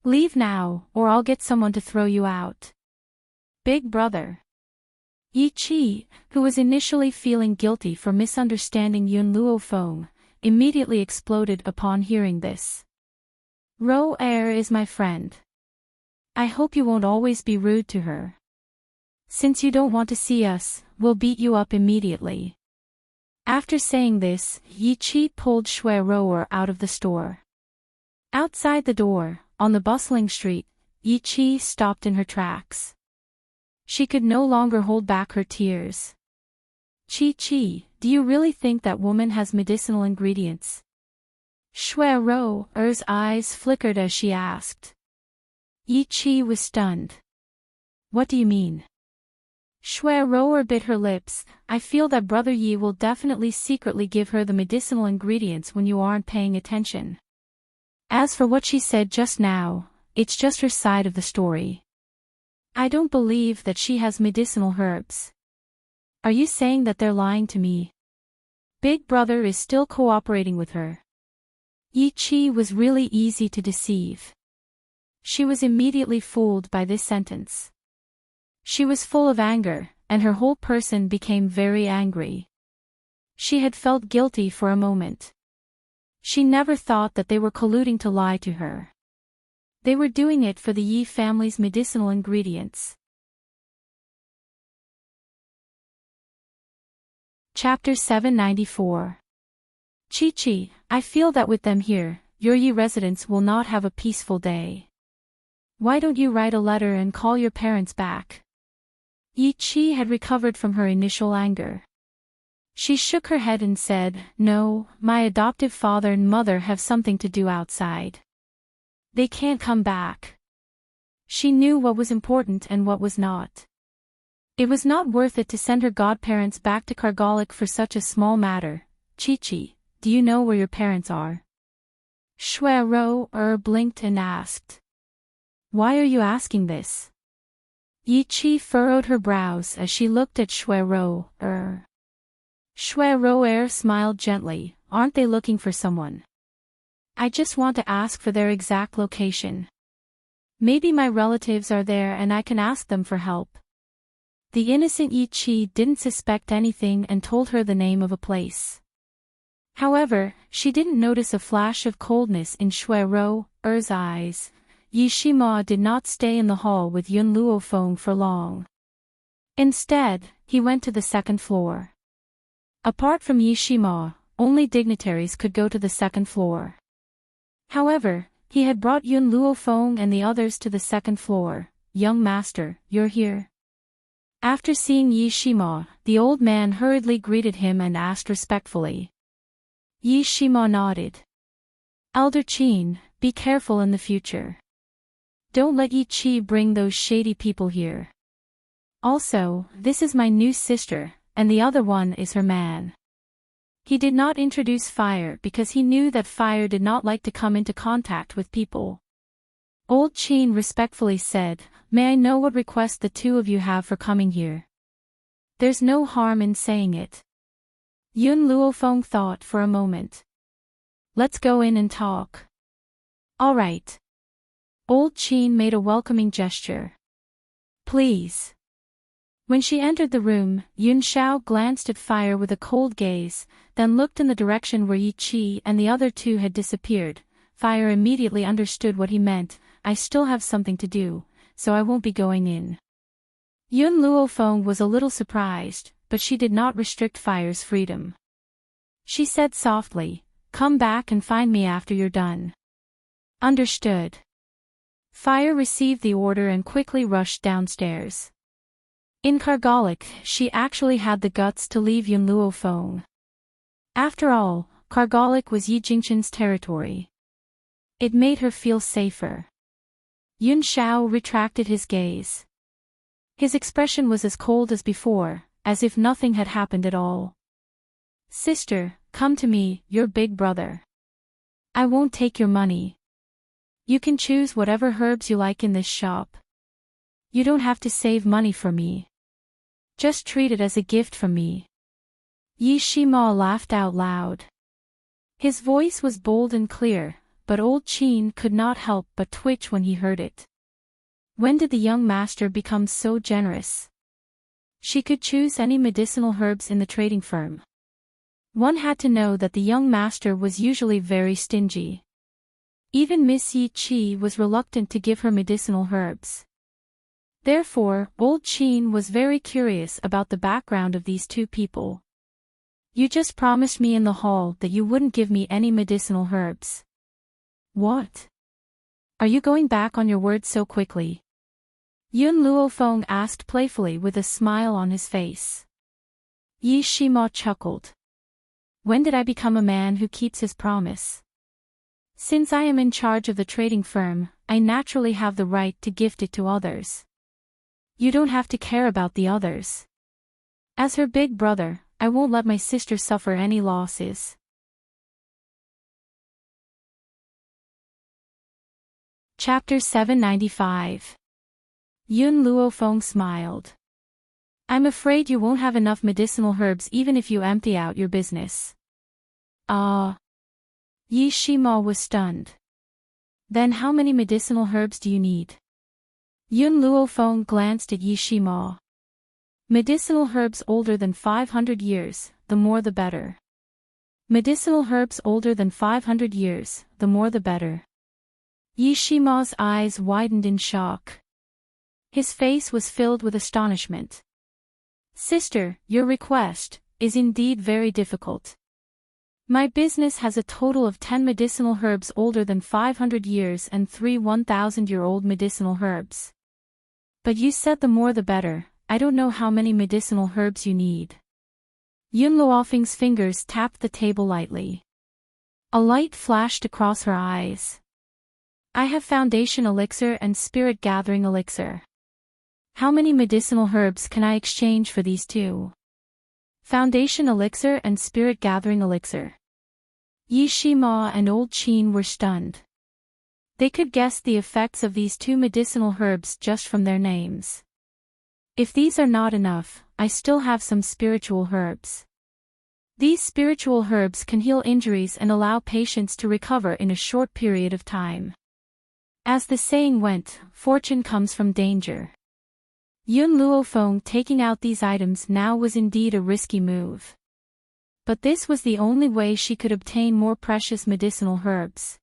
Leave now, or I'll get someone to throw you out." Big brother. Yi Qi, who was initially feeling guilty for misunderstanding Yun Luo Feng, immediately exploded upon hearing this. Ro-er is my friend. I hope you won't always be rude to her. Since you don't want to see us, we'll beat you up immediately. After saying this, Yi Qi pulled Shui Ro-er out of the store. Outside the door, on the bustling street, Yi Qi stopped in her tracks. She could no longer hold back her tears. Qi, do you really think that woman has medicinal ingredients? Shui Ro-er's eyes flickered as she asked. Yi Qi was stunned. What do you mean? Shui Ro-er bit her lips. I feel that Brother Yi will definitely secretly give her the medicinal ingredients when you aren't paying attention. As for what she said just now, it's just her side of the story. I don't believe that she has medicinal herbs. Are you saying that they're lying to me? Big brother is still cooperating with her. Yi Qi was really easy to deceive. She was immediately fooled by this sentence. She was full of anger, and her whole person became very angry. She had felt guilty for a moment. She never thought that they were colluding to lie to her. They were doing it for the Yi family's medicinal ingredients. Chapter 794. Chi, I feel that with them here, your Yi residents will not have a peaceful day. Why don't you write a letter and call your parents back? Yi Qi had recovered from her initial anger. She shook her head and said, "No, my adoptive father and mother have something to do outside. They can't come back." She knew what was important and what was not. It was not worth it to send her godparents back to Kargalik for such a small matter. Chi, do you know where your parents are? Shui Ro-er blinked and asked. Why are you asking this? Yi Qi furrowed her brows as she looked at Shui Ro-er. Shui Ro-er smiled gently. Aren't they looking for someone? I just want to ask for their exact location. Maybe my relatives are there and I can ask them for help. The innocent Yi Qi didn't suspect anything and told her the name of a place. However, she didn't notice a flash of coldness in Shui Ro-er's eyes. Yi Shima did not stay in the hall with Yun Luo Feng for long. Instead, he went to the second floor. Apart from Yi Shima, only dignitaries could go to the second floor. However, he had brought Yun Luo Feng and the others to the second floor. Young master, you're here. After seeing Yi Shima, the old man hurriedly greeted him and asked respectfully. Yi Shima nodded. Elder Qin, be careful in the future. Don't let Yi Qi bring those shady people here. Also, this is my new sister, and the other one is her man. He did not introduce Fire because he knew that Fire did not like to come into contact with people. Old Qin respectfully said, May I know what request the two of you have for coming here? There's no harm in saying it. Yun Luo Feng thought for a moment. Let's go in and talk. All right. Old Qin made a welcoming gesture. Please. When she entered the room, Yun Xiao glanced at Fire with a cold gaze, then looked in the direction where Yi Qi and the other two had disappeared. Fire immediately understood what he meant. I still have something to do, so I won't be going in. Yun Luo Feng was a little surprised, but she did not restrict Fire's freedom. She said softly, Come back and find me after you're done. Understood. Fire received the order and quickly rushed downstairs. In Kargalik, she actually had the guts to leave Yun Luo Feng. After all, Kargalik was Yi Jingchen's territory. It made her feel safer. Yun Shao retracted his gaze. His expression was as cold as before, as if nothing had happened at all. Sister, come to me, your big brother. I won't take your money. You can choose whatever herbs you like in this shop. You don't have to save money for me. Just treat it as a gift from me. Yi Shima laughed out loud. His voice was bold and clear, but old Qin could not help but twitch when he heard it. When did the young master become so generous? She could choose any medicinal herbs in the trading firm. One had to know that the young master was usually very stingy. Even Miss Yi Chi was reluctant to give her medicinal herbs. Therefore, old Qin was very curious about the background of these two people. You just promised me in the hall that you wouldn't give me any medicinal herbs. What? Are you going back on your word so quickly? Yun Luofeng asked playfully with a smile on his face. Yi Shima chuckled. When did I become a man who keeps his promise? Since I am in charge of the trading firm, I naturally have the right to gift it to others. You don't have to care about the others. As her big brother, I won't let my sister suffer any losses. Chapter 795. Yun Luofeng smiled. I'm afraid you won't have enough medicinal herbs even if you empty out your business. Yi Shima was stunned. Then how many medicinal herbs do you need? Yun Luofeng glanced at Yi Shima. Medicinal herbs older than 500 years, the more the better. Medicinal herbs older than 500 years, the more the better. Yi Shima's eyes widened in shock. His face was filled with astonishment. Sister, your request is indeed very difficult. My business has a total of 10 medicinal herbs older than 500 years and 3 1,000-year-old medicinal herbs. But you said the more the better. I don't know how many medicinal herbs you need. Yun Luofeng's fingers tapped the table lightly. A light flashed across her eyes. I have Foundation Elixir and Spirit Gathering Elixir. How many medicinal herbs can I exchange for these two? Foundation Elixir and Spirit Gathering Elixir. Yi Shima and Old Qin were stunned. They could guess the effects of these two medicinal herbs just from their names. If these are not enough, I still have some spiritual herbs. These spiritual herbs can heal injuries and allow patients to recover in a short period of time. As the saying went, fortune comes from danger. Yun Luofeng taking out these items now was indeed a risky move. But this was the only way she could obtain more precious medicinal herbs.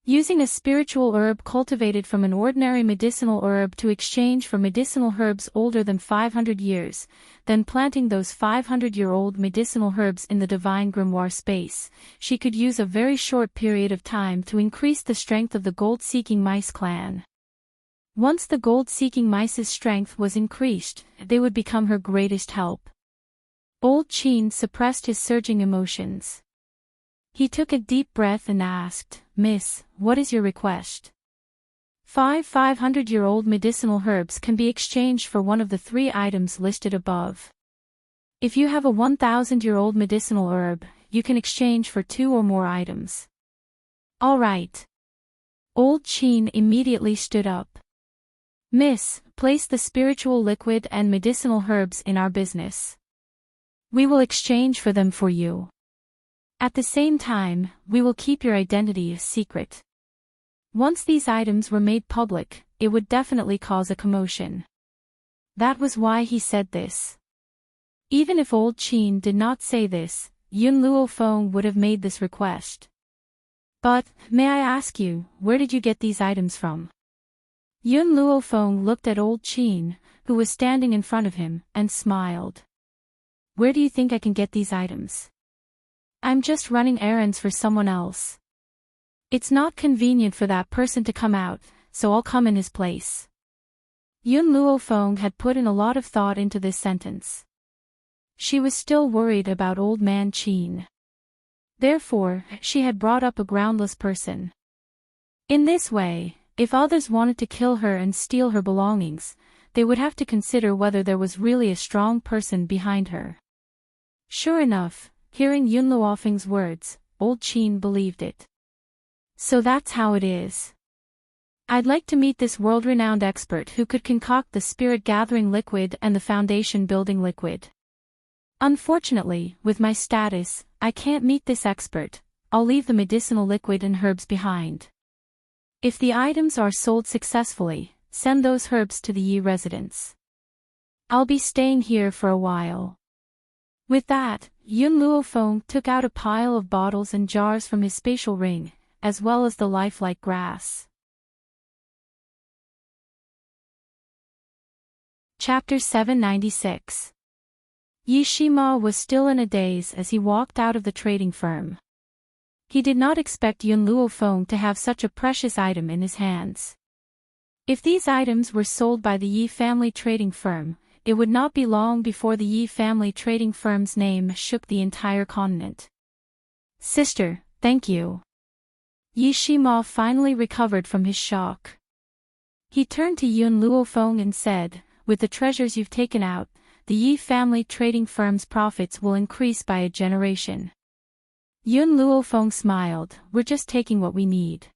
Using a spiritual herb cultivated from an ordinary medicinal herb to exchange for medicinal herbs older than 500 years, then planting those 500-year-old medicinal herbs in the divine grimoire space, she could use a very short period of time to increase the strength of the gold-seeking mice clan. Once the gold-seeking mice's strength was increased, they would become her greatest help. Old Qin suppressed his surging emotions. He took a deep breath and asked, Miss, what is your request? 500-year-old medicinal herbs can be exchanged for one of the 3 items listed above. If you have a 1,000-year-old medicinal herb, you can exchange for 2 or more items. All right. Old Qin immediately stood up. Miss, place the spiritual liquid and medicinal herbs in our business. We will exchange for them for you. At the same time, we will keep your identity a secret. Once these items were made public, it would definitely cause a commotion. That was why he said this. Even if Old Qin did not say this, Yun Luofeng would have made this request. But, may I ask you, where did you get these items from? Yun Luofeng looked at Old Qin, who was standing in front of him, and smiled. Where do you think I can get these items? I'm just running errands for someone else. It's not convenient for that person to come out, so I'll come in his place. Yun Luofeng had put in a lot of thought into this sentence. She was still worried about old man Qin. Therefore, she had brought up a groundless person. In this way, If others wanted to kill her and steal her belongings, they would have to consider whether there was really a strong person behind her. Sure enough, hearing Yun Luofeng's words, old Qin believed it. So that's how it is. I'd like to meet this world-renowned expert who could concoct the spirit-gathering liquid and the foundation-building liquid. Unfortunately, with my status, I can't meet this expert. I'll leave the medicinal liquid and herbs behind. If the items are sold successfully, send those herbs to the Yi residence. I'll be staying here for a while. With that, Yun Luofeng took out a pile of bottles and jars from his spatial ring, as well as the lifelike grass. Chapter 796. Yi Shima was still in a daze as he walked out of the trading firm. He did not expect Yun Luofeng to have such a precious item in his hands. If these items were sold by the Yi family trading firm, it would not be long before the Yi family trading firm's name shook the entire continent. Sister, thank you. Yi Shima finally recovered from his shock. He turned to Yun Luofeng and said, with the treasures you've taken out, the Yi family trading firm's profits will increase by a generation. Yun Luofeng smiled, we're just taking what we need.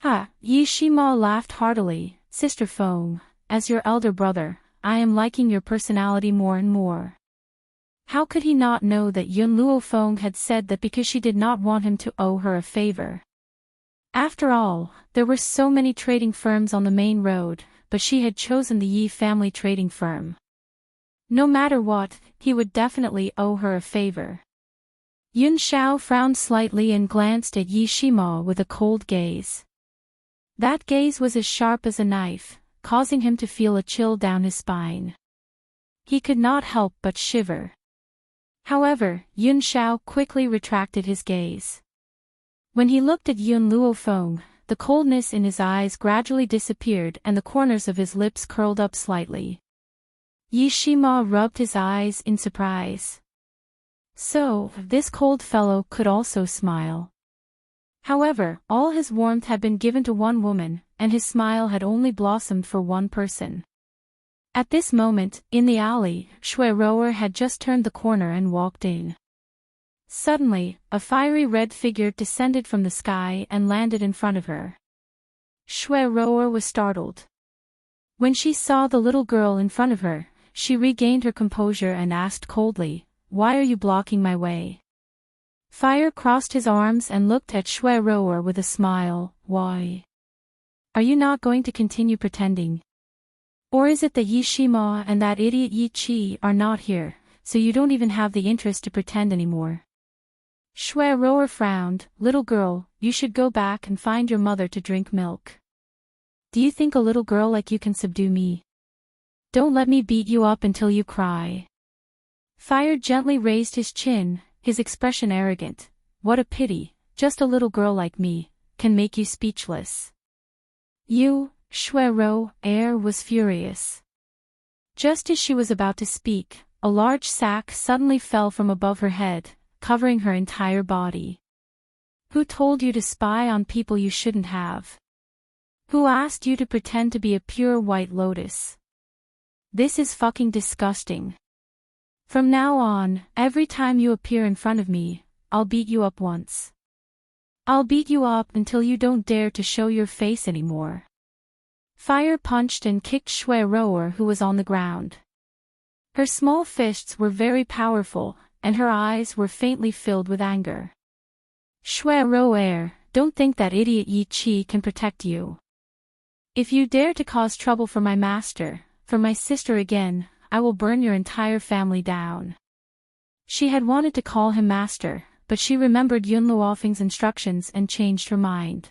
Ha! Yi Shima laughed heartily, Sister Feng, as your elder brother, I am liking your personality more and more. How could he not know that Yun Luofeng had said that because she did not want him to owe her a favor? After all, there were so many trading firms on the main road, but she had chosen the Yi family trading firm. No matter what, he would definitely owe her a favor. Yun Xiao frowned slightly and glanced at Yi Shima with a cold gaze. That gaze was as sharp as a knife, causing him to feel a chill down his spine. He could not help but shiver. However, Yun Xiao quickly retracted his gaze. When he looked at Yun Luofeng, the coldness in his eyes gradually disappeared and the corners of his lips curled up slightly. Yi Shima rubbed his eyes in surprise. So, this cold fellow could also smile. However, all his warmth had been given to one woman, and his smile had only blossomed for one person. At this moment, in the alley, Shui Rower had just turned the corner and walked in. Suddenly, a fiery red figure descended from the sky and landed in front of her. Shui Rower was startled. When she saw the little girl in front of her, she regained her composure and asked coldly, "Why are you blocking my way?" Fire crossed his arms and looked at Shui Rower with a smile, "Why? Are you not going to continue pretending? Or is it that Yi Shima and that idiot Yi Qi are not here, so you don't even have the interest to pretend anymore?" Shui Rower frowned, "Little girl, you should go back and find your mother to drink milk. Do you think a little girl like you can subdue me? Don't let me beat you up until you cry." Fire gently raised his chin, his expression arrogant. "What a pity, just a little girl like me, can make you speechless." You, Shui Rower was furious. Just as she was about to speak, a large sack suddenly fell from above her head, covering her entire body. Who told you to spy on people you shouldn't have? Who asked you to pretend to be a pure white lotus? This is fucking disgusting. From now on, every time you appear in front of me, I'll beat you up once. I'll beat you up until you don't dare to show your face anymore. Fire punched and kicked Shui Rower, who was on the ground. Her small fists were very powerful, and her eyes were faintly filled with anger. "Shui Rower, don't think that idiot Yi Qi can protect you. If you dare to cause trouble for my master, for my sister again, I will burn your entire family down." She had wanted to call him master, but she remembered Yun Luofeng's instructions and changed her mind.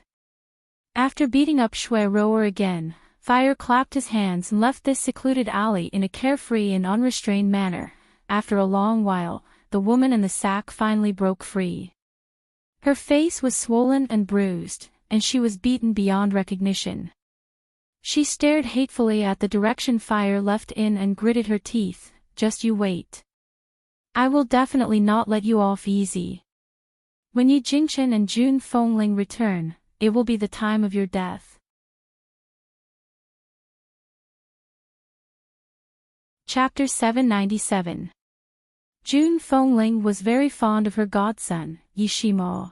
After beating up Shui Rower again, Fire clapped his hands and left this secluded alley in a carefree and unrestrained manner. After a long while, the woman in the sack finally broke free. Her face was swollen and bruised, and she was beaten beyond recognition. She stared hatefully at the direction Fire left in and gritted her teeth. "Just you wait. I will definitely not let you off easy. When Yi Jingchen and Jun Fengling return, it will be the time of your death." Chapter 797. June Fengling was very fond of her godson, Yishimo.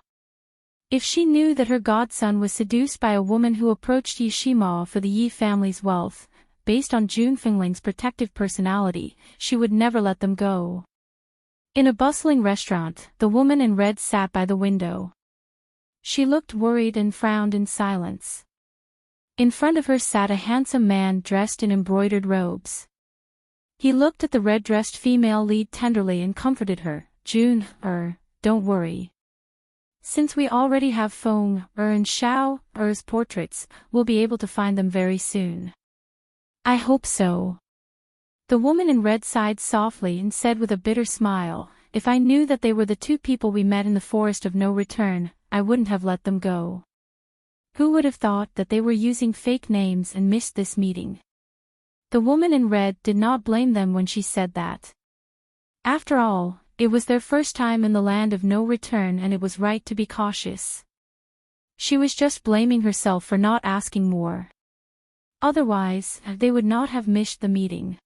If she knew that her godson was seduced by a woman who approached Yishimo for the Yi family's wealth, based on June Fengling's protective personality, she would never let them go. In a bustling restaurant, the woman in red sat by the window. She looked worried and frowned in silence. In front of her sat a handsome man dressed in embroidered robes. He looked at the red-dressed female lead tenderly and comforted her. June, don't worry. Since we already have Feng, and Xiao, portraits, we'll be able to find them very soon. I hope so. The woman in red sighed softly and said with a bitter smile, if I knew that they were the two people we met in the forest of no return, I wouldn't have let them go. Who would have thought that they were using fake names and missed this meeting? The woman in red did not blame them when she said that. After all, it was their first time in the land of no return and it was right to be cautious. She was just blaming herself for not asking more. Otherwise, they would not have missed the meeting.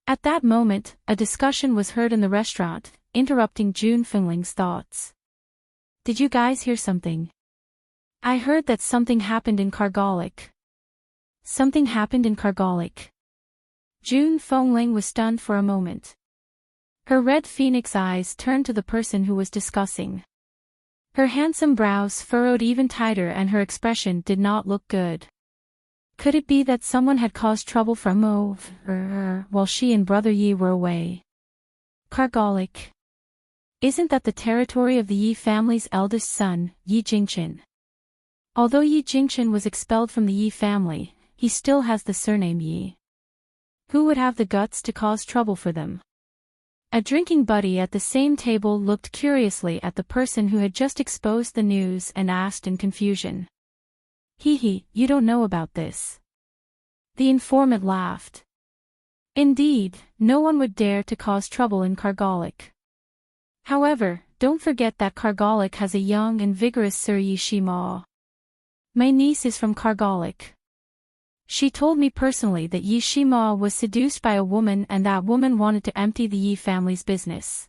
At that moment, a discussion was heard in the restaurant, interrupting June Fengling's thoughts. Did you guys hear something? I heard that something happened in Kargalik. Something happened in Kargalik. June Fengling was stunned for a moment. Her red phoenix eyes turned to the person who was discussing. Her handsome brows furrowed even tighter and her expression did not look good. Could it be that someone had caused trouble from while she and Brother Yi were away? Kargalik. Isn't that the territory of the Yi family's eldest son, Yi Jingchen? Although Yi Jingchen was expelled from the Yi family, he still has the surname Yi. Who would have the guts to cause trouble for them? A drinking buddy at the same table looked curiously at the person who had just exposed the news and asked in confusion. Hee, you don't know about this. The informant laughed. Indeed, no one would dare to cause trouble in Kargalik. However, don't forget that Kargalik has a young and vigorous Sir Yishimo. My niece is from Kargalik. She told me personally that Yi Shima was seduced by a woman and that woman wanted to empty the Yi family's business.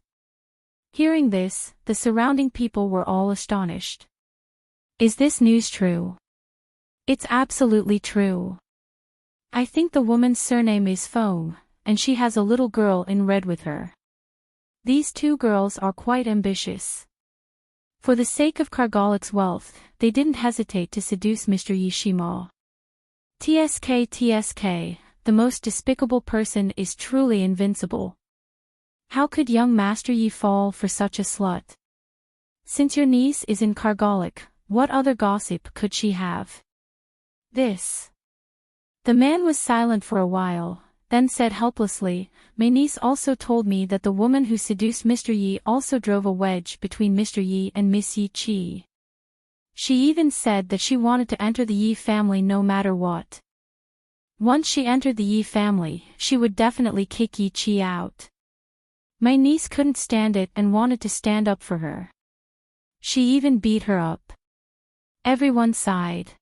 Hearing this, the surrounding people were all astonished. Is this news true? It's absolutely true. I think the woman's surname is Feng, and she has a little girl in red with her. These two girls are quite ambitious. For the sake of Kargalik's wealth, they didn't hesitate to seduce Mr. Yishimo. TSK, the most despicable person is truly invincible. How could young Master Yi fall for such a slut? Since your niece is in Kargalik, what other gossip could she have? This. The man was silent for a while, then said helplessly, my niece also told me that the woman who seduced Mr. Yi also drove a wedge between Mr. Yi and Miss Yi Chi. She even said that she wanted to enter the Yi family no matter what. Once she entered the Yi family, she would definitely kick Yi Chi out. My niece couldn't stand it and wanted to stand up for her. She even beat her up. Everyone sighed.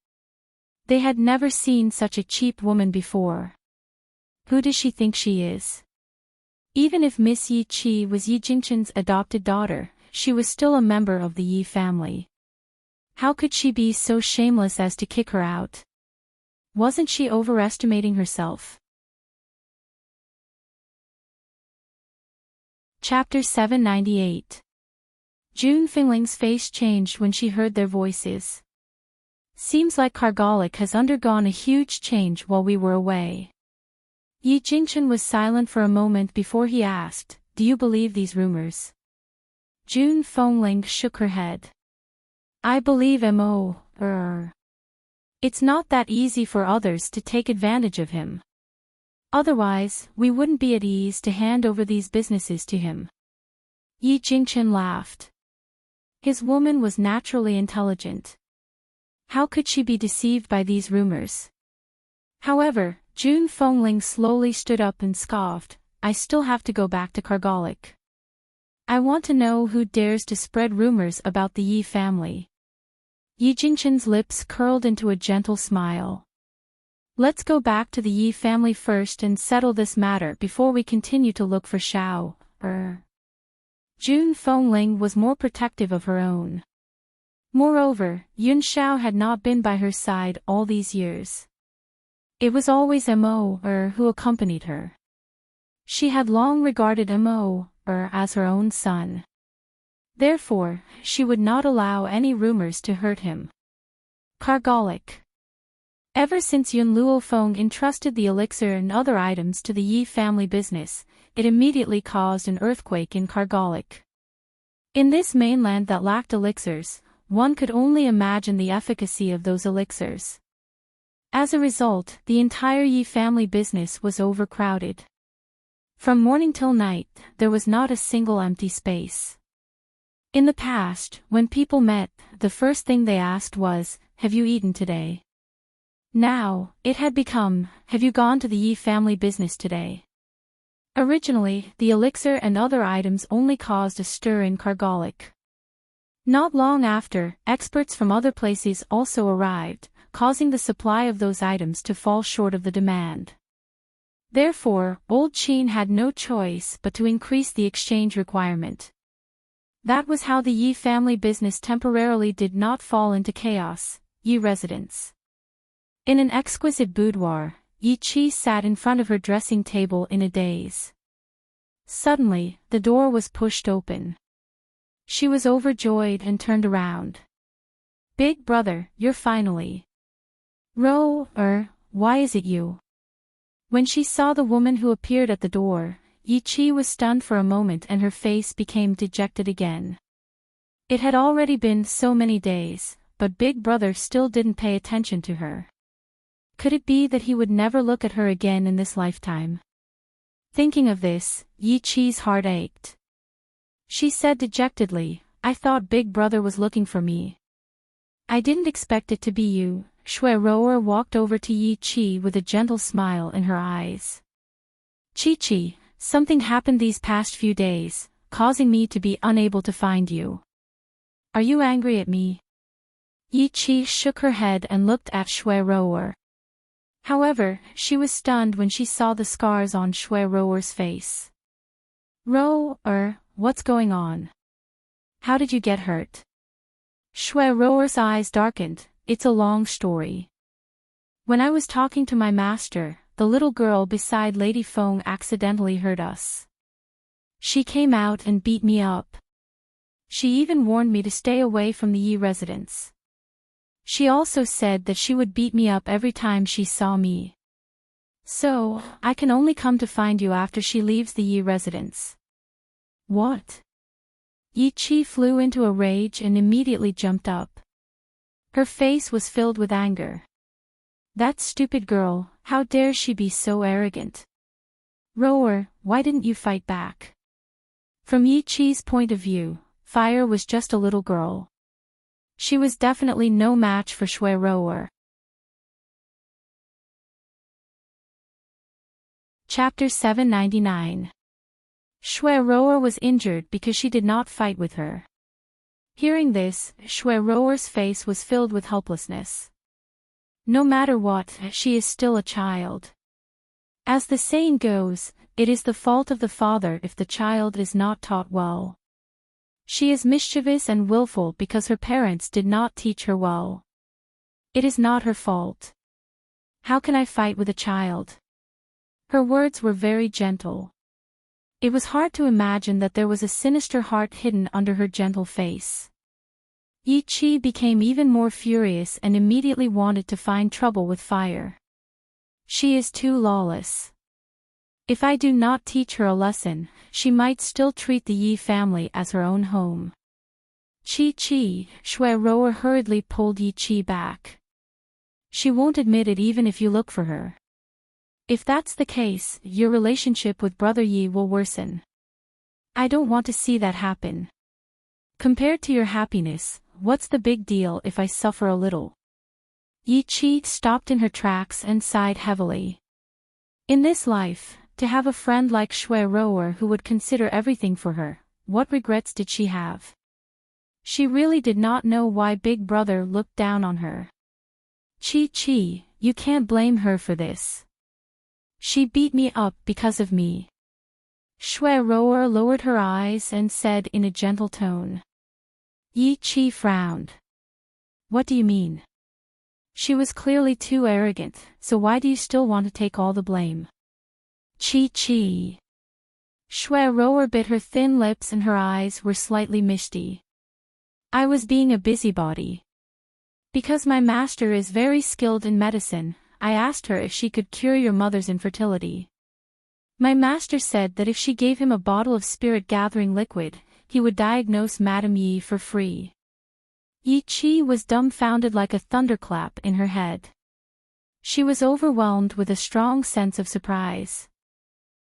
They had never seen such a cheap woman before. Who does she think she is? Even if Miss Yi Chi was Yi Jingchen's adopted daughter, she was still a member of the Yi family. How could she be so shameless as to kick her out? Wasn't she overestimating herself? Chapter 798. June Fingling's face changed when she heard their voices. Seems like Kargalik has undergone a huge change while we were away. Yi Jingchen was silent for a moment before he asked, do you believe these rumors? June Fengling shook her head. I believe It's not that easy for others to take advantage of him. Otherwise, we wouldn't be at ease to hand over these businesses to him. Yi Jingchen laughed. His woman was naturally intelligent. How could she be deceived by these rumors? However, June Fengling slowly stood up and scoffed, I still have to go back to Kargalik. I want to know who dares to spread rumors about the Yi family. Yi Jingchen's lips curled into a gentle smile. Let's go back to the Yi family first and settle this matter before we continue to look for Xiao. June Fengling was more protective of her own. Moreover, Yun Xiao had not been by her side all these years. It was always Mo who accompanied her. She had long regarded Mo as her own son. Therefore, she would not allow any rumors to hurt him. Cargolic. Ever since Yun Luofeng entrusted the elixir and other items to the Yi family business, it immediately caused an earthquake in Cargolic. In this mainland that lacked elixirs, one could only imagine the efficacy of those elixirs. As a result, the entire Yi family business was overcrowded. From morning till night, there was not a single empty space. In the past, when people met, the first thing they asked was, "Have you eaten today?" Now, it had become, "Have you gone to the Yi family business today?" Originally, the elixir and other items only caused a stir in Cargolic. Not long after, experts from other places also arrived, causing the supply of those items to fall short of the demand. Therefore, Old Qin had no choice but to increase the exchange requirement. That was how the Yi family business temporarily did not fall into chaos. Yi residence. In an exquisite boudoir, Yi Qi sat in front of her dressing table in a daze. Suddenly, the door was pushed open. She was overjoyed and turned around. "Big brother, you're finally." Why is it you?" When she saw the woman who appeared at the door, Yi Qi was stunned for a moment and her face became dejected again. It had already been so many days, but Big Brother still didn't pay attention to her. Could it be that he would never look at her again in this lifetime? Thinking of this, Yi Qi's heart ached. She said dejectedly, "I thought Big Brother was looking for me." "I didn't expect it to be you." Shui Rower walked over to Yi Qi with a gentle smile in her eyes. "Chi-Chi, something happened these past few days, causing me to be unable to find you. Are you angry at me?" Yi Qi shook her head and looked at Shui Rower. However, she was stunned when she saw the scars on Shui Rower's face. What's going on? How did you get hurt?" Shui Rower's eyes darkened. "It's a long story. When I was talking to my master, the little girl beside Lady Feng accidentally heard us. She came out and beat me up. She even warned me to stay away from the Yi residence. She also said that she would beat me up every time she saw me. So, I can only come to find you after she leaves the Yi residence." "What?" Yi Qi flew into a rage and immediately jumped up. Her face was filled with anger. "That stupid girl, how dare she be so arrogant? Rower, why didn't you fight back?" From Yi Qi's point of view, Fire was just a little girl. She was definitely no match for Shui Rower. Chapter 799. Shui Rower was injured because she did not fight with her. Hearing this, Shui Rower's face was filled with helplessness. No matter what, she is still a child. As the saying goes, it is the fault of the father if the child is not taught well. She is mischievous and willful because her parents did not teach her well. It is not her fault. How can I fight with a child? Her words were very gentle. It was hard to imagine that there was a sinister heart hidden under her gentle face. Yi Qi became even more furious and immediately wanted to find trouble with Fire. She is too lawless. If I do not teach her a lesson, she might still treat the Yi family as her own home. Chi-Chi, Shui Rower hurriedly pulled Yi Qi back. She won't admit it even if you look for her. If that's the case, your relationship with Brother Yi will worsen. I don't want to see that happen. Compared to your happiness, what's the big deal if I suffer a little? Yi Qi stopped in her tracks and sighed heavily. In this life, to have a friend like Shui Rower who would consider everything for her, what regrets did she have? She really did not know why Big Brother looked down on her. Chi-Chi, You can't blame her for this. She beat me up because of me. Shui Roer lowered her eyes and said in a gentle tone. Yi Qi frowned. What do you mean? She was clearly too arrogant, so why do you still want to take all the blame? Chi. Shui Roer bit her thin lips and her eyes were slightly misty. I was being a busybody. Because my master is very skilled in medicine, I asked her if she could cure your mother's infertility. My master said that if she gave him a bottle of spirit-gathering liquid, he would diagnose Madame Yi for free. Yi Qi was dumbfounded like a thunderclap in her head. She was overwhelmed with a strong sense of surprise.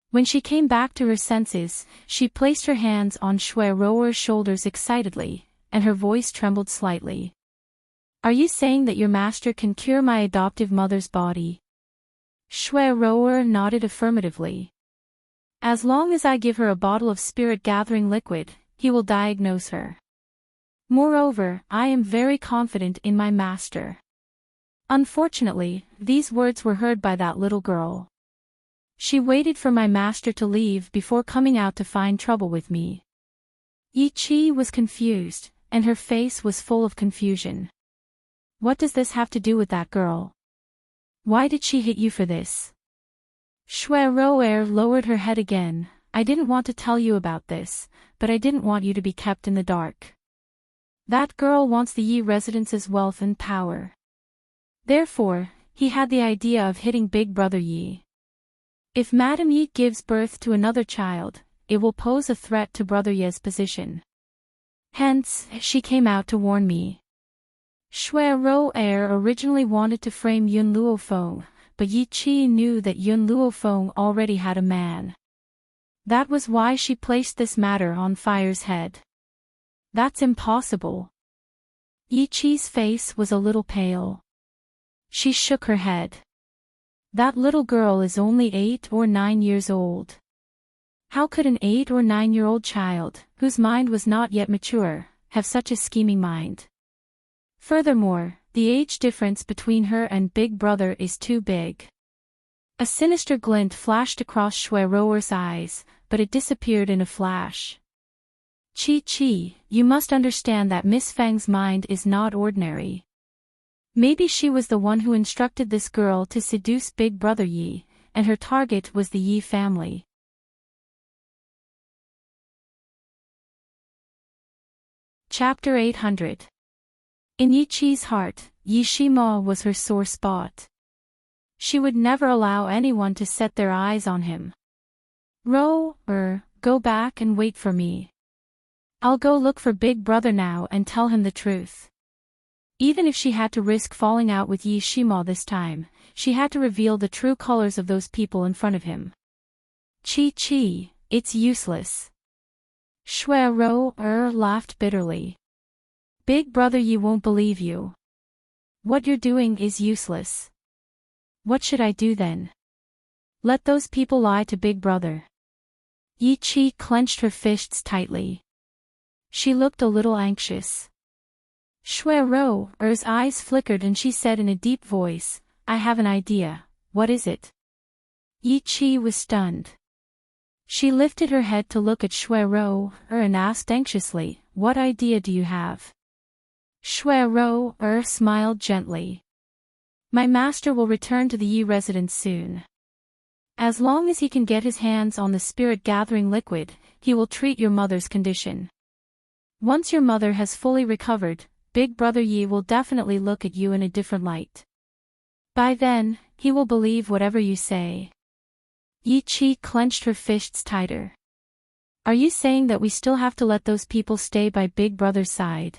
When she came back to her senses, she placed her hands on Shui Roer's shoulders excitedly, and her voice trembled slightly. Are you saying that your master can cure my adoptive mother's body? Shui Roer nodded affirmatively. As long as I give her a bottle of spirit-gathering liquid, he will diagnose her. Moreover, I am very confident in my master. Unfortunately, these words were heard by that little girl. She waited for my master to leave before coming out to find trouble with me. Yi Qi was confused, and her face was full of confusion. What does this have to do with that girl? Why did she hit you for this? Shui Roer lowered her head again. I didn't want to tell you about this, but I didn't want you to be kept in the dark. That girl wants the Yi residence's wealth and power. Therefore, he had the idea of hitting Big Brother Yi. If Madame Yi gives birth to another child, it will pose a threat to Brother Ye's position. Hence, she came out to warn me. Shui Roer originally wanted to frame Yun Luofeng, but Yi Qi knew that Yun Luofeng already had a man. That was why she placed this matter on Fire's head. That's impossible. Yi Qi's face was a little pale. She shook her head. That little girl is only 8 or 9 years old. How could an 8 or 9-year-old child, whose mind was not yet mature, have such a scheming mind? Furthermore, the age difference between her and Big Brother is too big. A sinister glint flashed across Shui Roer's eyes, but it disappeared in a flash. Chi, you must understand that Miss Fang's mind is not ordinary. Maybe she was the one who instructed this girl to seduce Big Brother Yi, and her target was the Yi family. Chapter 800. In Yi Qi's heart, Yi Shima was her sore spot. She would never allow anyone to set their eyes on him. Go back and wait for me. I'll go look for Big Brother now and tell him the truth. Even if she had to risk falling out with Yi Shima this time, she had to reveal the true colors of those people in front of him. Chi, it's useless. Shui Roer laughed bitterly. Big Brother Yi won't believe you. What you're doing is useless. What should I do then? Let those people lie to Big Brother. Yi Qi clenched her fists tightly. She looked a little anxious. Shui Roer's eyes flickered and she said in a deep voice, I have an idea. What is it? Yi Qi was stunned. She lifted her head to look at Shui Roer and asked anxiously, what idea do you have? Shui Roer smiled gently. My master will return to the Yi residence soon. As long as he can get his hands on the spirit-gathering liquid, he will treat your mother's condition. Once your mother has fully recovered, Big Brother Yi will definitely look at you in a different light. By then, he will believe whatever you say. Yi Qi clenched her fists tighter. Are you saying that we still have to let those people stay by Big Brother's side?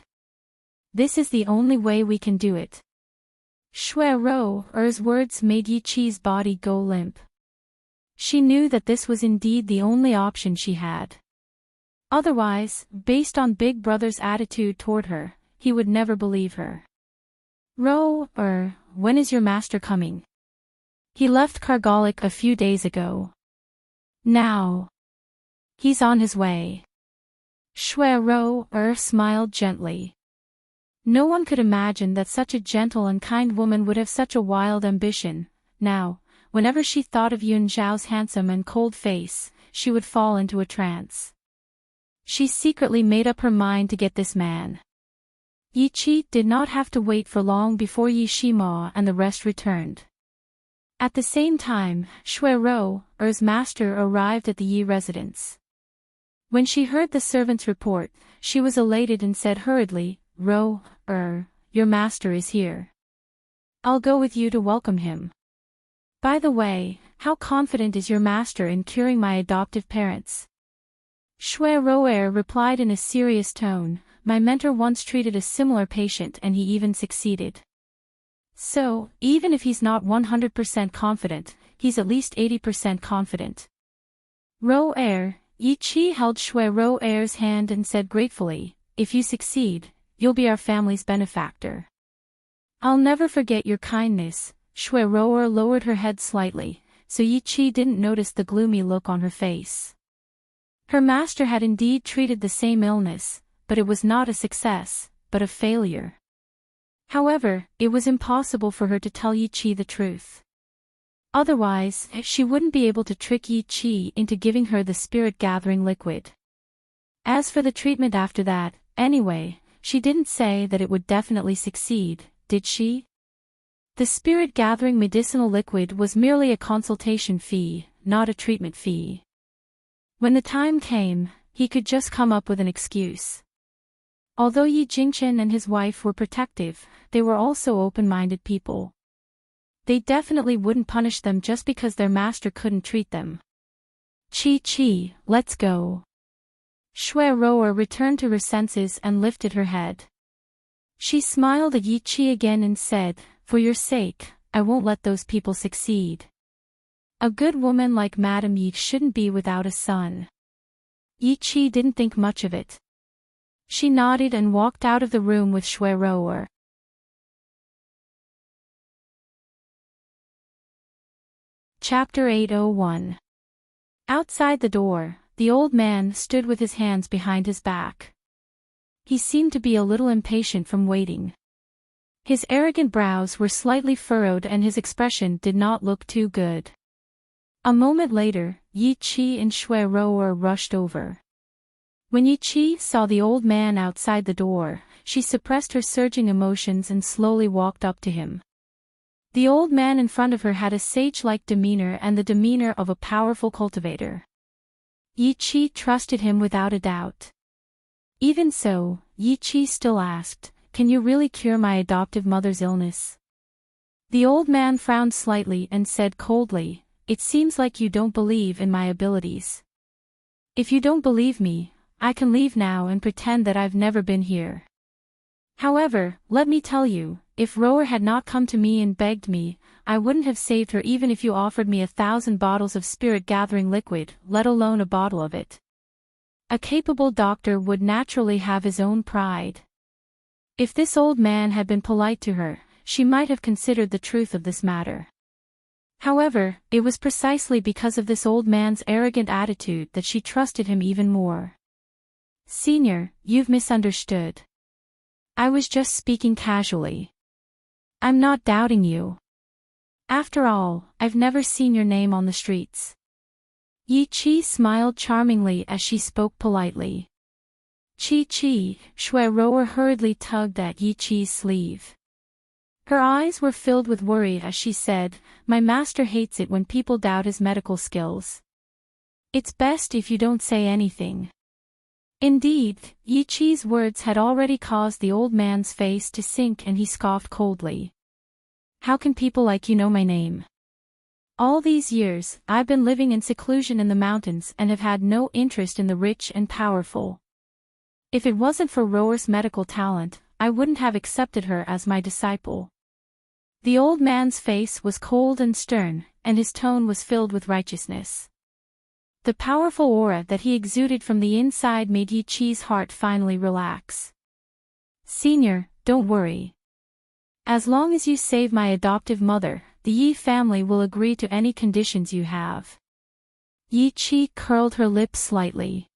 This is the only way we can do it. Shui Roer's words made Yi Qi's body go limp. She knew that this was indeed the only option she had. Otherwise, based on Big Brother's attitude toward her, he would never believe her. When is your master coming? He left Kargalik a few days ago. Now. He's on his way. Shui Roer smiled gently. No one could imagine that such a gentle and kind woman would have such a wild ambition. Now, whenever she thought of Yun Zhao's handsome and cold face, she would fall into a trance. She secretly made up her mind to get this man. Yi Qi did not have to wait for long before Yi Shima and the rest returned. At the same time, Shui Rouer's master arrived at the Yi residence. When she heard the servant's report, she was elated and said hurriedly, "Rouer, your master is here. I'll go with you to welcome him. By the way, how confident is your master in curing my adoptive parents?" Shui Rouer replied in a serious tone, "My mentor once treated a similar patient and he even succeeded. So, even if he's not 100% confident, he's at least 80% confident." Rouer, Yi Qi held Shui Rouer's hand and said gratefully, "If you succeed, you'll be our family's benefactor." "I'll never forget your kindness." Shui Rouer lowered her head slightly, so Yi Qi didn't notice the gloomy look on her face. Her master had indeed treated the same illness, but it was not a success, but a failure. However, it was impossible for her to tell Yi Qi the truth. Otherwise, she wouldn't be able to trick Yi Qi into giving her the spirit-gathering liquid. As for the treatment after that, anyway, she didn't say that it would definitely succeed, did she? The spirit-gathering medicinal liquid was merely a consultation fee, not a treatment fee. When the time came, he could just come up with an excuse. Although Yi Jingchen and his wife were protective, they were also open-minded people. They definitely wouldn't punish them just because their master couldn't treat them. "Qi, let's go." Shui Rouer returned to her senses and lifted her head. She smiled at Yi Qi again and said, "For your sake, I won't let those people succeed. A good woman like Madame Yi shouldn't be without a son." Yi Qi didn't think much of it. She nodded and walked out of the room with Shui Rouer. Chapter 801. Outside the door, the old man stood with his hands behind his back. He seemed to be a little impatient from waiting. His arrogant brows were slightly furrowed and his expression did not look too good. A moment later, Yi Qi and Shui Rouer rushed over. When Yi Qi saw the old man outside the door, she suppressed her surging emotions and slowly walked up to him. The old man in front of her had a sage-like demeanor and the demeanor of a powerful cultivator. Yi Qi trusted him without a doubt. Even so, Yi Qi still asked, "Can you really cure my adoptive mother's illness?" The old man frowned slightly and said coldly, "It seems like you don't believe in my abilities. If you don't believe me, I can leave now and pretend that I've never been here. However, let me tell you, if Rouer had not come to me and begged me, I wouldn't have saved her even if you offered me 1,000 bottles of spirit-gathering liquid, let alone a bottle of it." A capable doctor would naturally have his own pride. If this old man had been polite to her, she might have considered the truth of this matter. However, it was precisely because of this old man's arrogant attitude that she trusted him even more. "Senior, you've misunderstood. I was just speaking casually. I'm not doubting you. After all, I've never seen your name on the streets." Yi Qi smiled charmingly as she spoke politely. "Qi," Shui Rouer hurriedly tugged at Yi Qi's sleeve. Her eyes were filled with worry as she said, "My master hates it when people doubt his medical skills. It's best if you don't say anything." Indeed, Yi Qi's words had already caused the old man's face to sink and he scoffed coldly. "How can people like you know my name? All these years, I've been living in seclusion in the mountains and have had no interest in the rich and powerful. If it wasn't for Rouer's medical talent, I wouldn't have accepted her as my disciple." The old man's face was cold and stern, and his tone was filled with righteousness. The powerful aura that he exuded from the inside made Yi Qi's heart finally relax. "Senior, don't worry. As long as you save my adoptive mother, the Yi family will agree to any conditions you have." Yi Qi curled her lips slightly.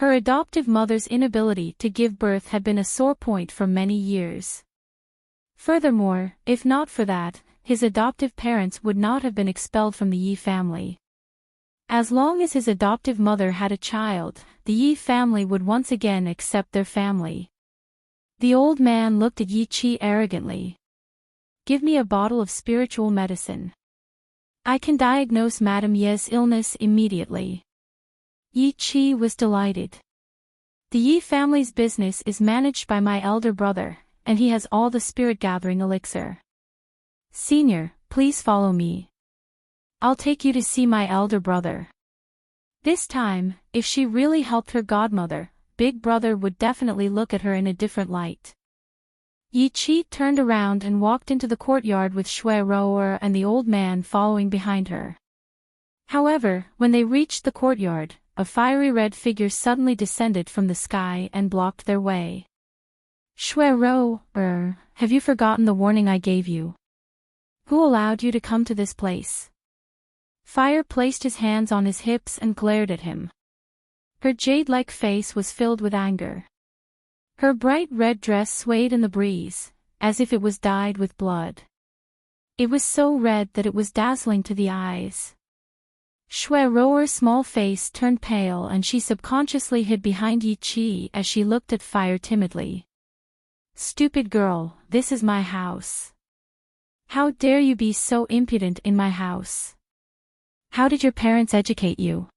Her adoptive mother's inability to give birth had been a sore point for many years. Furthermore, if not for that, his adoptive parents would not have been expelled from the Yi family. As long as his adoptive mother had a child, the Yi family would once again accept their family. The old man looked at Yi Chi arrogantly. "Give me a bottle of spiritual medicine. I can diagnose Madame Ye's illness immediately." Yi Chi was delighted. "The Yi family's business is managed by my elder brother, and he has all the spirit-gathering elixir. Senior, please follow me. I'll take you to see my elder brother." This time, if she really helped her godmother, Big Brother would definitely look at her in a different light. Yi Chi turned around and walked into the courtyard with Shui Roer and the old man following behind her. However, when they reached the courtyard, a fiery red figure suddenly descended from the sky and blocked their way. "Shui Roer, have you forgotten the warning I gave you? Who allowed you to come to this place?" Fire placed his hands on his hips and glared at him. Her jade-like face was filled with anger. Her bright red dress swayed in the breeze, as if it was dyed with blood. It was so red that it was dazzling to the eyes. Shui Roer's small face turned pale and she subconsciously hid behind Yi Chi as she looked at Fire timidly. "Stupid girl, this is my house. How dare you be so impudent in my house? How did your parents educate you?"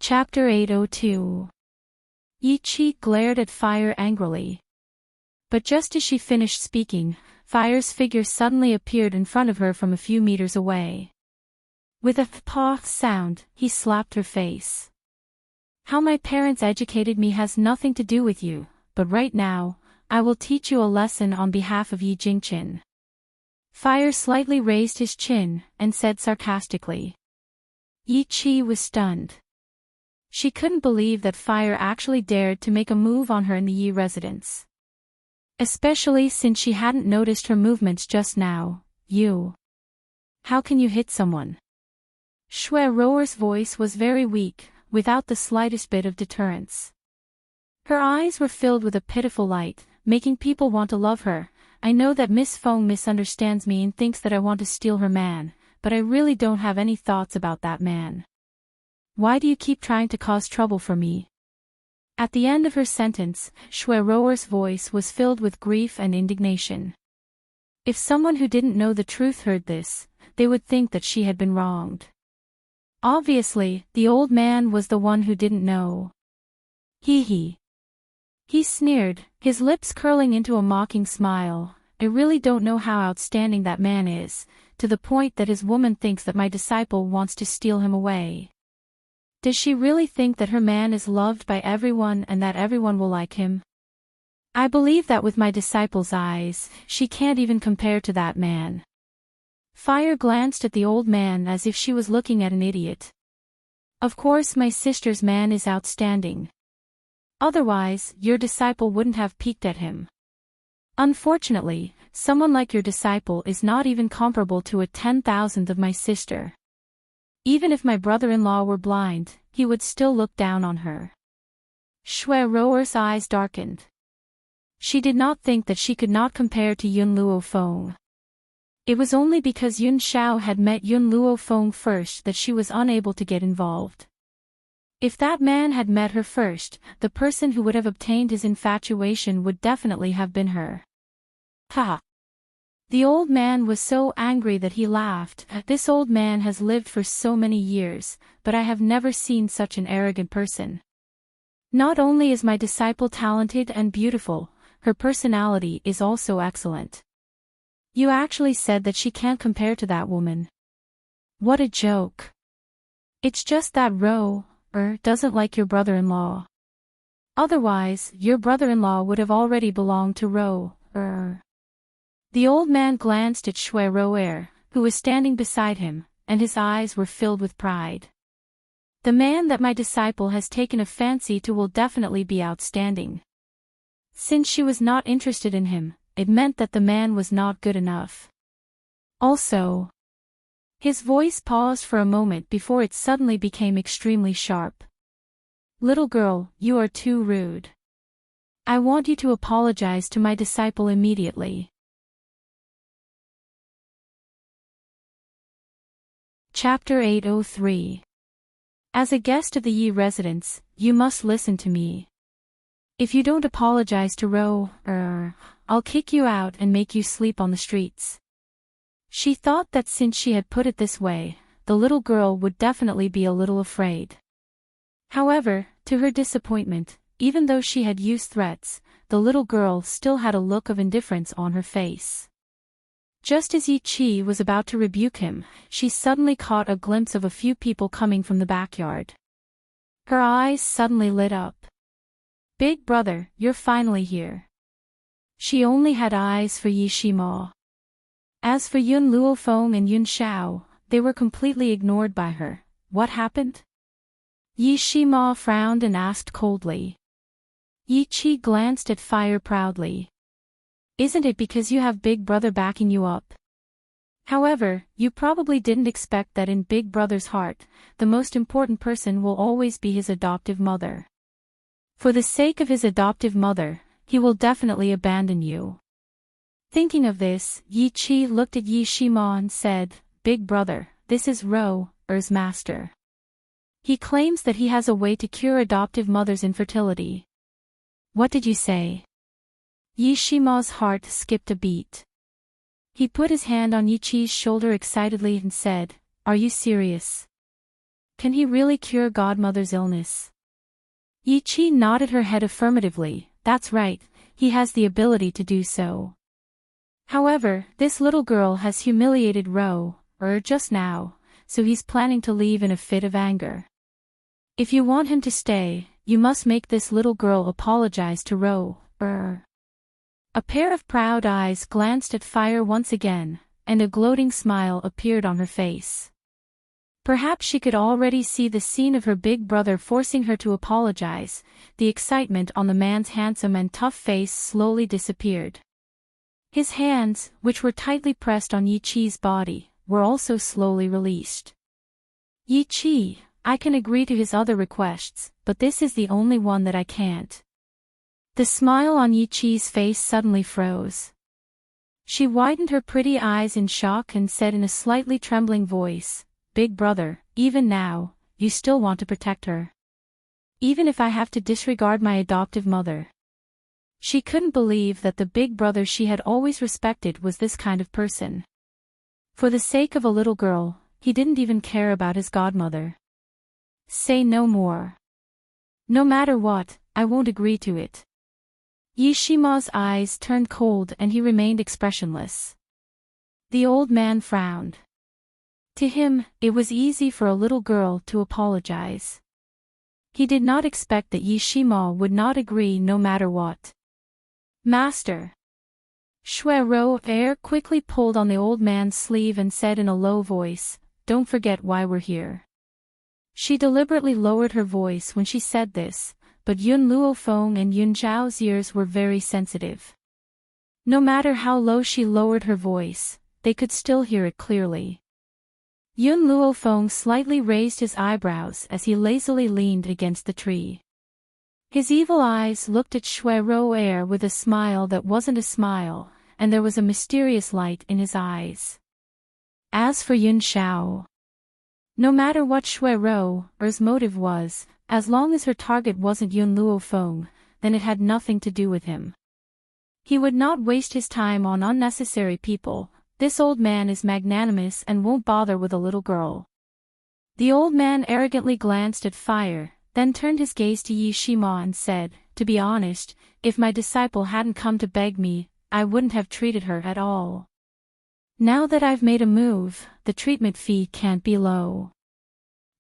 Chapter 802. Yi Chi glared at Fire angrily. But just as she finished speaking, Fire's figure suddenly appeared in front of her from a few meters away. With a th-paw sound, he slapped her face. "How my parents educated me has nothing to do with you, but right now, I will teach you a lesson on behalf of Yi Jingqin." Fire slightly raised his chin and said sarcastically. Yi Chi was stunned. She couldn't believe that Fire actually dared to make a move on her in the Yi residence. Especially since she hadn't noticed her movements just now. "You. How can you hit someone?" Shui Roer's voice was very weak, without the slightest bit of deterrence. Her eyes were filled with a pitiful light, making people want to love her. "I know that Miss Feng misunderstands me and thinks that I want to steal her man, but I really don't have any thoughts about that man. Why do you keep trying to cause trouble for me?" At the end of her sentence, Shui Roer's voice was filled with grief and indignation. If someone who didn't know the truth heard this, they would think that she had been wronged. Obviously, the old man was the one who didn't know. He sneered, his lips curling into a mocking smile. "I really don't know how outstanding that man is, to the point that his woman thinks that my disciple wants to steal him away. Does she really think that her man is loved by everyone and that everyone will like him? I believe that with my disciple's eyes, she can't even compare to that man." Fire glanced at the old man as if she was looking at an idiot. "Of course my sister's man is outstanding. Otherwise, your disciple wouldn't have peeked at him. Unfortunately, someone like your disciple is not even comparable to a 10,000th of my sister. Even if my brother-in-law were blind, he would still look down on her." Shui Roer's eyes darkened. She did not think that she could not compare to Yun Luo Feng. It was only because Yun Xiao had met Yun Luo Feng first that she was unable to get involved. If that man had met her first, the person who would have obtained his infatuation would definitely have been her. Ha! The old man was so angry that he laughed. "This old man has lived for so many years, but I have never seen such an arrogant person. Not only is my disciple talented and beautiful, her personality is also excellent. You actually said that she can't compare to that woman. What a joke. It's just that Roer doesn't like your brother-in-law. Otherwise, your brother-in-law would have already belonged to Roer." The old man glanced at Shui Roer, who was standing beside him, and his eyes were filled with pride. "The man that my disciple has taken a fancy to will definitely be outstanding." Since she was not interested in him, it meant that the man was not good enough. Also, His voice paused for a moment before it suddenly became extremely sharp. Little girl, you are too rude. I want you to apologize to my disciple immediately. Chapter 803. As a guest of the Yi residence, you must listen to me. If you don't apologize to Ro, I'll kick you out and make you sleep on the streets. She thought that since she had put it this way, the little girl would definitely be a little afraid. However, to her disappointment, even though she had used threats, the little girl still had a look of indifference on her face. Just as Yi Chi was about to rebuke him, she suddenly caught a glimpse of a few people coming from the backyard. Her eyes suddenly lit up. Big brother, you're finally here. She only had eyes for Yi Shima. As for Yun Luofeng and Yun Xiao, they were completely ignored by her. What happened? Yi Shima frowned and asked coldly. Yi Chi glanced at Fire proudly. Isn't it because you have Big Brother backing you up? However, you probably didn't expect that in Big Brother's heart, the most important person will always be his adoptive mother. For the sake of his adoptive mother, he will definitely abandon you. Thinking of this, Yi Chi looked at Yi Shima and said, Big brother, this is Ro-er's master. He claims that he has a way to cure adoptive mother's infertility. What did you say? Yi Shima's heart skipped a beat. He put his hand on Yi Chi's shoulder excitedly and said, Are you serious? Can he really cure godmother's illness? Yi Chi nodded her head affirmatively. That's right, he has the ability to do so. However, this little girl has humiliated Ro-er just now, so he's planning to leave in a fit of anger. If you want him to stay, you must make this little girl apologize to Ro-er. A pair of proud eyes glanced at Fire once again, and a gloating smile appeared on her face. Perhaps she could already see the scene of her big brother forcing her to apologize. The excitement on the man's handsome and tough face slowly disappeared. His hands, which were tightly pressed on Yi Chi's body, were also slowly released. Yi Chi, I can agree to his other requests, but this is the only one that I can't. The smile on Yi Chi's face suddenly froze. She widened her pretty eyes in shock and said in a slightly trembling voice, Big brother, even now, you still want to protect her. Even if I have to disregard my adoptive mother. She couldn't believe that the big brother she had always respected was this kind of person. For the sake of a little girl, he didn't even care about his godmother. Say no more. No matter what, I won't agree to it. Yi Shima's eyes turned cold and he remained expressionless. The old man frowned. To him, it was easy for a little girl to apologize. He did not expect that Yi Shima would not agree no matter what. Master. Shui Ro-er quickly pulled on the old man's sleeve and said in a low voice, Don't forget why we're here. She deliberately lowered her voice when she said this, but Yun Luofeng and Yun Zhao's ears were very sensitive. No matter how low she lowered her voice, they could still hear it clearly. Yun Luofeng slightly raised his eyebrows as he lazily leaned against the tree. His evil eyes looked at Shui Ro-er with a smile that wasn't a smile, and there was a mysterious light in his eyes. As for Yun Xiao, no matter what Shui Ro-er's motive was, as long as her target wasn't Yun Luofeng, then it had nothing to do with him. He would not waste his time on unnecessary people. This old man is magnanimous and won't bother with a little girl. The old man arrogantly glanced at Fire, then turned his gaze to Yi Shima and said, To be honest, if my disciple hadn't come to beg me, I wouldn't have treated her at all. Now that I've made a move, the treatment fee can't be low.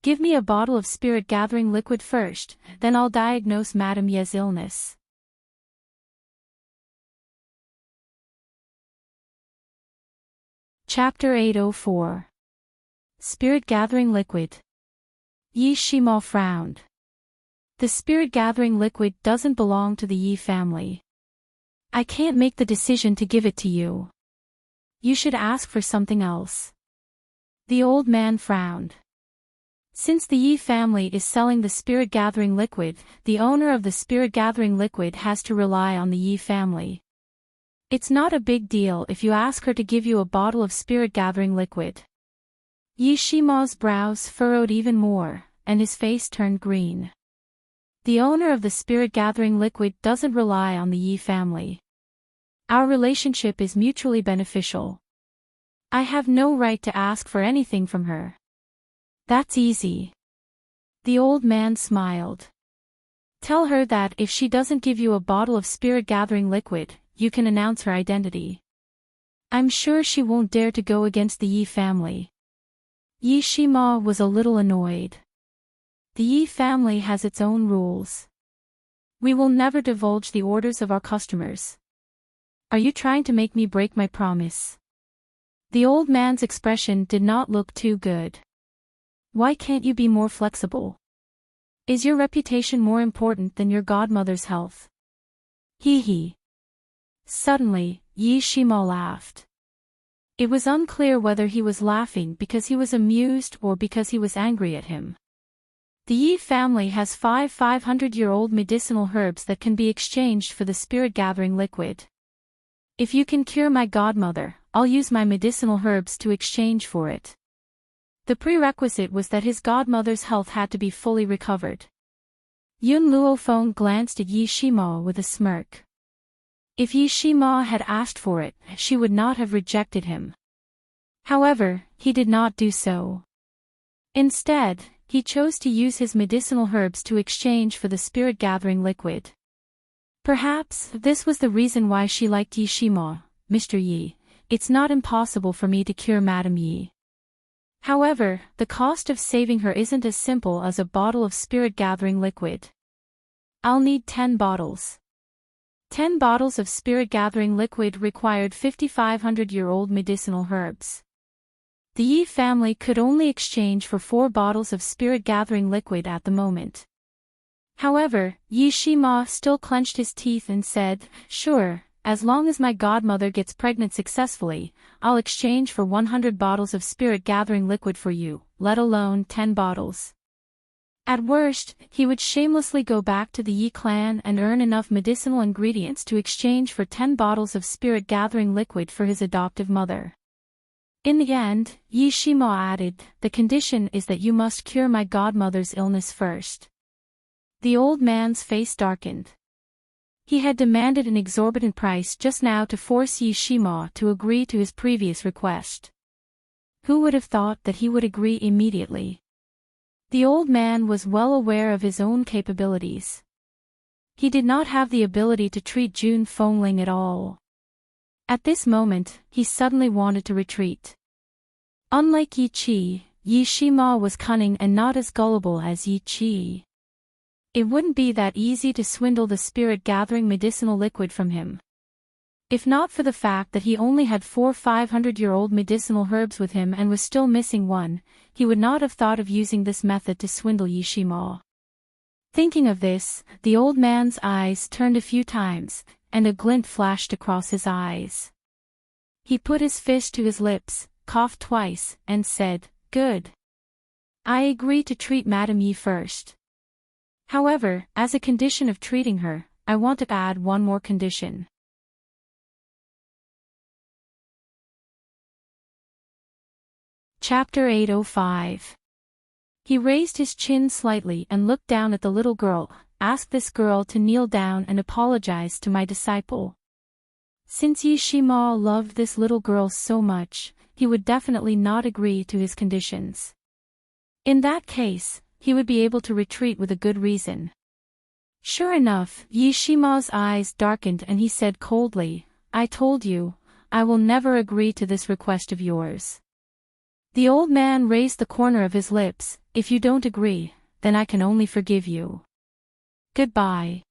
Give me a bottle of spirit-gathering liquid first, then I'll diagnose Madame Ye's illness. Chapter 804. Spirit-gathering liquid. Yi Shima frowned. The spirit-gathering liquid doesn't belong to the Yi family. I can't make the decision to give it to you. You should ask for something else. The old man frowned. Since the Yi family is selling the spirit-gathering liquid, the owner of the spirit-gathering liquid has to rely on the Yi family. It's not a big deal if you ask her to give you a bottle of spirit-gathering liquid. Yi Shima's brows furrowed even more, and his face turned green. The owner of the spirit-gathering liquid doesn't rely on the Yi family. Our relationship is mutually beneficial. I have no right to ask for anything from her. That's easy. The old man smiled. Tell her that if she doesn't give you a bottle of spirit-gathering liquid, you can announce her identity. I'm sure she won't dare to go against the Yi family. Yi Shima was a little annoyed. The Yi family has its own rules. We will never divulge the orders of our customers. Are you trying to make me break my promise? The old man's expression did not look too good. Why can't you be more flexible? Is your reputation more important than your godmother's health? Hee hee. Suddenly, Yi Shima laughed. It was unclear whether he was laughing because he was amused or because he was angry at him. The Yi family has 500-year-old medicinal herbs that can be exchanged for the spirit-gathering liquid. If you can cure my godmother, I'll use my medicinal herbs to exchange for it. The prerequisite was that his godmother's health had to be fully recovered. Yun Luofeng glanced at Yi Shima with a smirk. If Yi Shima had asked for it, she would not have rejected him. However, he did not do so. Instead, he chose to use his medicinal herbs to exchange for the spirit-gathering liquid. Perhaps this was the reason why she liked Yi Shima. Mr. Yi, it's not impossible for me to cure Madame Yi. However, the cost of saving her isn't as simple as a bottle of spirit-gathering liquid. I'll need 10 bottles. 10 bottles of spirit-gathering liquid required 5,500-year-old medicinal herbs. The Yi family could only exchange for 4 bottles of spirit-gathering liquid at the moment. However, Yi Shima still clenched his teeth and said, "Sure, as long as my godmother gets pregnant successfully, I'll exchange for 100 bottles of spirit-gathering liquid for you, let alone 10 bottles." At worst, he would shamelessly go back to the Yi clan and earn enough medicinal ingredients to exchange for 10 bottles of spirit-gathering liquid for his adoptive mother. In the end, Yi Shima added, "The condition is that you must cure my godmother's illness first." The old man's face darkened. He had demanded an exorbitant price just now to force Yi Shima to agree to his previous request. Who would have thought that he would agree immediately? The old man was well aware of his own capabilities. He did not have the ability to treat Jun Fengling at all. At this moment, he suddenly wanted to retreat. Unlike Yi Qi, Yi Shima was cunning and not as gullible as Yi Qi. It wouldn't be that easy to swindle the spirit-gathering medicinal liquid from him. If not for the fact that he only had 4 500-year-old medicinal herbs with him and was still missing one, he would not have thought of using this method to swindle Yi Shima. Thinking of this, the old man's eyes turned a few times, and a glint flashed across his eyes. He put his fist to his lips, coughed twice, and said, "Good. I agree to treat Madame Yi first. However, as a condition of treating her, I want to add one more condition." Chapter 805. He raised his chin slightly and looked down at the little girl. "Ask this girl to kneel down and apologize to my disciple." Since Yi Shima loved this little girl so much, he would definitely not agree to his conditions. In that case, he would be able to retreat with a good reason. Sure enough, Yi Shima's eyes darkened and he said coldly, "I told you, I will never agree to this request of yours." The old man raised the corner of his lips, "If you don't agree, then I can only forgive you. Goodbye.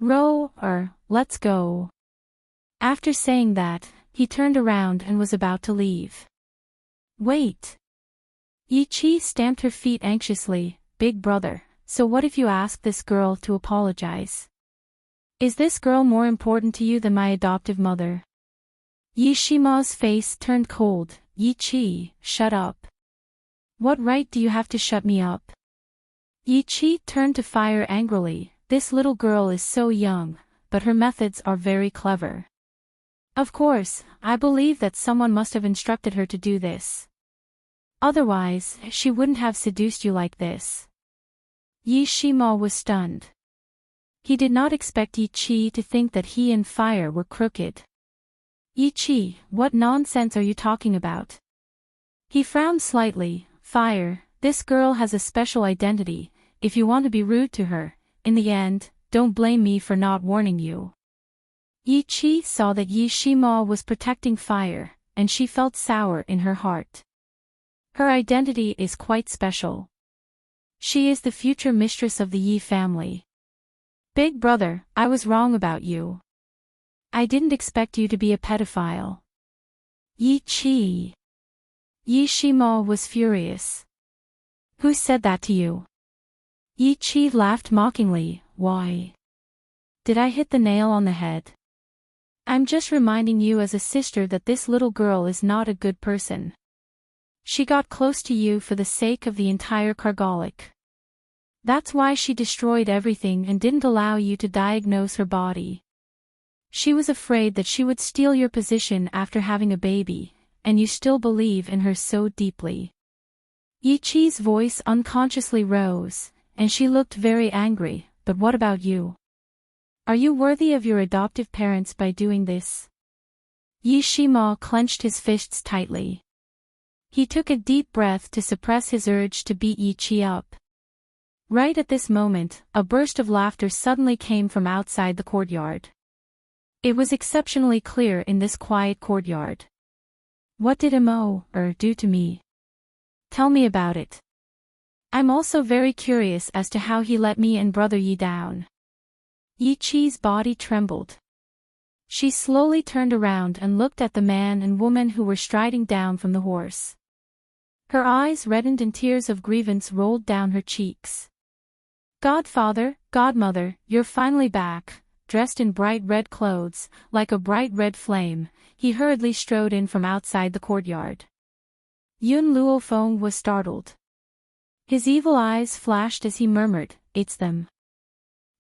Let's go." After saying that, he turned around and was about to leave. "Wait." Yi Qi stamped her feet anxiously. "Big brother, so what if you ask this girl to apologize? Is this girl more important to you than my adoptive mother?" Yi Shima's face turned cold, Yi Chi, shut up. What right do you have to shut me up? Yi Chi turned to Fire angrily. This little girl is so young, but her methods are very clever. Of course, I believe that someone must have instructed her to do this. Otherwise, she wouldn't have seduced you like this. Yi Shima was stunned. He did not expect Yi Chi to think that he and Fire were crooked. Yi Chi, what nonsense are you talking about? He frowned slightly. Fire, this girl has a special identity. If you want to be rude to her, in the end, don't blame me for not warning you. Yi Chi saw that Yi Shima was protecting Fire, and she felt sour in her heart. Her identity is quite special. She is the future mistress of the Yi family. Big brother, I was wrong about you. I didn't expect you to be a pedophile. Yi Chi. Yi Shima was furious. Who said that to you? Yi Chi laughed mockingly. Why? Did I hit the nail on the head? I'm just reminding you as a sister that this little girl is not a good person. She got close to you for the sake of the entire Kargolic. That's why she destroyed everything and didn't allow you to diagnose her body. She was afraid that she would steal your position after having a baby, and you still believe in her so deeply. Yi Chi's voice unconsciously rose, and she looked very angry. But what about you? Are you worthy of your adoptive parents by doing this? Yi Shima clenched his fists tightly. He took a deep breath to suppress his urge to beat Yi Chi up. Right at this moment, a burst of laughter suddenly came from outside the courtyard. It was exceptionally clear in this quiet courtyard. What did Mo do to me? Tell me about it. I'm also very curious as to how he let me and Brother Yi down. Yi Chi's body trembled. She slowly turned around and looked at the man and woman who were striding down from the horse. Her eyes reddened and tears of grievance rolled down her cheeks. Godfather, godmother, you're finally back. Dressed in bright red clothes, like a bright red flame, he hurriedly strode in from outside the courtyard. Yun Luofeng was startled. His evil eyes flashed as he murmured, "It's them."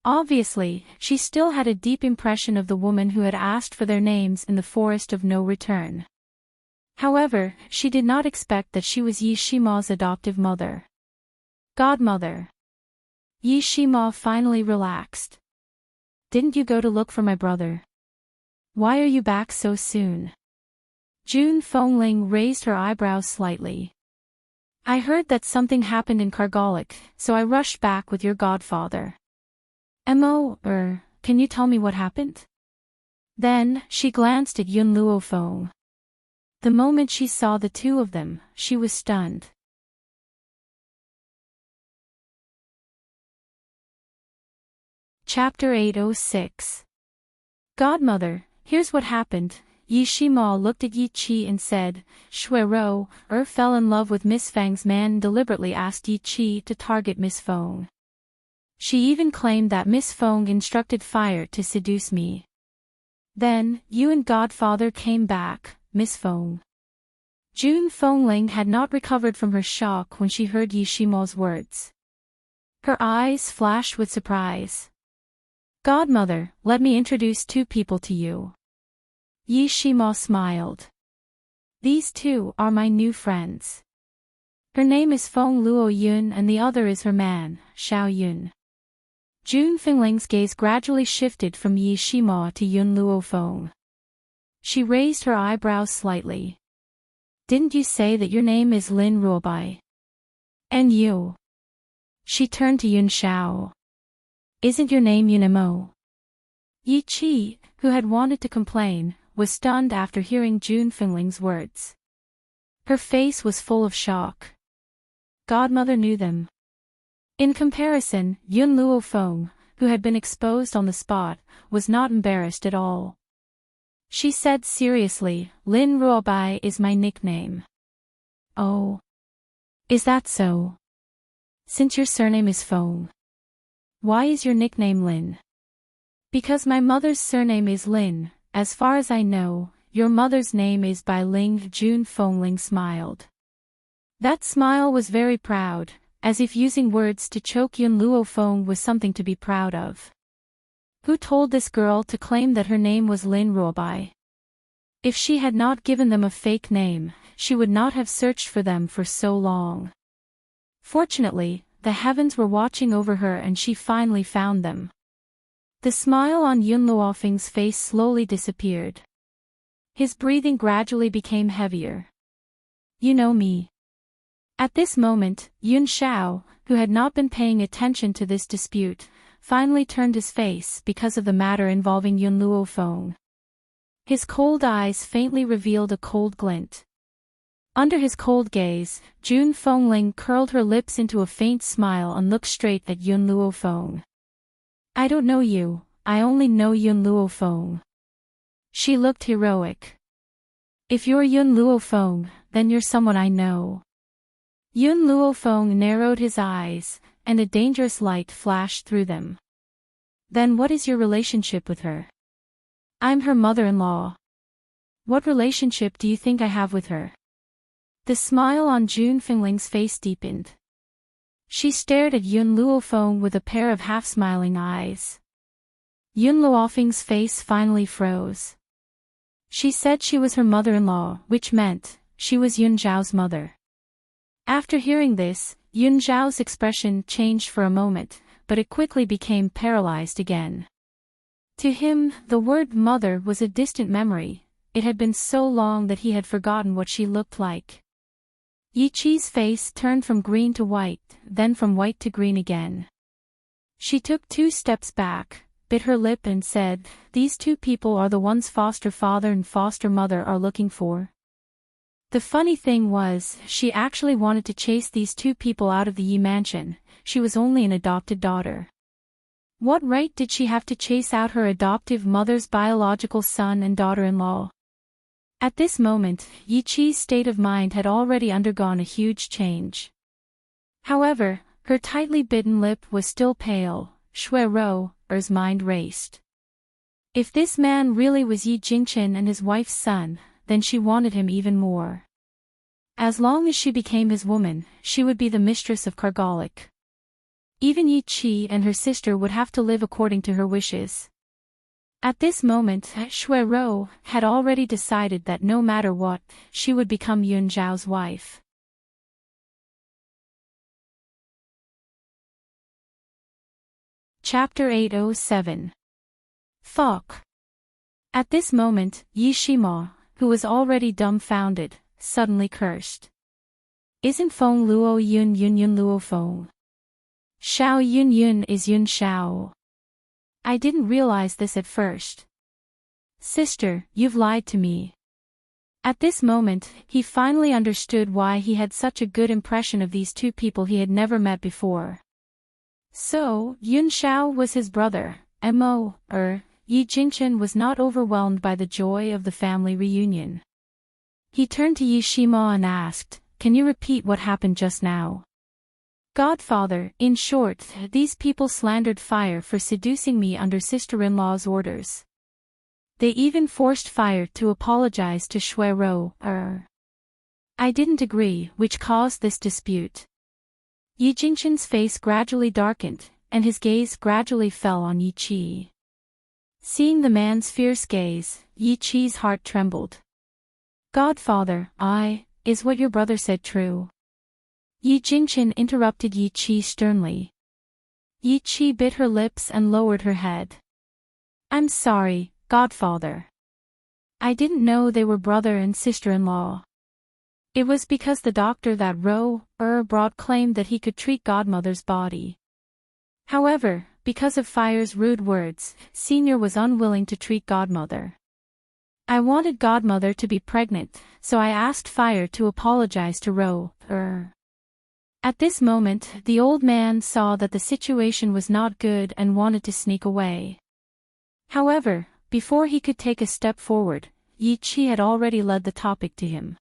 Obviously, she still had a deep impression of the woman who had asked for their names in the forest of no return. However, she did not expect that she was Yi Shima's adoptive mother. Godmother. Yi Shima finally relaxed. Didn't you go to look for my brother? Why are you back so soon? June Fengling raised her eyebrows slightly. I heard that something happened in Kargolic, so I rushed back with your godfather. Mo, can you tell me what happened? Then, she glanced at Yun Luofeng. The moment she saw the two of them, she was stunned. Chapter 806. Godmother, here's what happened. Yi Shima looked at Yi Chi and said, Shuero, fell in love with Miss Feng's man and deliberately asked Yi Chi to target Miss Feng. She even claimed that Miss Feng instructed Fire to seduce me. Then, you and Godfather came back, Miss Feng. June Fengling had not recovered from her shock when she heard Yi Shima's words. Her eyes flashed with surprise. Godmother, let me introduce two people to you. Yi Shima smiled. These two are my new friends. Her name is Feng Luo Yun and the other is her man, Xiao Yun. June Fengling's gaze gradually shifted from Yi Shima to Yun Luofeng. She raised her eyebrows slightly. Didn't you say that your name is Lin Ruobai? And you? She turned to Yun Xiao. Isn't your name Yun Mo? Yi Chi, who had wanted to complain, was stunned after hearing June Fengling's words. Her face was full of shock. Godmother knew them. In comparison, Yun Luofeng, who had been exposed on the spot, was not embarrassed at all. She said seriously, Lin Ruobai is my nickname. Oh. Is that so? Since your surname is Feng. Why is your nickname Lin? Because my mother's surname is Lin, as far as I know, your mother's name is Bai Ling. Jun Fengling smiled. That smile was very proud, as if using words to choke Yun Luofeng was something to be proud of. Who told this girl to claim that her name was Lin Ruobai? If she had not given them a fake name, she would not have searched for them for so long. Fortunately, the heavens were watching over her and she finally found them. The smile on Yun Luofeng's face slowly disappeared. His breathing gradually became heavier. You know me. At this moment, Yun Xiao, who had not been paying attention to this dispute, finally turned his face because of the matter involving Yun Luofeng. His cold eyes faintly revealed a cold glint. Under his cold gaze, Jun Fengling curled her lips into a faint smile and looked straight at Yun Luofeng. I don't know you, I only know Yun Luofeng. She looked heroic. If you're Yun Luofeng, then you're someone I know. Yun Luofeng narrowed his eyes, and a dangerous light flashed through them. Then what is your relationship with her? I'm her mother-in-law. What relationship do you think I have with her? The smile on Jun Fengling's face deepened. She stared at Yun Luofeng with a pair of half-smiling eyes. Yun Luofeng's face finally froze. She said she was her mother-in-law, which meant she was Yun Zhao's mother. After hearing this, Yun Zhao's expression changed for a moment, but it quickly became paralyzed again. To him, the word mother was a distant memory. It had been so long that he had forgotten what she looked like. Yi Qi's face turned from green to white, then from white to green again. She took 2 steps back, bit her lip and said, "These 2 people are the ones foster father and foster mother are looking for." The funny thing was, she actually wanted to chase these 2 people out of the Yi mansion. She was only an adopted daughter. What right did she have to chase out her adoptive mother's biological son and daughter-in-law? At this moment, Yi Qi's state of mind had already undergone a huge change. However, her tightly bitten lip was still pale. Shui Rou's mind raced. If this man really was Yi Jingchen and his wife's son, then she wanted him even more. As long as she became his woman, she would be the mistress of Kargalik. Even Yi Qi and her sister would have to live according to her wishes. At this moment, Shui Rou had already decided that no matter what, she would become Yun Zhao's wife. Chapter 807. Fuck. At this moment, Yi Shima, who was already dumbfounded, suddenly cursed. Isn't Feng Luo Yun Yun Yun Luo Feng? Xiao Yun Yun is Yun Xiao. I didn't realize this at first. Sister, you've lied to me. At this moment, he finally understood why he had such a good impression of these 2 people he had never met before. So, Yun Xiao was his brother, Yi Jingchen was not overwhelmed by the joy of the family reunion. He turned to Yi Shima and asked, "Can you repeat what happened just now?" Godfather, in short, these people slandered Fire for seducing me under sister-in-law's orders. They even forced Fire to apologize to Shui Rou. I didn't agree, which caused this dispute. Yi Jingchen's face gradually darkened, and his gaze gradually fell on Yi Qi. Seeing the man's fierce gaze, Yi Qi's heart trembled. Godfather, is what your brother said true? Yi Jingchen interrupted Yi Qi sternly. Yi Qi bit her lips and lowered her head. I'm sorry, Godfather. I didn't know they were brother and sister-in-law. It was because the doctor that brought claimed that he could treat Godmother's body. However, because of Fire's rude words, Senior was unwilling to treat Godmother. I wanted Godmother to be pregnant, so I asked Fire to apologize to At this moment, the old man saw that the situation was not good and wanted to sneak away. However, before he could take a step forward, Yi Qi had already led the topic to him.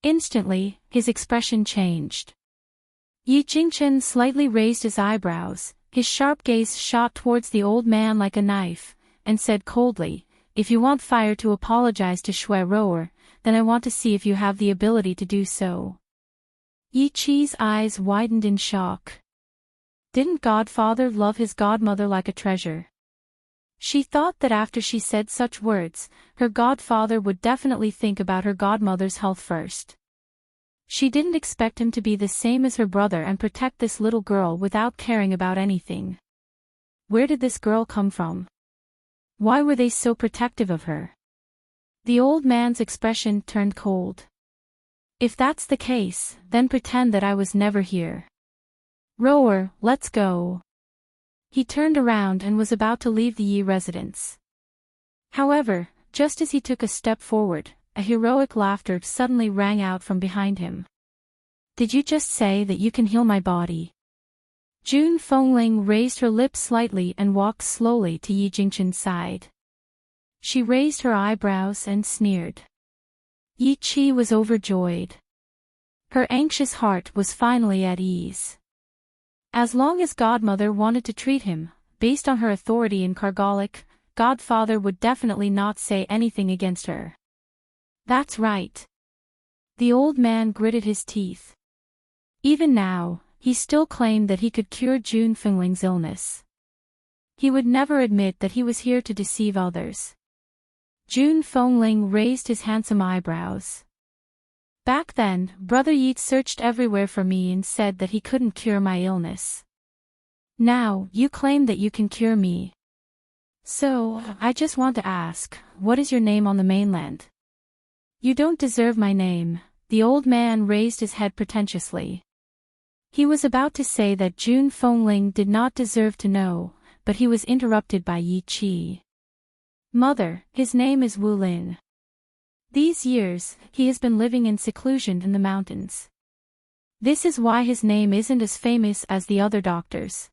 Instantly, his expression changed. Yi Jingchen slightly raised his eyebrows, his sharp gaze shot towards the old man like a knife, and said coldly, if you want fire to apologize to Shui Rower, then I want to see if you have the ability to do so. Yi Qi's eyes widened in shock. Didn't Godfather love his godmother like a treasure? She thought that after she said such words, her godfather would definitely think about her godmother's health first. She didn't expect him to be the same as her brother and protect this little girl without caring about anything. Where did this girl come from? Why were they so protective of her? The old man's expression turned cold. If that's the case, then pretend that I was never here. Rower, let's go. He turned around and was about to leave the Yi residence. However, just as he took a step forward, a heroic laughter suddenly rang out from behind him. Did you just say that you can heal my body? June Fengling raised her lips slightly and walked slowly to Yi Jingchen's side. She raised her eyebrows and sneered. Yi Qi was overjoyed. Her anxious heart was finally at ease. As long as Godmother wanted to treat him, based on her authority in Kargalic, Godfather would definitely not say anything against her. That's right. The old man gritted his teeth. Even now, he still claimed that he could cure June Fengling's illness. He would never admit that he was here to deceive others. June Fengling raised his handsome eyebrows. Back then, Brother Yeet searched everywhere for me and said that he couldn't cure my illness. Now, you claim that you can cure me. So, I just want to ask, what is your name on the mainland? You don't deserve my name, the old man raised his head pretentiously. He was about to say that June Fengling did not deserve to know, but he was interrupted by Yi Qi. Mother, his name is Wu Lin. These years, he has been living in seclusion in the mountains. This is why his name isn't as famous as the other doctors.